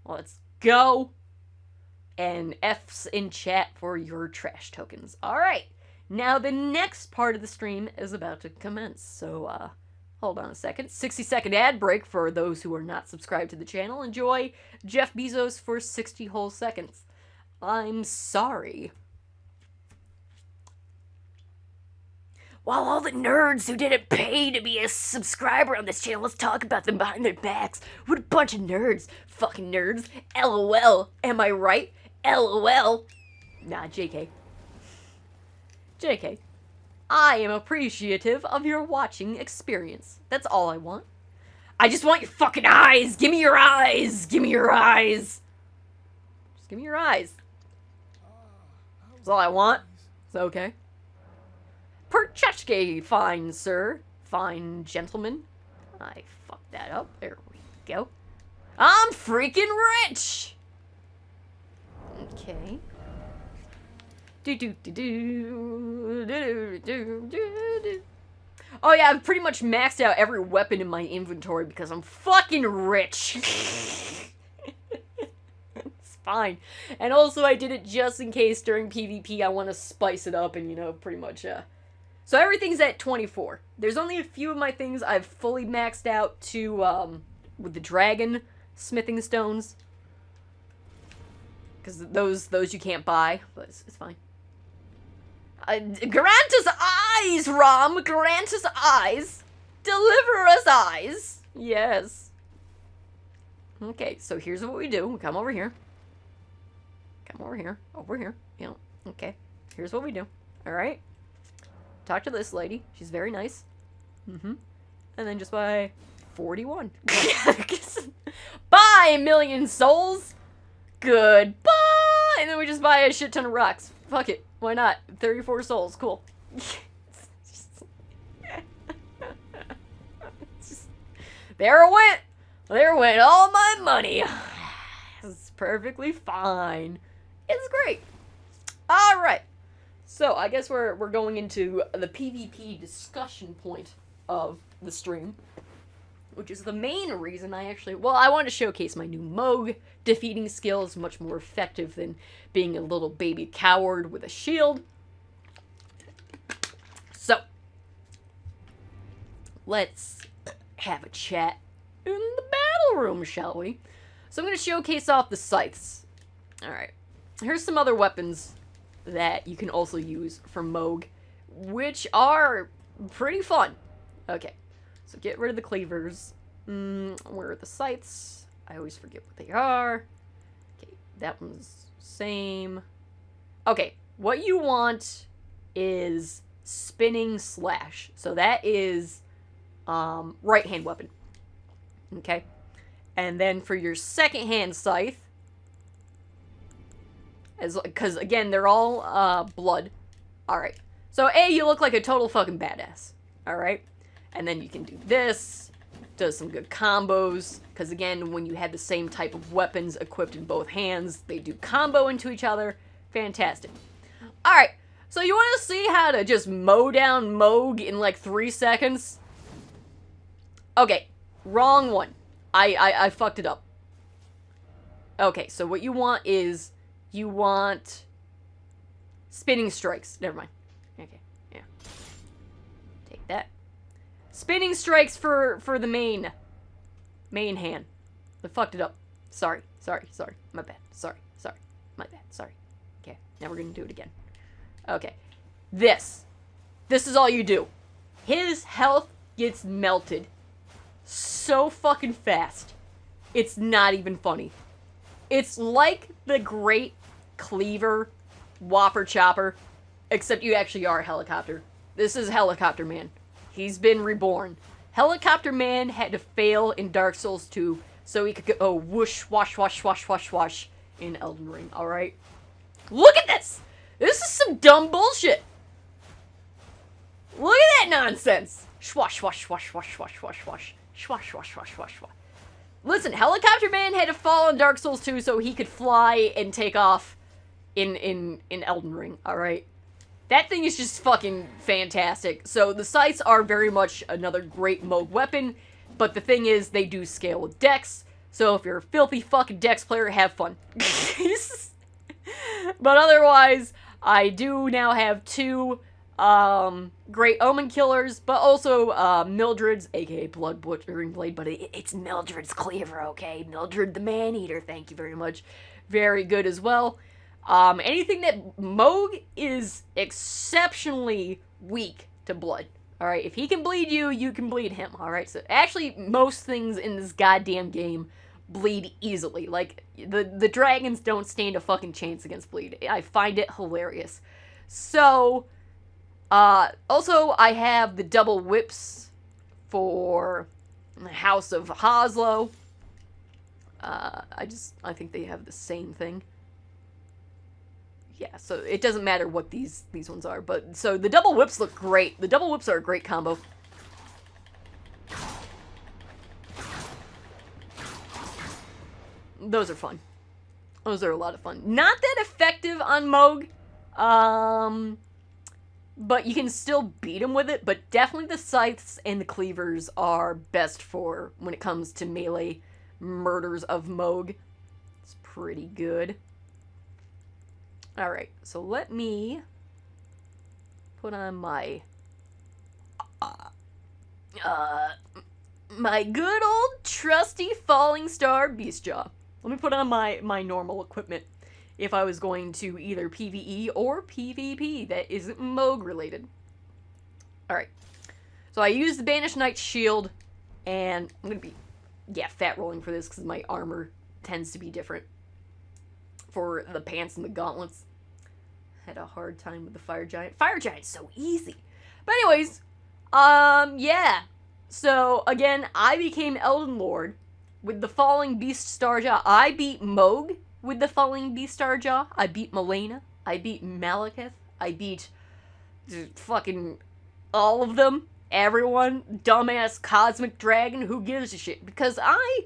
Let's go. And F's in chat for your trash tokens. Alright. Now the next part of the stream is about to commence. So, hold on a second. 60-second ad break for those who are not subscribed to the channel. Enjoy Jeff Bezos for 60 whole seconds. I'm sorry. While all the nerds who didn't pay to be a subscriber on this channel, let's talk about them behind their backs. What a bunch of nerds. Fucking nerds. LOL. Am I right? LOL. Nah, JK. JK. I am appreciative of your watching experience. That's all I want. I just want your fucking eyes. Give me your eyes. Give me your eyes. Just give me your eyes. That's all I want. It's okay. Perchechke, fine sir. Fine gentleman. I fucked that up. There we go. I'm freaking rich! Okay. Oh yeah, I've pretty much maxed out every weapon in my inventory because I'm fucking rich. Fine. And also I did it just in case during PvP I want to spice it up and, you know, pretty much, So everything's at 24. There's only a few of my things I've fully maxed out to, with the dragon smithing stones. Because those you can't buy, but it's fine. Grant us eyes, Rom! Grant us eyes! Deliver us eyes! Yes. Okay, so here's what we do. We come over here. Come over here. Over here. You know, okay. Here's what we do. Alright? Talk to this lady. She's very nice. And then just buy 41. Bye, 1,000,000 souls! Goodbye! And then we just buy a shit ton of rocks. Fuck it. Why not? 34 souls. Cool. There it went! There went all my money. It's perfectly fine. It's great. Alright. So, I guess we're going into the PvP discussion point of the stream. Which is the main reason I wanted to showcase my new Mohg. Defeating skill is much more effective than being a little baby coward with a shield. So, let's have a chat in the battle room, shall we? So I'm going to showcase off the scythes. Alright. Here's some other weapons that you can also use for Mohg, which are pretty fun. Okay. So get rid of the cleavers. Where are the scythes? I always forget what they are. Okay, that one's same. Okay, what you want is spinning slash. So that is right hand weapon. Okay. And then for your second hand scythe, because again they're all blood. Alright. So A, you look like a total fucking badass. Alright? And then you can do this. Does some good combos. Because again, when you have the same type of weapons equipped in both hands, they do combo into each other. Fantastic. Alright. So you want to see how to just mow down Mohg in like 3 seconds? Okay. Wrong one. I fucked it up. Okay, so what you want is, you want spinning strikes. Never mind. Okay, yeah. Take that. Spinning strikes for the main hand. I fucked it up. Sorry. My bad. Sorry. My bad. Sorry. Okay, now we're gonna do it again. Okay. This is all you do. His health gets melted so fucking fast. It's not even funny. It's like the Great Cleaver Whopper Chopper, except you actually are a helicopter. This is Helicopter Man. He's been reborn. Helicopter Man had to fail in Dark Souls 2 so he could go whoosh, wash, wash, wash, wash, wash in Elden Ring, alright? Look at this! This is some dumb bullshit! Look at that nonsense! Schwash, wash, wash, wash, wash, wash, wash. Schwash, wash, wash, wash, wash. Listen, Helicopter Man had to fall in Dark Souls 2 so he could fly and take off in Elden Ring, alright? That thing is just fucking fantastic. So the scythes are very much another great Mohg weapon, but the thing is, they do scale with dex, so if you're a filthy fucking dex player, have fun. But otherwise, I do now have 2 Great Omen Killers, but also Mildred's, aka Blood Butchering Blade, but it's Mildred's Cleaver, okay? Mildred the Man-Eater, thank you very much. Very good as well. Anything that Mohg is exceptionally weak to blood. Alright, if he can bleed you, you can bleed him, alright? So actually, most things in this goddamn game bleed easily. Like, the dragons don't stand a fucking chance against bleed. I find it hilarious. So, also, I have the double whips for the House of Hoslow. I think they have the same thing. Yeah, so it doesn't matter what these ones are, but, so the double whips look great. The double whips are a great combo. Those are fun. Those are a lot of fun. Not that effective on Mohg, but you can still beat him with it, but definitely the scythes and the cleavers are best for when it comes to melee murders of Mohg. It's pretty good. Alright, so let me put on my my good old trusty Falling Star Beast Jaw. Let me put on my normal equipment if I was going to either PvE or PvP that isn't Mohg related. Alright, so I use the Banished Knight's shield, and I'm gonna be, fat rolling for this because my armor tends to be different for the pants and the gauntlets. Had a hard time with the Fire Giant. Fire Giant's so easy. But anyways, yeah. So, again, I became Elden Lord with the Falling Beast Starjaw. I beat Mohg with the Falling Beast Starjaw. I beat Malena. I beat Malekith. I beat fucking all of them. Everyone. Dumbass Cosmic Dragon. Who gives a shit? Because I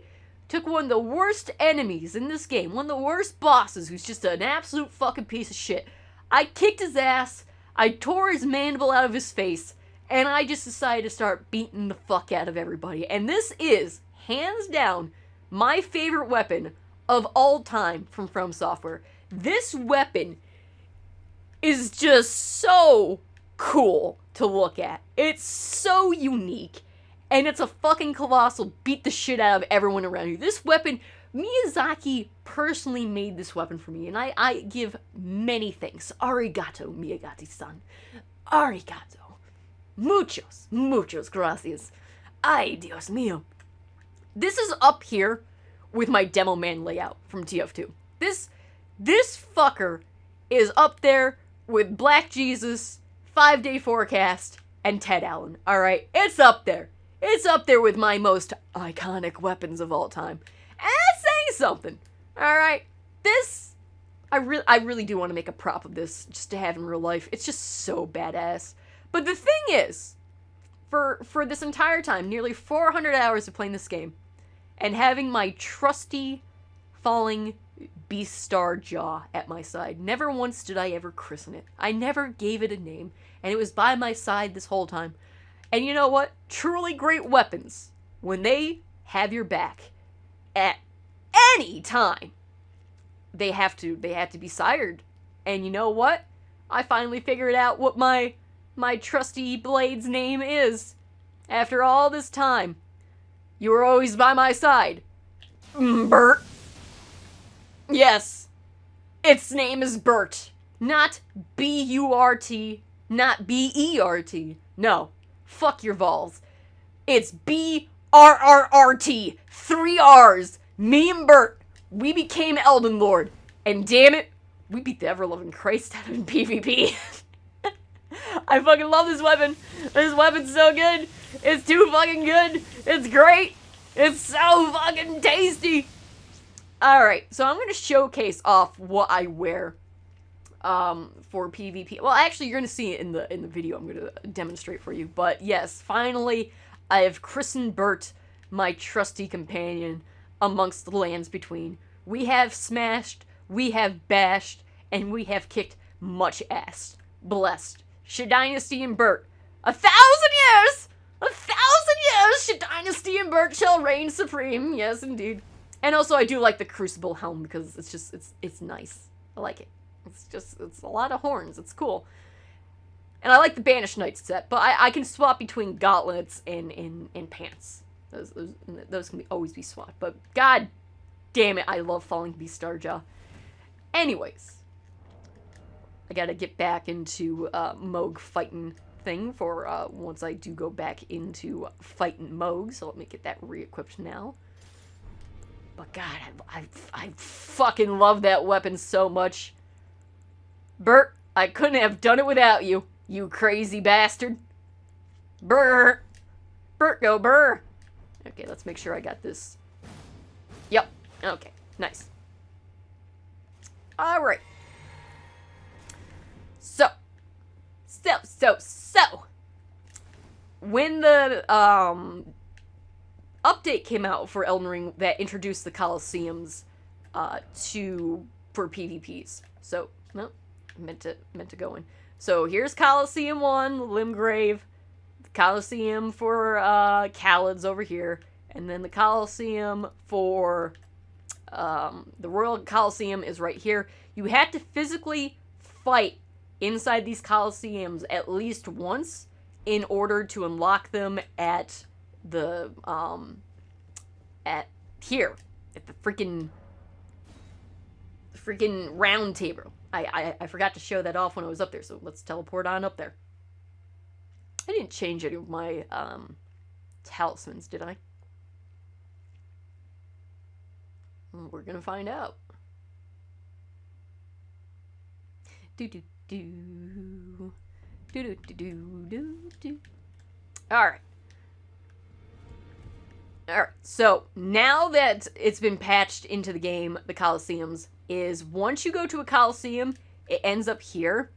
took one of the worst enemies in this game, one of the worst bosses, who's just an absolute fucking piece of shit. I kicked his ass, I tore his mandible out of his face, and I just decided to start beating the fuck out of everybody. And this is, hands down, my favorite weapon of all time from Software. This weapon is just so cool to look at. It's so unique. And it's a fucking colossal beat the shit out of everyone around you. This weapon, Miyazaki personally made this weapon for me. And I give many thanks. Arigato, Miyazaki-san. Arigato. Muchos gracias. Ay, Dios mío. This is up here with my Demo Man layout from TF2. This fucker is up there with Black Jesus, 5 Day Forecast, and Ted Allen. Alright? It's up there. It's up there with my most iconic weapons of all time. And that's saying something. Alright? This, I really do want to make a prop of this just to have in real life. It's just so badass. But the thing is, for this entire time, nearly 400 hours of playing this game, and having my trusty falling beast star jaw at my side, never once did I ever christen it. I never gave it a name, and it was by my side this whole time. And you know what? Truly great weapons, when they have your back at any time, they have to be sired. And you know what? I finally figured out what my trusty blade's name is. After all this time, you were always by my side. Bert. Yes. Its name is Bert. Not B-U-R-T. Not B-E-R-T. No. Fuck your vols. It's B-R-R-R-T. 3 R's. Me and Bert. We became Elden Lord. And damn it, we beat the ever-loving Christ out of PvP. I fucking love this weapon. This weapon's so good. It's too fucking good. It's great. It's so fucking tasty. Alright, so I'm going to showcase off what I wear for PvP. Well, actually, you're going to see it in the video I'm going to demonstrate for you. But yes, finally, I have christened Bert, my trusty companion, amongst the lands between. We have smashed, we have bashed, and we have kicked much ass. Blessed. Dynasty and Bert. 1,000 years! 1,000 years! Dynasty and Bert shall reign supreme. Yes, indeed. And also, I do like the Crucible helm because it's nice. I like it. It's a lot of horns. It's cool. And I like the Banished Knights set, but I can swap between gauntlets and pants. Those can always be swapped. But god damn it, I love Falling Beast Starjaw. Anyways, I gotta get back into Mohg fighting thing for once I do go back into fighting Mohg. So let me get that re-equipped now. But god, I fucking love that weapon so much. Bert, I couldn't have done it without you, you crazy bastard. Bert, go Bert. Okay, let's make sure I got this. Yep, okay, nice. Alright. So. When the, update came out for Elden Ring that introduced the Colosseums, for PvPs. So, no, meant to go in. So, here's Colosseum 1, Limgrave, Colosseum for, Khaled's over here, and then the Colosseum for, the Royal Colosseum is right here. You have to physically fight inside these Colosseums at least once in order to unlock them at the, at here. At the freaking round table. I forgot to show that off when I was up there, so let's teleport on up there. I didn't change any of my, talismans, did I? We're gonna find out. Alright. Alright, so now that it's been patched into the game, the Colosseums, is once you go to a Colosseum, it ends up here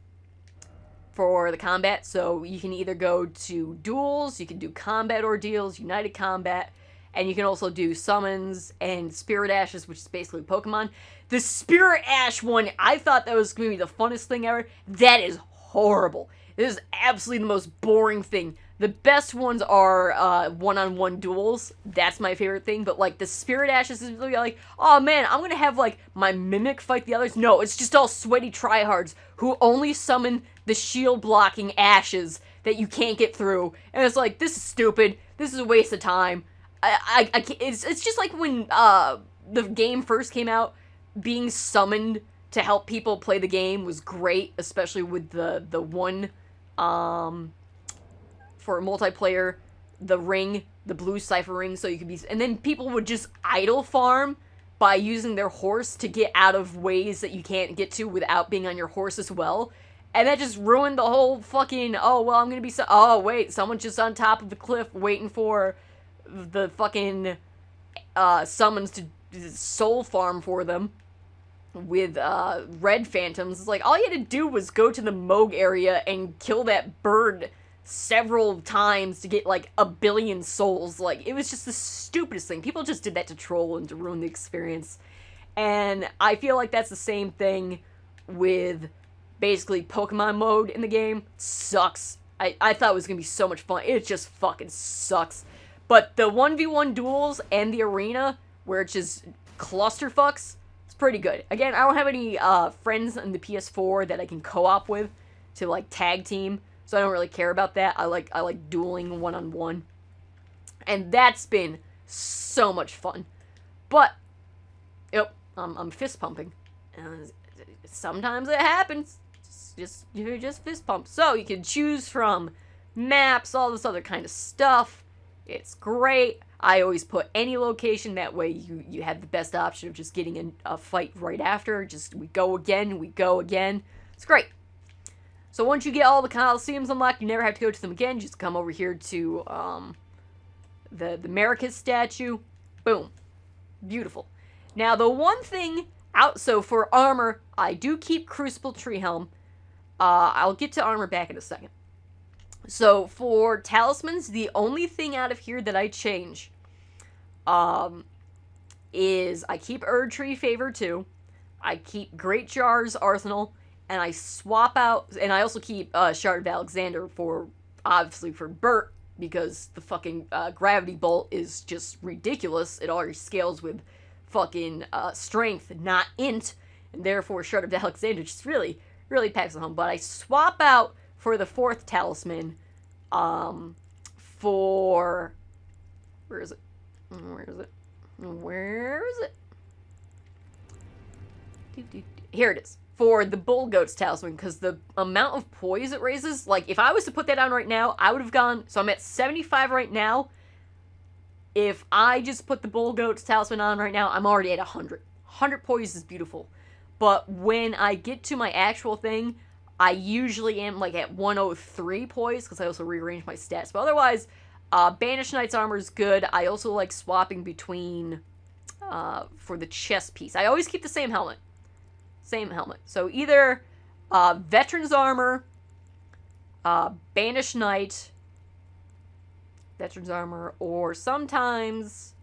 for the combat. So you can either go to duels, you can do combat ordeals, united combat, and you can also do summons and spirit ashes, which is basically Pokemon. The spirit ash one, I thought that was going to be the funnest thing ever. That is horrible. This is absolutely the most boring thing. The best ones are one-on-one duels. That's my favorite thing. But, like, the Spirit Ashes is really like, oh, man, I'm going to have, like, my Mimic fight the others. No, it's just all sweaty tryhards who only summon the shield-blocking Ashes that you can't get through. And it's like, this is stupid. This is a waste of time. I can't, it's just like when the game first came out, being summoned to help people play the game was great, especially with the one... for multiplayer, the ring, the blue cipher ring, so you could be... And then people would just idle farm by using their horse to get out of ways that you can't get to without being on your horse as well. And that just ruined the whole fucking, oh, well, I'm gonna be... oh, wait, someone's just on top of the cliff waiting for the fucking summons to soul farm for them with red phantoms. It's like, all you had to do was go to the Mohg area and kill that bird several times to get, like, 1 billion souls. Like, it was just the stupidest thing. People just did that to troll and to ruin the experience. And I feel like that's the same thing with basically Pokemon mode in the game. Sucks. I thought it was gonna be so much fun. It just fucking sucks. But the 1v1 duels and the arena, where it's just clusterfucks, it's pretty good. Again, I don't have any friends on the PS4 that I can co-op with to, like, tag team. So I don't really care about that. I like dueling one-on-one. And that's been so much fun. But, yep, I'm fist pumping. And sometimes it happens. You just fist pump. So you can choose from maps, all this other kind of stuff. It's great. I always put any location, that way you have the best option of just getting a fight right after. Just, we go again. It's great. So once you get all the Coliseums unlocked, you never have to go to them again. Just come over here to the Maracus statue. Boom. Beautiful. Now, the one thing out... So, for armor, I do keep Crucible Tree Helm. I'll get to armor back in a second. So, for talismans, the only thing out of here that I change is I keep Erdtree Favor 2. I keep Great Jar's Arsenal. And I swap out, and I also keep Shard of Alexander for, obviously, for Bert, because the fucking Gravity Bolt is just ridiculous. It already scales with fucking strength, not int, and therefore Shard of Alexander just really, really packs it home. But I swap out for the 4th talisman, for... Where is it? Here it is. For the Bull Goat's Talisman, because the amount of poise it raises, like, if I was to put that on right now, I would have gone, so I'm at 75 right now. If I just put the Bull Goat's Talisman on right now, I'm already at 100. 100 poise is beautiful. But when I get to my actual thing, I usually am, like, at 103 poise, because I also rearrange my stats. But otherwise, Banished Knight's armor is good. I also like swapping between, for the chest piece. I always keep the same helmet. So either Veteran's Armor, Banished Knight, Veteran's Armor, or sometimes...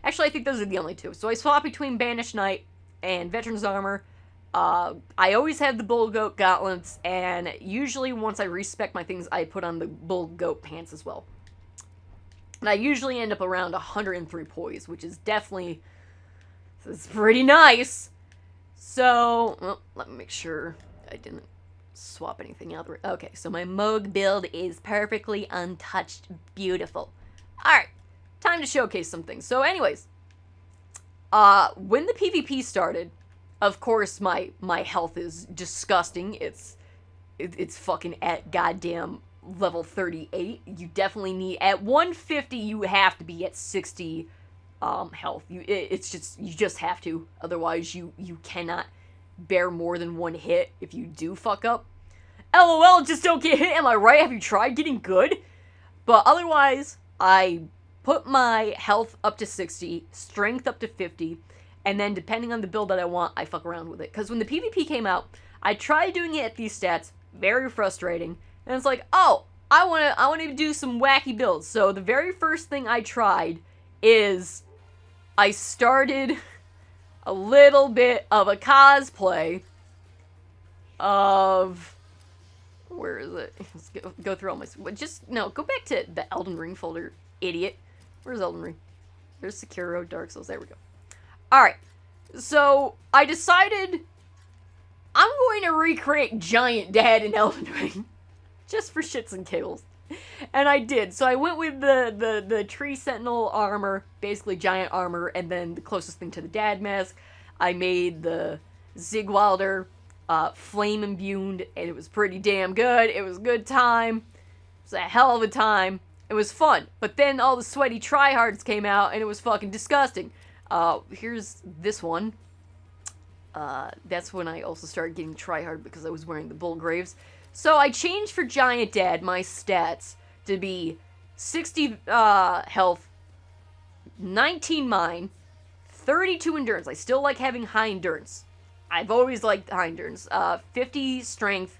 Actually, I think those are the only two. So I swap between Banished Knight and Veteran's Armor. I always have the Bull Goat Gauntlets, and usually once I respec my things, I put on the Bull Goat Pants as well. And I usually end up around 103 poise, which is definitely... It's pretty nice. So, well, let me make sure I didn't swap anything out. Okay, so my Mohg build is perfectly untouched. Beautiful. Alright, time to showcase some things. So anyways, when the PvP started, of course my health is disgusting. It's fucking at goddamn level 38. You definitely need, at 150 you have to be at 60 health. You just have to. Otherwise, you cannot bear more than one hit if you do fuck up. LOL, just don't get hit, am I right? Have you tried getting good? But otherwise, I put my health up to 60, strength up to 50, and then depending on the build that I want, I fuck around with it. Because when the PvP came out, I tried doing it at these stats, very frustrating, and it's like, oh, I want to do some wacky builds. So the very first thing I tried is I started a little bit of a cosplay of, where is it? Let's go through all my, go back to the Elden Ring folder, idiot. Where's Elden Ring? There's Sekiro, Dark Souls, there we go. Alright, so I decided I'm going to recreate Giant Dad in Elden Ring. Just for shits and giggles. And I did. So I went with the Tree Sentinel armor, basically giant armor, and then the closest thing to the dad mask. I made the Zigwalder flame imbued, and it was pretty damn good. It was a good time. It was a hell of a time. It was fun. But then all the sweaty tryhards came out, and it was fucking disgusting. Here's this one. That's when I also started getting tryhard because I was wearing the Bull Graves. So I changed for Giant Dad my stats to be 60 health, 19 mine, 32 endurance. I still like having high endurance. I've always liked high endurance. 50 strength,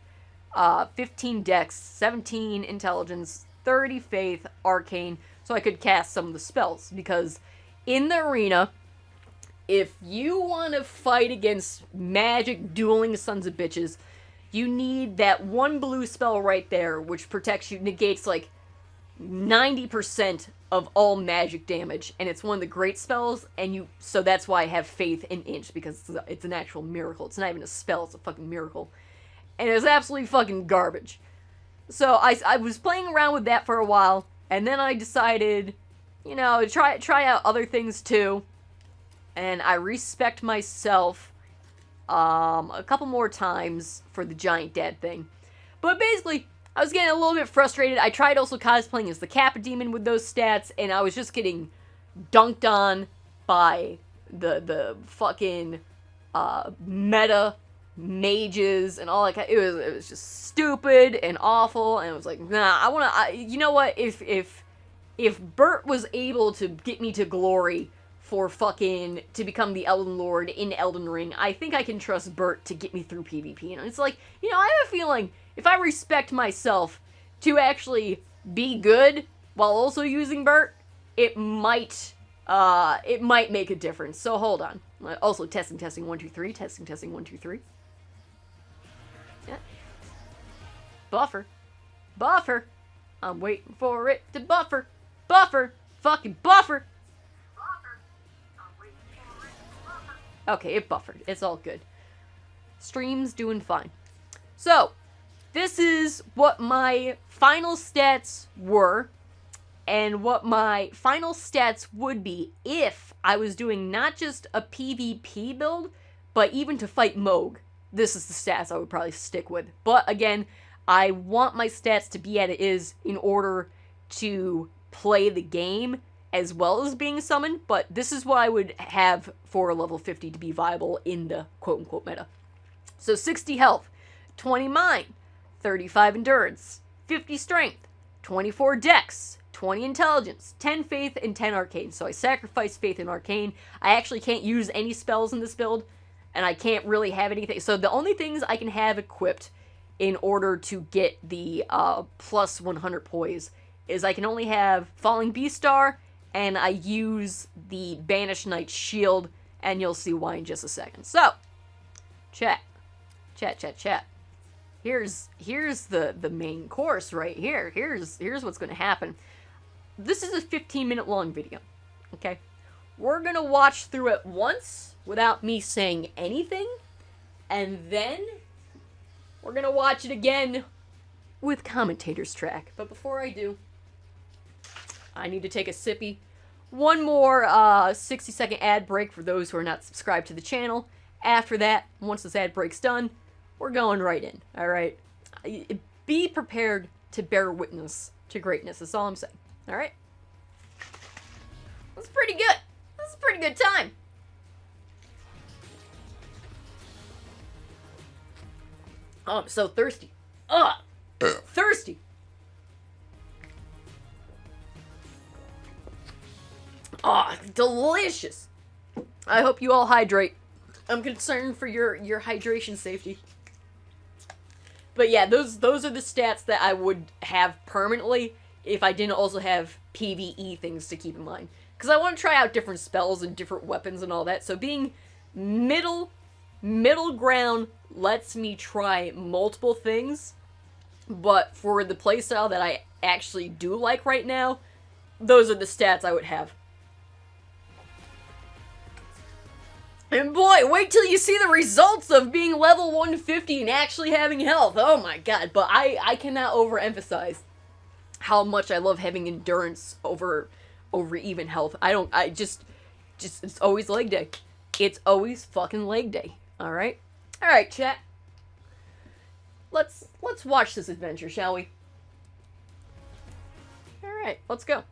15 dex, 17 intelligence, 30 faith, arcane, so I could cast some of the spells. Because in the arena, if you want to fight against magic dueling sons of bitches, you need that one blue spell right there, which protects you, negates like 90% of all magic damage, and it's one of the great spells, and so that's why I have faith in Inch, because it's an actual miracle. It's not even a spell, it's a fucking miracle. And it's absolutely fucking garbage. So I was playing around with that for a while, and then I decided, you know, to try out other things too, and I respect myself a couple more times for the Giant Dad thing. But basically, I was getting a little bit frustrated. I tried also cosplaying as the Kappa Demon with those stats, and I was just getting dunked on by the fucking meta mages and all that kind. It was just stupid and awful, and I was like, nah, you know what, if Bert was able to get me to glory for fucking, to become the Elden Lord in Elden Ring, I think I can trust Bert to get me through PvP. And it's like, you know, I have a feeling if I respect myself to actually be good while also using Bert, it might make a difference. So hold on. Also, testing 1 2 3, testing 1 2 3. Yeah. Buffer. I'm waiting for it to buffer. Fucking buffer. Okay, it buffered. It's all good. Stream's doing fine. So, this is what my final stats were, and what my final stats would be if I was doing not just a PvP build, but even to fight Mohg. This is the stats I would probably stick with. But again, I want my stats to be as it is in order to play the game as well as being summoned, but this is what I would have for level 50 to be viable in the quote-unquote meta. So 60 health, 20 mine, 35 endurance, 50 strength, 24 dex, 20 intelligence, 10 faith, and 10 arcane. So I sacrifice faith and arcane. I actually can't use any spells in this build, and I can't really have anything. So the only things I can have equipped in order to get the plus 100 poise is I can only have Falling Beastar, and I use the Banished Knight's shield, and you'll see why in just a second. So, chat. Here's the main course right here. Here's what's going to happen. This is a 15-minute long video, okay? We're going to watch through it once without me saying anything, and then we're going to watch it again with commentator's track. But before I do, I need to take a sippy. One more 60-second ad break for those who are not subscribed to the channel. After that, once this ad break's done, we're going right in, alright? Be prepared to bear witness to greatness, that's all I'm saying, alright? That's pretty good. That's a pretty good time. Oh, I'm so thirsty. Ugh! Thirsty! Oh, delicious. I hope you all hydrate. I'm concerned for your hydration safety. But yeah, those are the stats that I would have permanently if I didn't also have PvE things to keep in mind. Because I want to try out different spells and different weapons and all that. So being middle ground lets me try multiple things. But for the playstyle that I actually do like right now, those are the stats I would have. And boy, wait till you see the results of being level 150 and actually having health. Oh my god, but I cannot overemphasize how much I love having endurance over even health. I just it's always leg day. It's always fucking leg day. Alright? Alright, chat. Let's watch this adventure, shall we? Alright, let's go.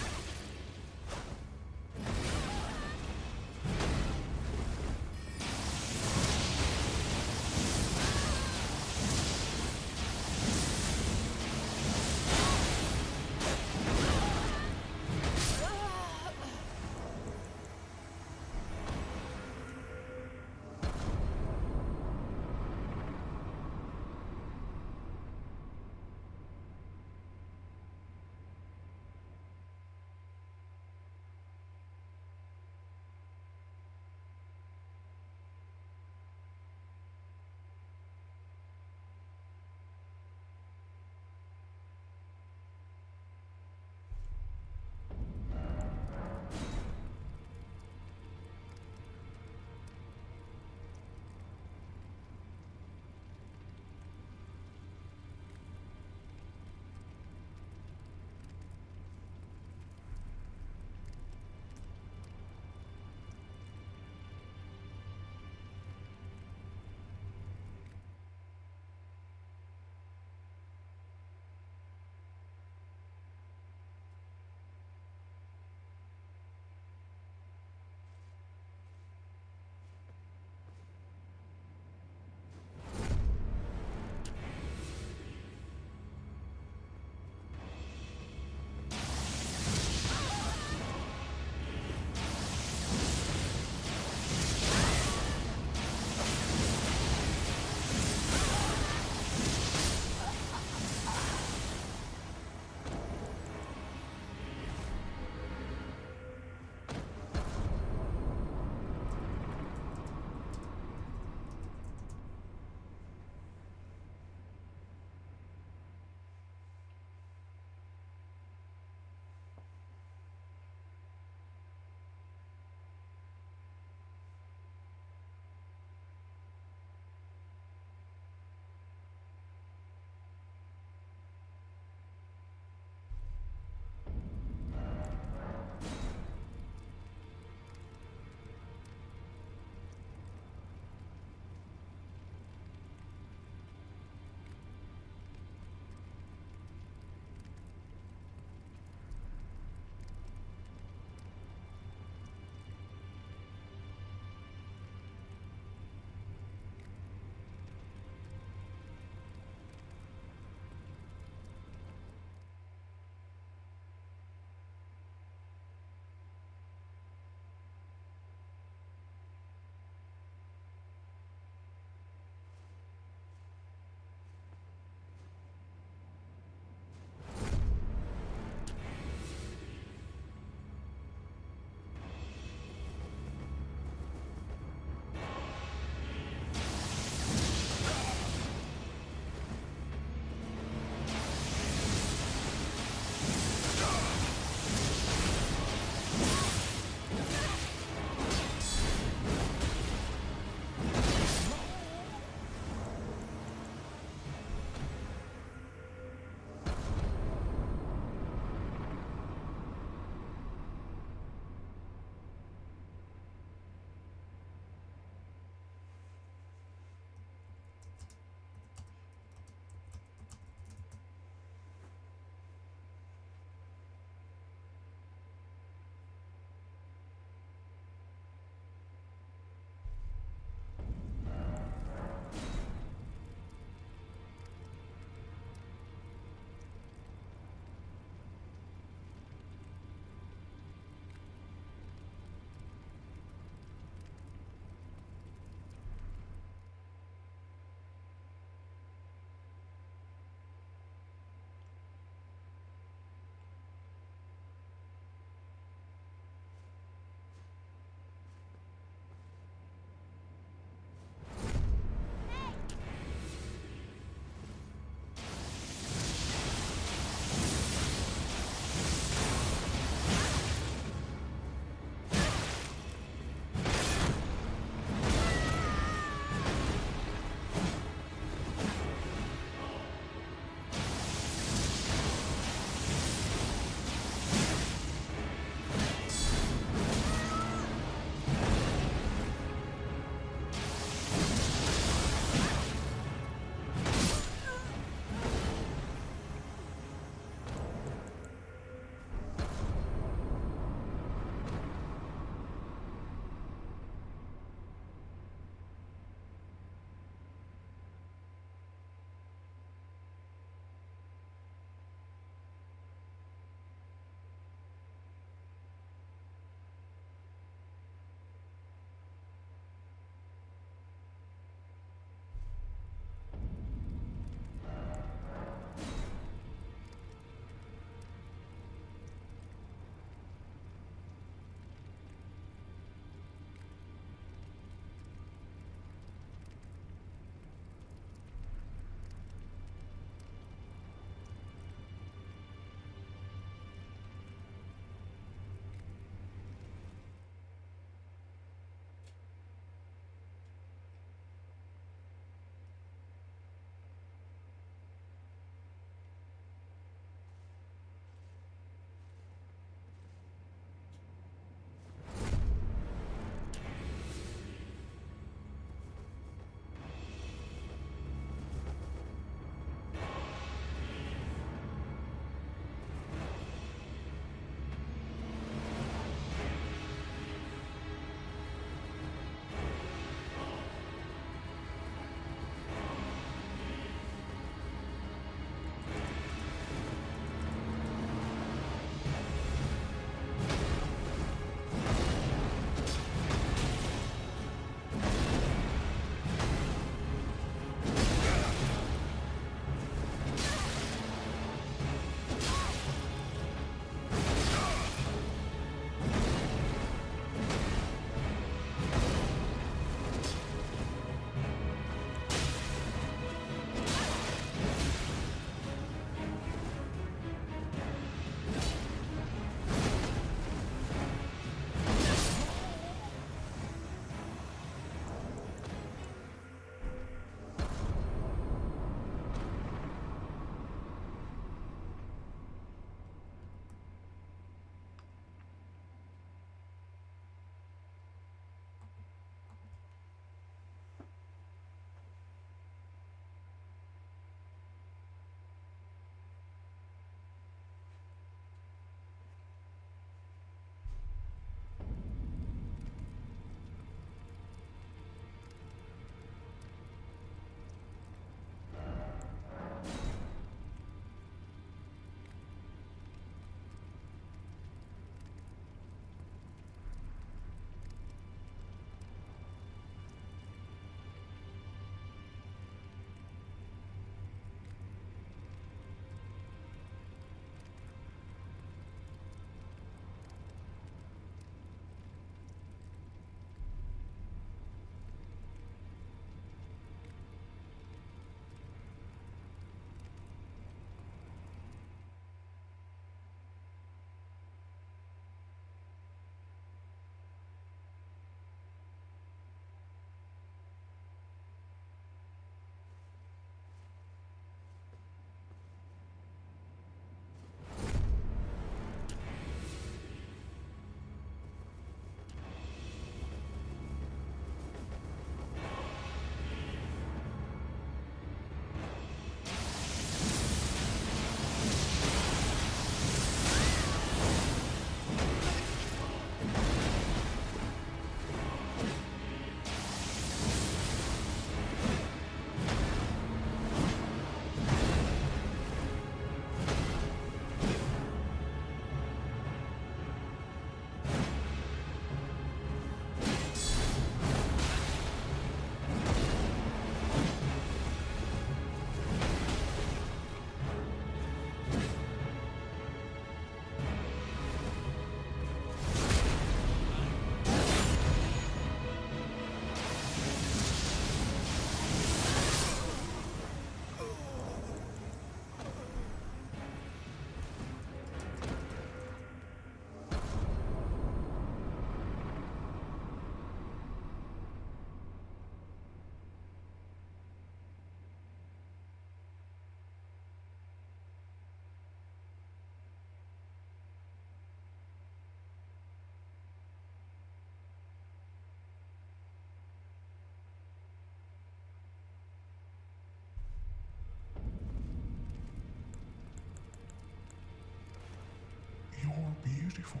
beautiful.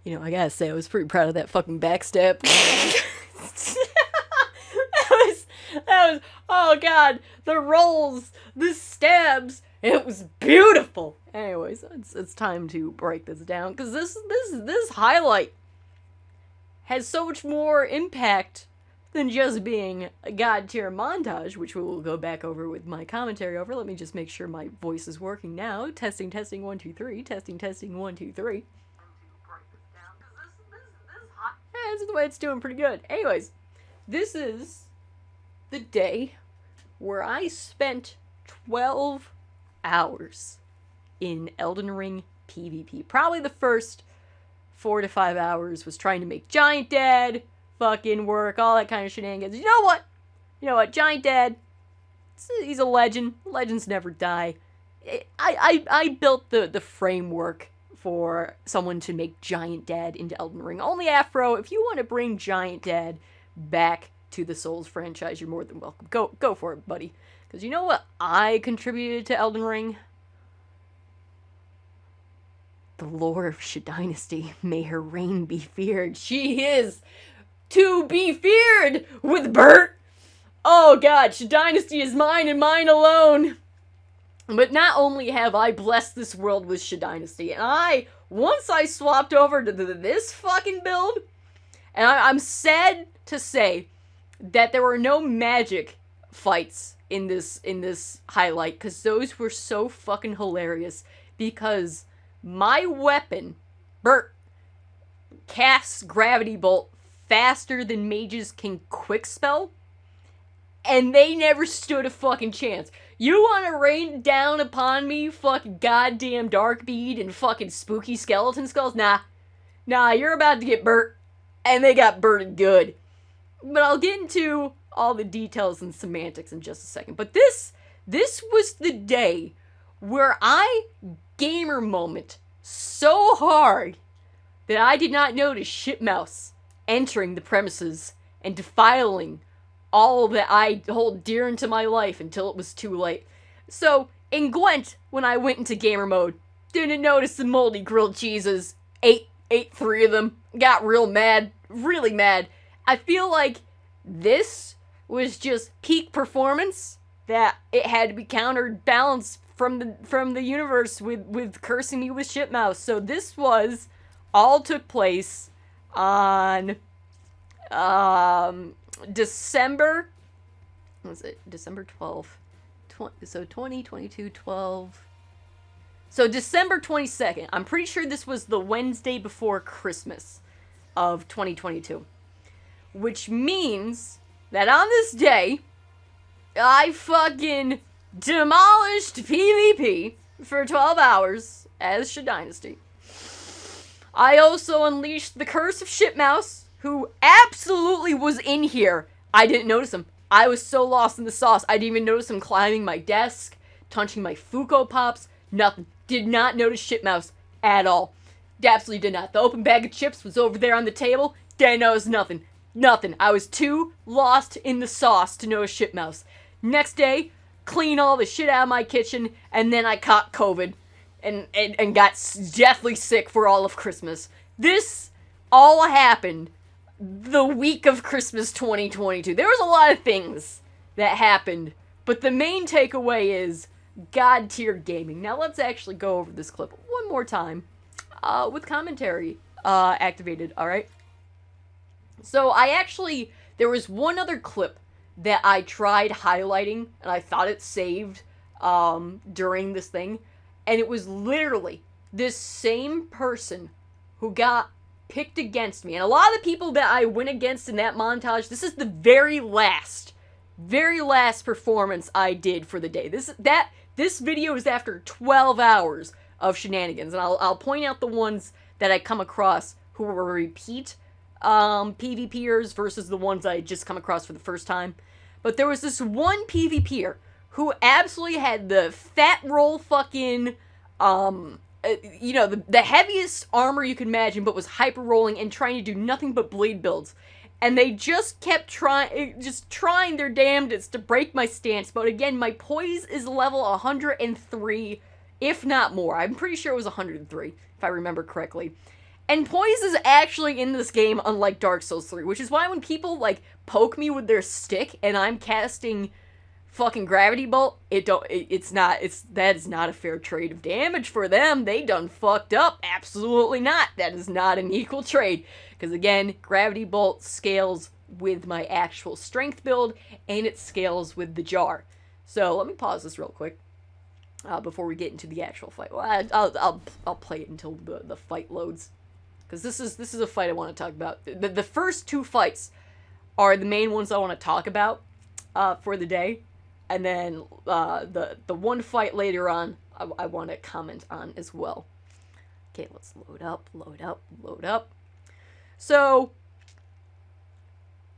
You know, I gotta say, I was pretty proud of that fucking backstep. that was, oh god, the rolls, the stabs, it was beautiful. Anyways, it's time to break this down, because this highlight has so much more impact than just being a god tier montage, which we will go back over with my commentary over. Let me just make sure my voice is working now. Testing, 1, 2, 3. Testing, 1, 2, 3. This is the way it's doing pretty good. Anyways, this is the day where I spent 12 hours in Elden Ring PvP. Probably the first 4 to 5 hours was trying to make Giant Dad fucking work, all that kind of shenanigans. You know what? Giant Dad, he's a legend. Legends never die. I built the framework for someone to make Giant Dad into Elden Ring. Only Afro, if you want to bring Giant Dad back to the Souls franchise, you're more than welcome. Go for it, buddy. Because you know what I contributed to Elden Ring? The lore of Dynasty. May her reign be feared. She is to be feared with Bert. Oh god, Dynasty is mine and mine alone. But not only have I blessed this world with Dynasty, and once I swapped over to this fucking build, and I'm sad to say that there were no magic fights in this highlight, because those were so fucking hilarious, because my weapon, Bert, casts Gravity Bolt faster than mages can quick spell, and they never stood a fucking chance. You want to rain down upon me fucking goddamn dark bead and fucking spooky skeleton skulls? Nah, you're about to get Bert, and they got Berted good. But I'll get into all the details and semantics in just a second. But this was the day where I gamer moment so hard that I did not notice Shitmouse entering the premises and defiling all that I hold dear into my life until it was too late. So, in Gwent, when I went into gamer mode, didn't notice the moldy grilled cheeses, ate 3 of them, got real mad, really mad. I feel like this was just peak performance, that it had to be counterbalanced from the universe with cursing me with Shitmouse. So this all took place on December 12th, so 2022 12, so December 22nd. I'm pretty sure this was the Wednesday before Christmas of 2022, which means that on this day I fucking demolished PvP for 12 hours as Dynasty. I also unleashed the curse of Shitmouse, who absolutely was in here. I didn't notice him. I was so lost in the sauce, I didn't even notice him climbing my desk, touching my Fuko Pops, nothing. Did not notice Shitmouse at all. Absolutely did not. The open bag of chips was over there on the table, didn't notice nothing. Nothing. I was too lost in the sauce to notice Shitmouse. Next day, clean all the shit out of my kitchen, and then I caught COVID and got deathly sick for all of Christmas. This all happened the week of Christmas 2022. There was a lot of things that happened, but the main takeaway is god tier gaming. Now let's actually go over this clip one more time with commentary activated, alright? So there was one other clip that I tried highlighting, and I thought it saved during this thing, and it was literally this same person who got picked against me. And a lot of the people that I went against in that montage, this is the very last performance I did for the day. This video is after 12 hours of shenanigans, and I'll point out the ones that I come across who were repeat PvPers versus the ones I just come across for the first time. But there was this one PvPer who absolutely had the fat roll fucking, the heaviest armor you could imagine, but was hyper rolling and trying to do nothing but bleed builds. And they just kept trying their damnedest to break my stance. But again, my poise is level 103, if not more. I'm pretty sure it was 103, if I remember correctly. And poise is actually in this game, unlike Dark Souls 3, which is why when people, like, poke me with their stick and I'm casting fucking Gravity Bolt, that is not a fair trade of damage for them. They done fucked up. Absolutely not. That is not an equal trade. Because again, Gravity Bolt scales with my actual strength build, and it scales with the jar. So let me pause this real quick before we get into the actual fight. Well, I'll play it until the fight loads, because this is a fight I want to talk about. The first two fights are the main ones I want to talk about for the day. And then the one fight later on, I want to comment on as well. Okay, let's load up. So,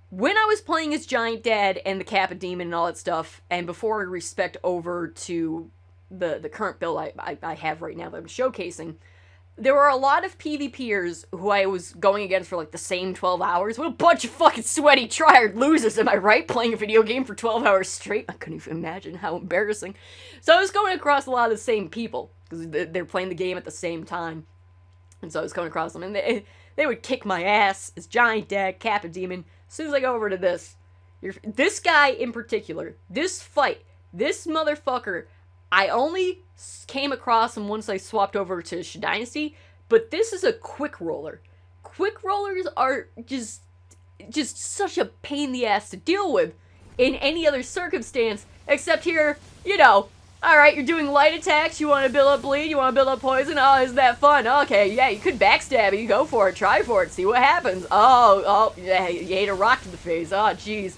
when I was playing as Giant Dad and the Kappa Demon and all that stuff, and before I respect over to the current build I have right now that I'm showcasing, there were a lot of PvPers who I was going against for like the same 12 hours. What a bunch of fucking sweaty, tryhard losers, am I right? Playing a video game for 12 hours straight. I couldn't even imagine how embarrassing. So I was going across a lot of the same people, because they're playing the game at the same time. And so I was coming across them, and they would kick my ass as Giant Dad, Kappa Demon. As soon as I go over to this guy in particular, this fight, this motherfucker, I only came across him once I swapped over to Dynasty, but this is a quick roller. Quick rollers are just such a pain in the ass to deal with in any other circumstance, except here, you know, alright, you're doing light attacks, you want to build up bleed, you want to build up poison, oh, isn't that fun? Okay, yeah, you could backstab you, go for it, try for it, see what happens. Oh, yeah, you ate a rock to the face, oh, jeez.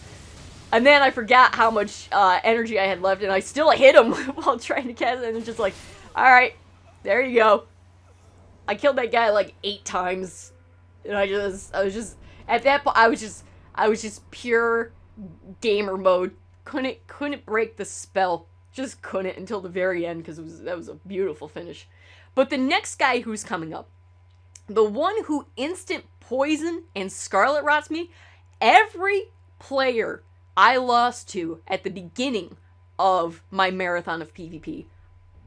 And then I forgot how much energy I had left, and I still hit him while trying to cast it, and it's just like, alright, there you go. I killed that guy like 8 times, and I was just, at that point, I was just pure gamer mode. Couldn't break the spell. Just couldn't until the very end, because that was a beautiful finish. But the next guy who's coming up, the one who instant poison and scarlet rots me, every player I lost to at the beginning of my marathon of PvP,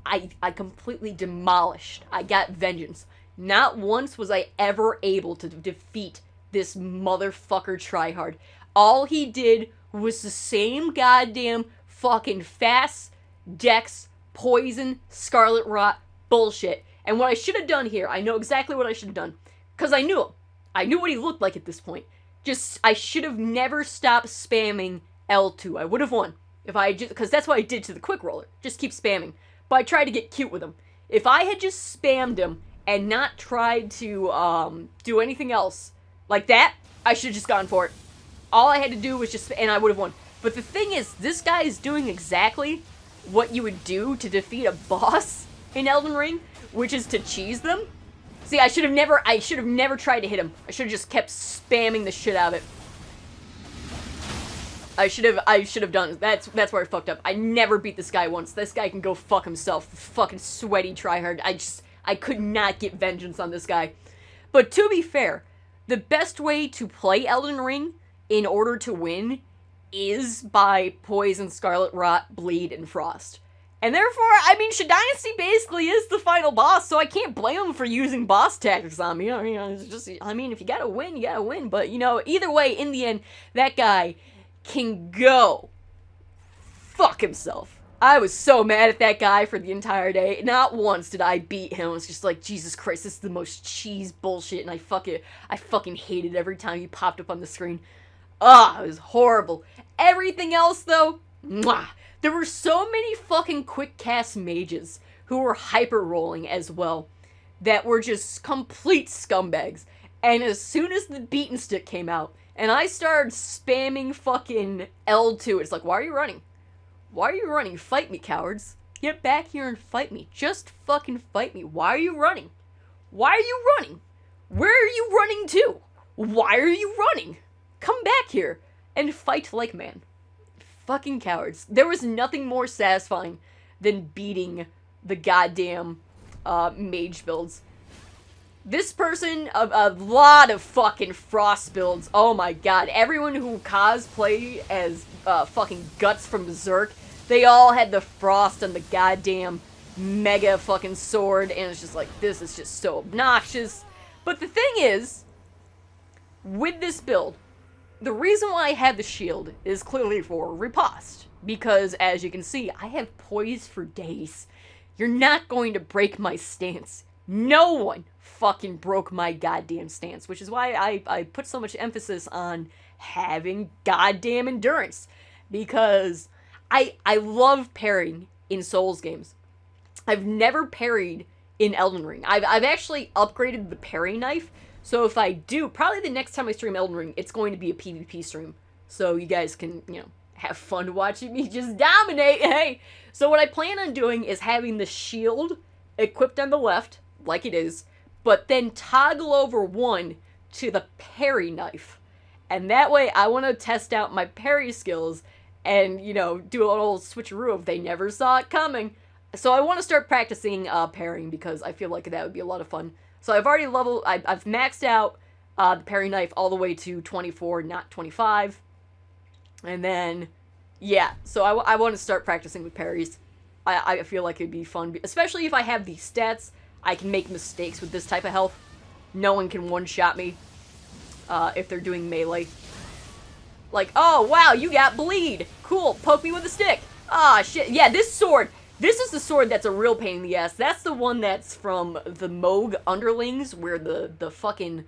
I completely demolished. I got vengeance. Not once was I ever able to defeat this motherfucker tryhard. All he did was the same goddamn fucking fast dex, poison, scarlet rot bullshit. And what I should have done here, I know exactly what I should have done, because I knew him. I knew what he looked like at this point. I should have never stopped spamming L2. I would have won. Because that's what I did to the quick roller. Just keep spamming. But I tried to get cute with him. If I had just spammed him and not tried to do anything else like that, I should have just gone for it. All I had to do was and I would have won. But the thing is, this guy is doing exactly what you would do to defeat a boss in Elden Ring, which is to cheese them. See, I should have never tried to hit him. I should have just kept spamming the shit out of it. I should have done. That's where I fucked up. I never beat this guy once. This guy can go fuck himself. Fucking sweaty tryhard. I could not get vengeance on this guy. But to be fair, the best way to play Elden Ring in order to win is by Poison, Scarlet Rot, Bleed, and Frost. And therefore, I mean, Dynasty basically is the final boss, so I can't blame him for using boss tactics on me. I mean, if you gotta win, you gotta win. But, you know, either way, in the end, that guy can go fuck himself. I was so mad at that guy for the entire day. Not once did I beat him. I was just like, Jesus Christ, this is the most cheese bullshit, and I fucking hated every time he popped up on the screen. It was horrible. Everything else, though, mwah. There were so many fucking quick cast mages who were hyper rolling as well that were just complete scumbags. And as soon as the beaten stick came out and I started spamming fucking L2, it's like, why are you running? Why are you running? Fight me, cowards. Get back here and fight me. Just fucking fight me. Why are you running? Why are you running? Where are you running to? Why are you running? Come back here and fight like man. Fucking cowards. There was nothing more satisfying than beating the goddamn mage builds. This person, a lot of fucking frost builds. Oh my god. Everyone who cosplay as fucking Guts from Berserk, they all had the frost on the goddamn mega fucking sword, and it's just like, this is just so obnoxious. But the thing is, with this build, the reason why I have the shield is clearly for riposte. Because, as you can see, I have poise for days. You're not going to break my stance. No one fucking broke my goddamn stance, which is why I put so much emphasis on having goddamn endurance. Because I love parrying in Souls games. I've never parried in Elden Ring. I've actually upgraded the parry knife, so if I do, probably the next time I stream Elden Ring, it's going to be a PvP stream. So you guys can, you know, have fun watching me just dominate, hey! So what I plan on doing is having the shield equipped on the left, like it is, but then toggle over one to the parry knife. And that way I want to test out my parry skills and, you know, do a little switcheroo if they never saw it coming. So I want to start practicing parrying because I feel like that would be a lot of fun. So I've already I've maxed out the parry knife all the way to 24, not 25. And then, yeah, so I want to start practicing with parries. I feel like it'd be fun, especially if I have these stats. I can make mistakes with this type of health. No one can one-shot me if they're doing melee. Like, oh, wow, you got bleed. Cool, poke me with a stick. Ah, shit. Yeah, this sword. This is the sword that's a real pain in the ass. That's the one that's from the Mohg underlings, where the fucking,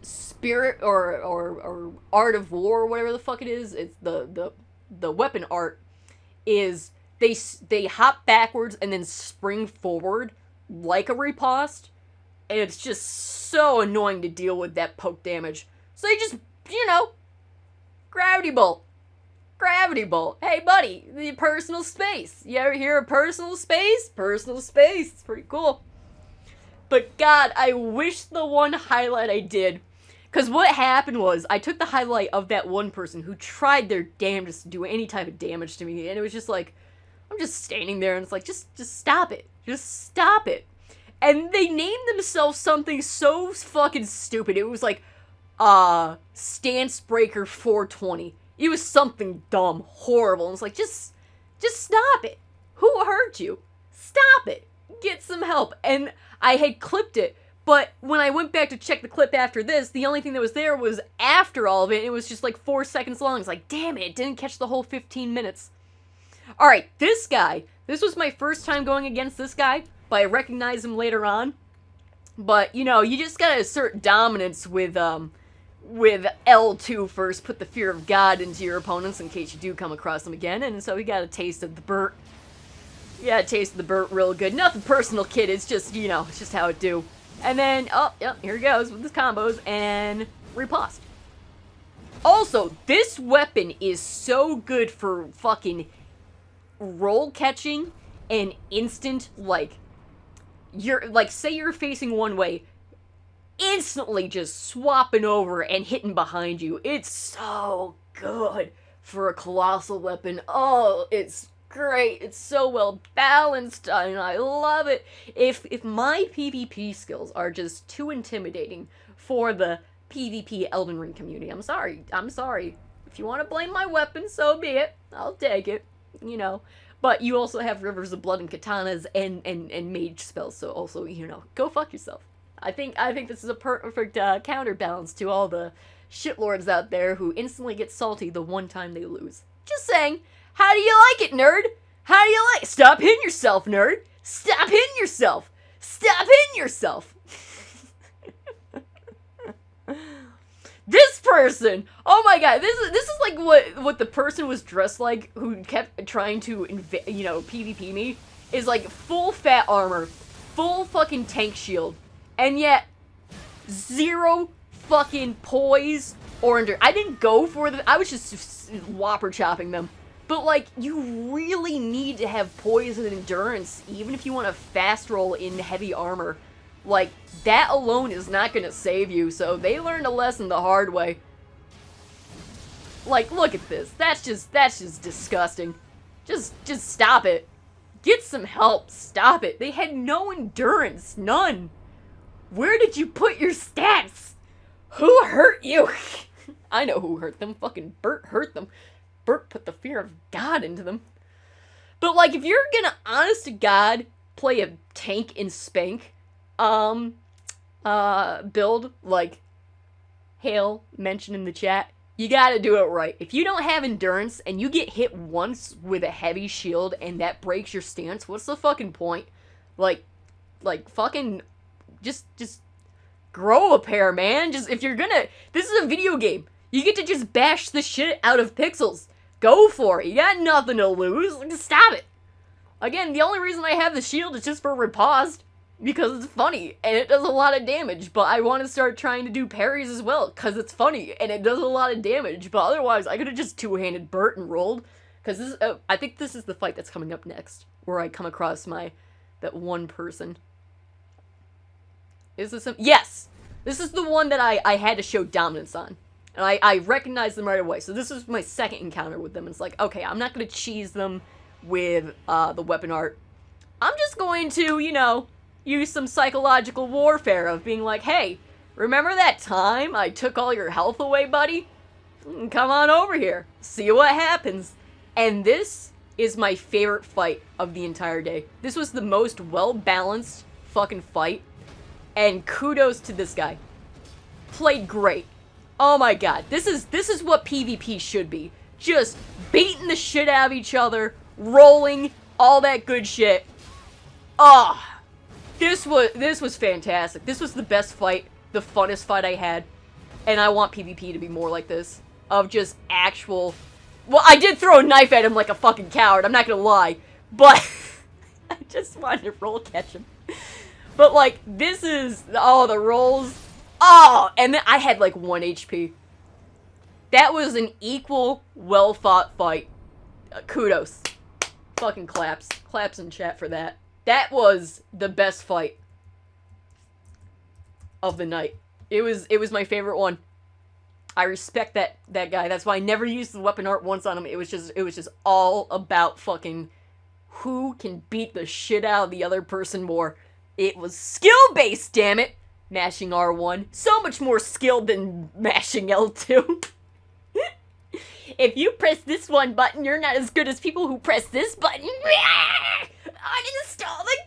spirit or art of war, or whatever the fuck it is. It's the weapon art is they hop backwards and then spring forward like a riposte, and it's just so annoying to deal with that poke damage. So you just, you know, gravity bolt. Gravity bolt. Hey, buddy, the personal space. You ever hear of personal space? Personal space. It's pretty cool. But God, I wish the one highlight I did, because what happened was I took the highlight of that one person who tried their damnedest to do any type of damage to me, and it was just like, I'm just standing there, and it's like, just stop it. Just stop it. And they named themselves something so fucking stupid. It was like, Stance Breaker 420. It was something dumb, horrible, and it's like, just stop it. Who hurt you? Stop it. Get some help. And I had clipped it, but when I went back to check the clip after this, the only thing that was there was after all of it, and it was just like 4 seconds long. It's like, damn it didn't catch the whole 15 minutes. Alright, this guy. This was my first time going against this guy, but I recognized him later on. But, you know, you just gotta assert dominance with L2 first, put the fear of God into your opponents in case you do come across them again, and so he got a taste of the Burt. Yeah, a taste of the Burt real good. Nothing personal, kid, it's just, you know, it's just how it do. And then, oh, yep, here he goes with his combos, and riposte. Also, this weapon is so good for fucking roll catching and instant, like, say you're facing one way, instantly just swapping over and hitting behind you. It's so good for a colossal weapon. Oh, it's great. It's so well balanced, and I love it. If my PvP skills are just too intimidating for the PvP Elden Ring community, I'm sorry. If you want to blame my weapon, so be it. I'll take it, you know. But you also have Rivers of Blood and Katanas and mage spells, so also, you know, go fuck yourself. I think this is a perfect counterbalance to all the shitlords out there who instantly get salty the one time they lose. Just saying, how do you like it, nerd? How do you like it? Stop hitting yourself, nerd! Stop hitting yourself! Stop hitting yourself! This person! Oh my god, this is like what the person was dressed like who kept trying to PvP me. Is like full fat armor, full fucking tank shield, and yet zero fucking poise or endurance. I didn't go for them. I was just whopper chopping them. But like, you really need to have poise and endurance, even if you want to fast roll in heavy armor. Like, that alone is not gonna save you, so they learned a lesson the hard way. Like, look at this. That's just disgusting. Just stop it. Get some help. Stop it. They had no endurance. None. Where did you put your stats? Who hurt you? I know who hurt them. Fucking Bert hurt them. Bert put the fear of God into them. But, like, if you're gonna, honest to God, play a tank in Spank, build, like Hale mentioned in the chat, you gotta do it right. If you don't have endurance and you get hit once with a heavy shield and that breaks your stance, what's the fucking point? Like fucking, just grow a pair, man. Just, if you're gonna, this is a video game. You get to just bash the shit out of pixels. Go for it. You got nothing to lose. Just stop it. Again, the only reason I have the shield is just for riposte. Because it's funny, and it does a lot of damage, but I want to start trying to do parries as well, because it's funny, and it does a lot of damage, but otherwise, I could have just two-handed Bert and rolled, because this is, I think this is the fight that's coming up next, where I come across that one person. Is this yes! This is the one that I had to show dominance on, and I recognized them right away, so this is my second encounter with them, and it's like, okay, I'm not going to cheese them with, the weapon art. I'm just going to, you know, use some psychological warfare of being like, hey, remember that time I took all your health away, buddy? Come on over here. See what happens. And this is my favorite fight of the entire day. This was the most well-balanced fucking fight. And kudos to this guy. Played great. Oh my god. This is what PvP should be. Just beating the shit out of each other, rolling, all that good shit. Ah. This was fantastic. This was the best fight, the funnest fight I had, and I want PvP to be more like this, of just actual, well, I did throw a knife at him like a fucking coward, I'm not gonna lie, but I just wanted to roll catch him. But, like, this is, oh, the rolls, oh, and then I had, like, 1 HP. That was an equal, well-fought fight. Kudos. Fucking claps. Claps in chat for that. That was the best fight of the night. It was my favorite one. I respect that guy. That's why I never used the weapon art once on him. It was just all about fucking who can beat the shit out of the other person more. It was skill-based, damn it. Mashing R1. So much more skilled than mashing L2. If you press this one button, you're not as good as people who press this button. Uninstall the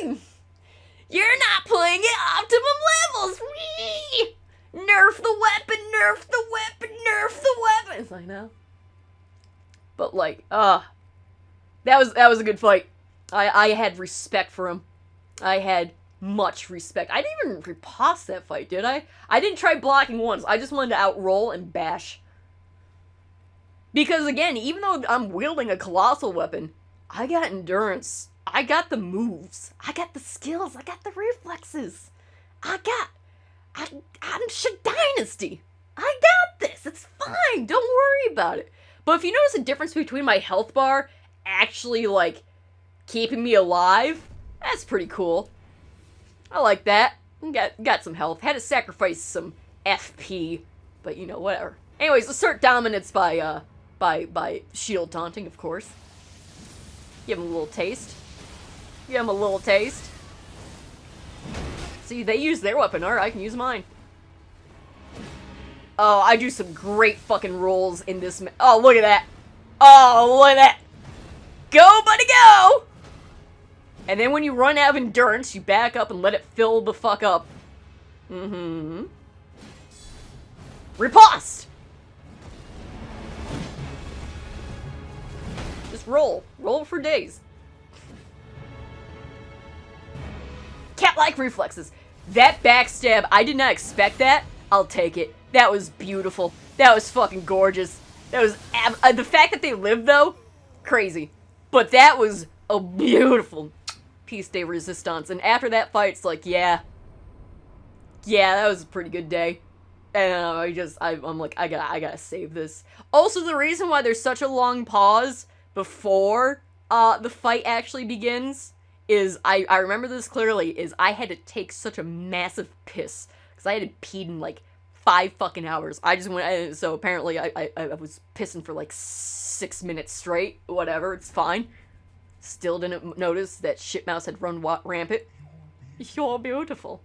game! You're not playing at optimum levels! Whee! Nerf the weapon, nerf the weapon, nerf the weapon! It's like, no. But, like, that was a good fight. I had respect for him. I had much respect. I didn't even riposte that fight, did I? I didn't try blocking once. I just wanted to outroll and bash. Because, again, even though I'm wielding a colossal weapon, I got endurance. I got the moves. I got the skills. I got the reflexes. I'm Dynasty. I got this. It's fine. Don't worry about it. But if you notice the difference between my health bar actually, like, keeping me alive, that's pretty cool. I like that. Got some health. Had to sacrifice some FP, but, you know, whatever. Anyways, assert dominance by shield taunting, of course. Give him a little taste. Give him a little taste. See, they use their weapon art, I can use mine. Oh, I do some great fucking rolls in this oh, look at that. Oh, look at that. Go, buddy, go! And then when you run out of endurance, you back up and let it fill the fuck up. Mm-hmm. Riposte! Just roll. Roll for days. Cat-like reflexes. That backstab, I did not expect that. I'll take it. That was beautiful. That was fucking gorgeous. That was the fact that they lived, though, crazy. But that was a beautiful piece de resistance. And after that fight, it's like, yeah, that was a pretty good day. And I'm like, I gotta save this. Also, the reason why there's such a long pause before the fight actually begins is, I remember this clearly, is I had to take such a massive piss. Because I had peed in like 5 fucking hours. I just went, so apparently I was pissing for like 6 minutes straight. Whatever, it's fine. Still didn't notice that Shitmouse had run rampant. You're beautiful.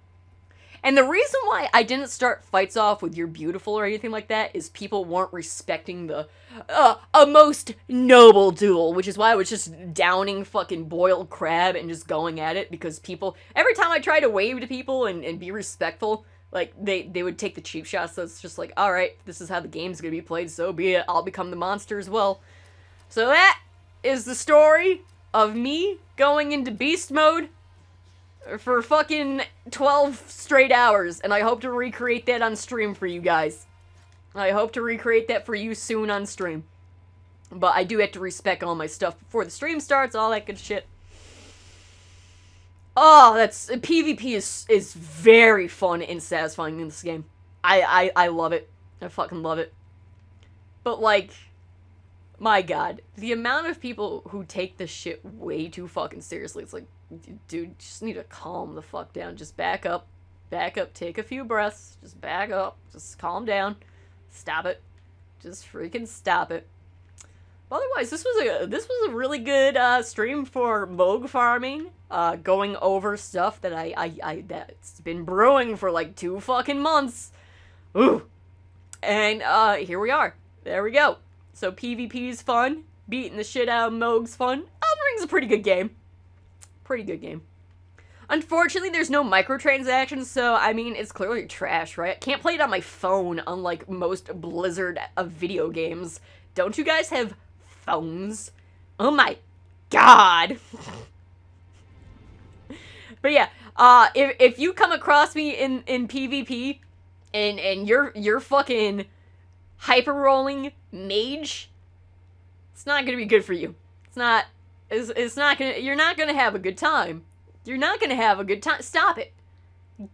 And the reason why I didn't start fights off with "you're beautiful" or anything like that is people weren't respecting the a most noble duel, which is why I was just downing fucking boiled crab and just going at it, because people, every time I tried to wave to people and be respectful, like, they would take the cheap shots, so it's just like, alright, this is how the game's gonna be played, so be it, I'll become the monster as well. So that is the story of me going into beast mode for fucking 12 straight hours, and I hope to recreate that on stream for you guys. I hope to recreate that for you soon on stream. But I do have to respec all my stuff before the stream starts, all that good shit. Oh, PvP is very fun and satisfying in this game. I love it. I fucking love it. But, like, my god, the amount of people who take this shit way too fucking seriously, it's like, dude, you just need to calm the fuck down. Just back up, take a few breaths, just back up, just calm down, stop it, just freaking stop it. Otherwise, this was a really good stream for Mohg farming, going over stuff that that's been brewing for like 2 fucking months. Ooh, and here we are. There we go. So PvP is fun, beating the shit out of Mohg's fun. Elden Ring's a pretty good game. Pretty good game. Unfortunately, there's no microtransactions, so, I mean, it's clearly trash, right? I can't play it on my phone, unlike most Blizzard video games. Don't you guys have phones? Oh my god! But yeah, if you come across me in PvP, and you're fucking hyper-rolling mage, it's not gonna be good for you. It's not gonna, you're not gonna have a good time. You're not gonna have a good time. Stop it.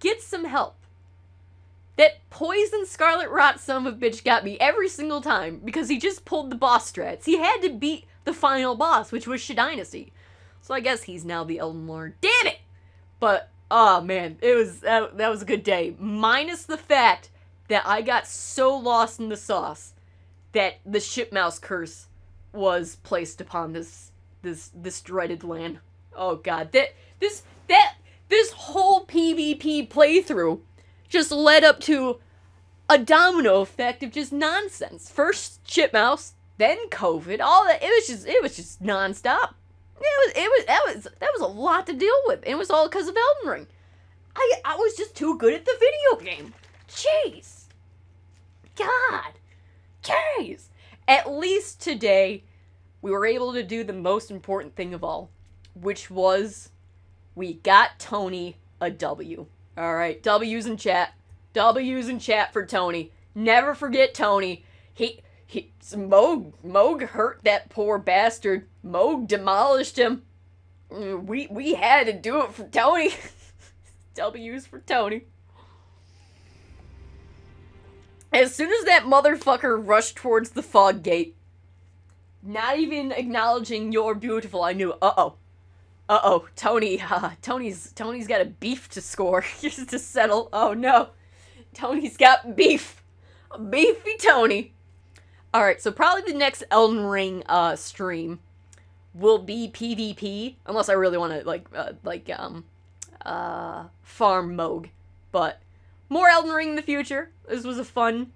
Get some help. That poison Scarlet Rot son of a bitch got me every single time because he just pulled the boss strats. He had to beat the final boss, which was Dynasty. So I guess he's now the Elden Lord. Damn it! But, oh man, that was a good day. Minus the fact that I got so lost in the sauce that the Shitmouse curse was placed upon this dreaded land. Oh god, this whole PvP playthrough just led up to a domino effect of just nonsense. First Shitmouse, then COVID, all that. It was just nonstop. That was a lot to deal with. It was all because of Elden Ring. I was just too good at the video game. Jeez. God. Jeez. At least today, we were able to do the most important thing of all, which was we got Tony a W. Alright, W's in chat. W's in chat for Tony. Never forget Tony. Mohg hurt that poor bastard. Mohg demolished him. We had to do it for Tony. W's for Tony. As soon as that motherfucker rushed towards the fog gate, not even acknowledging "you're beautiful," I knew, Tony's got a beef to score, just to settle. Oh no, Tony's got beef. Beefy Tony. Alright, so probably the next Elden Ring stream will be PvP, unless I really want to farm Mohg. But more Elden Ring in the future. This was a fun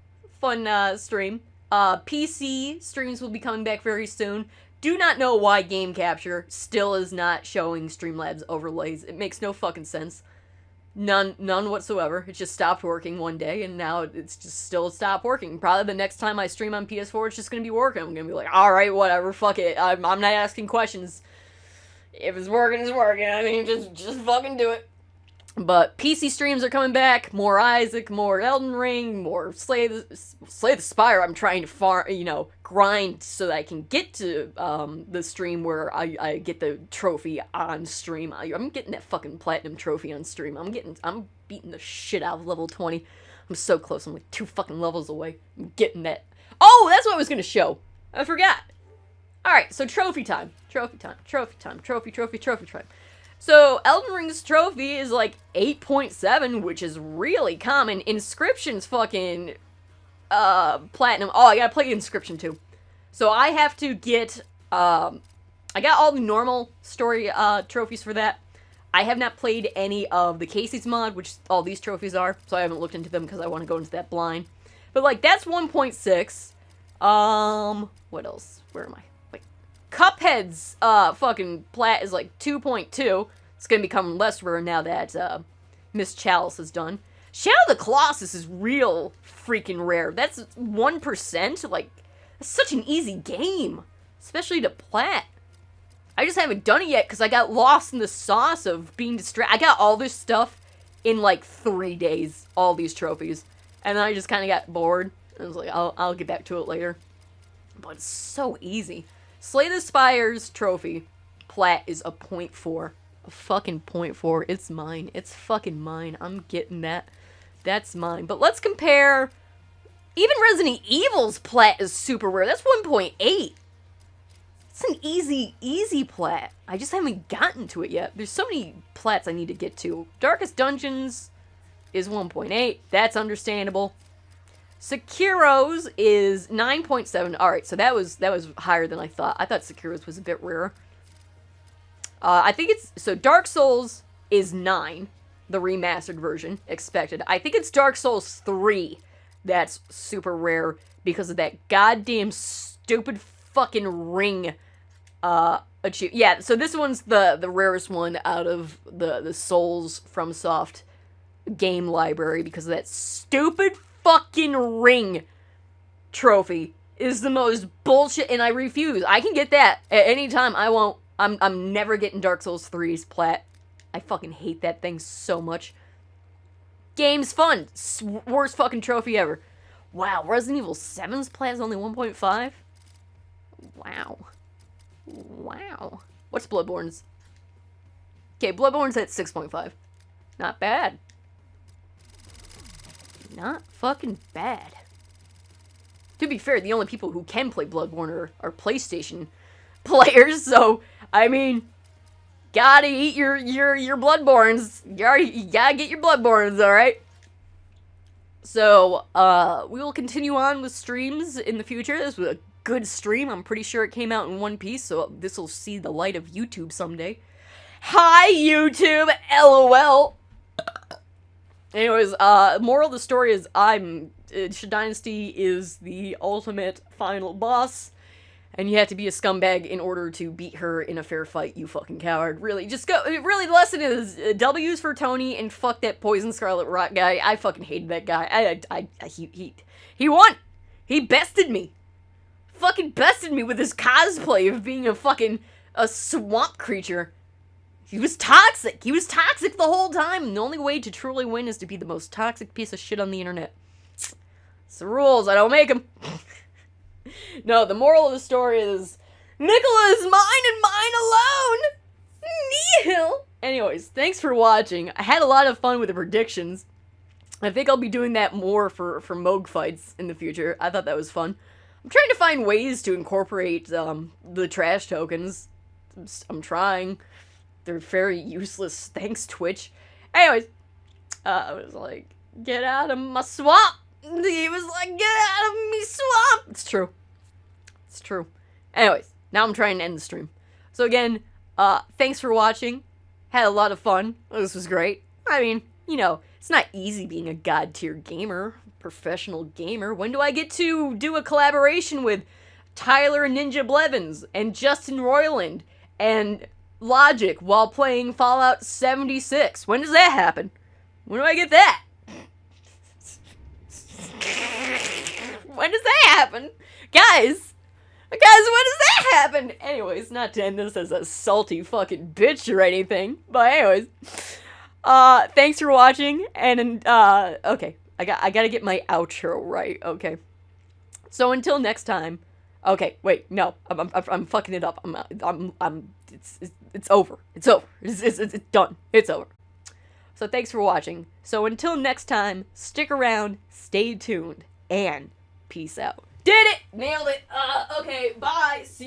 stream. PC streams will be coming back very soon. Do not know why Game Capture still is not showing Streamlabs overlays. It makes no fucking sense. None whatsoever. It just stopped working one day, and now it's just still stopped working. Probably the next time I stream on PS4, it's just gonna be working. I'm gonna be like, alright, whatever, fuck it. I'm not asking questions. If it's working, it's working. I mean, just fucking do it. But PC streams are coming back. More Isaac, more Elden Ring, more Slay the Spire. I'm trying to grind so that I can get to the stream where I get the trophy on stream. I'm getting that fucking platinum trophy on stream. I'm beating the shit out of level 20. I'm so close. I'm like 2 fucking levels away. I'm getting that. Oh, that's what I was gonna show. I forgot. Alright, so trophy time. Trophy time. Trophy time. So, Elden Ring's trophy is like 8.7, which is really common. Inscription's fucking, platinum. Oh, I gotta play Inscription too. So, I have to get, I got all the normal story trophies for that. I have not played any of the Casey's mod, which all these trophies are, so I haven't looked into them because I want to go into that blind. But, like, that's 1.6. What else? Where am I? Wait. Cuphead's, fucking plat is, like, 2.2. It's gonna become less rare now that, Miss Chalice is done. Shadow of the Colossus is real freaking rare. That's 1%? Like, that's such an easy game. Especially to plat. I just haven't done it yet because I got lost in the sauce of being distracted. I got all this stuff in like 3 days, all these trophies. And then I just kind of got bored. I was like, I'll get back to it later. But it's so easy. Slay the Spires trophy, plat is a 0.4. A fucking 0.4. It's mine. It's fucking mine. I'm getting that. That's mine. But let's compare. Even Resident Evil's plat is super rare. That's 1.8. It's an easy plat. I just haven't gotten to it yet. There's so many plats I need to get to. Darkest Dungeons is 1.8. That's understandable. Sekiro's is 9.7. Alright, so that was higher than I thought. I thought Sekiro's was a bit rarer. I think it's... So Dark Souls is 9. The remastered version. Expected. I think it's Dark Souls 3 that's super rare because of that goddamn stupid fucking ring yeah, so this one's the rarest one out of the Souls FromSoft game library because of that stupid fucking ring trophy is the most bullshit, and I refuse. I can get that at any time. I won't. I'm never getting Dark Souls 3's plat. I fucking hate that thing so much. Game's fun. Worst fucking trophy ever. Wow, Resident Evil 7's plat is only 1.5? Wow. Wow. What's Bloodborne's? Okay, Bloodborne's at 6.5. Not bad. Not fucking bad. To be fair, the only people who can play Bloodborne are PlayStation players, so, I mean, gotta eat your Bloodborns. You gotta get your Bloodborns, alright? So, we will continue on with streams in the future. This was a good stream. I'm pretty sure it came out in one piece, so this will see the light of YouTube someday. Hi, YouTube! LOL! Anyways, moral of the story is Dynasty is the ultimate final boss, and you have to be a scumbag in order to beat her in a fair fight, you fucking coward. Really, just go, really, the lesson is, W's for Tony, and fuck that Poison Scarlet Rot guy. I fucking hated that guy. He won! He bested me! Fucking bested me with his cosplay of being a swamp creature. He was toxic. He was toxic the whole time. And the only way to truly win is to be the most toxic piece of shit on the internet. It's the rules. I don't make them. No, the moral of the story is Nicola is mine and mine alone. Nihil. Anyways, thanks for watching. I had a lot of fun with the predictions. I think I'll be doing that more for Mohg fights in the future. I thought that was fun. I'm trying to find ways to incorporate the trash tokens. I'm trying. They're very useless. Thanks, Twitch. Anyways, I was like, get out of my swamp. He was like, get out of me swamp. It's true. It's true. Anyways, now I'm trying to end the stream. So again, thanks for watching. Had a lot of fun. This was great. I mean, you know, it's not easy being a god tier gamer, professional gamer. When do I get to do a collaboration with Tyler Ninja Blevins and Justin Roiland and Logic while playing Fallout 76? When does that happen? When do I get that? When does that happen? Guys, when does that happen? Anyways, not to end this as a salty fucking bitch or anything, but anyways, thanks for watching, and, okay, I gotta get my outro right, okay. So until next time, okay, wait, no, I'm fucking it up, it's over, it's over, it's done, it's over. So thanks for watching. So until next time, stick around, stay tuned, and peace out. Did it! Nailed it! Okay, bye! See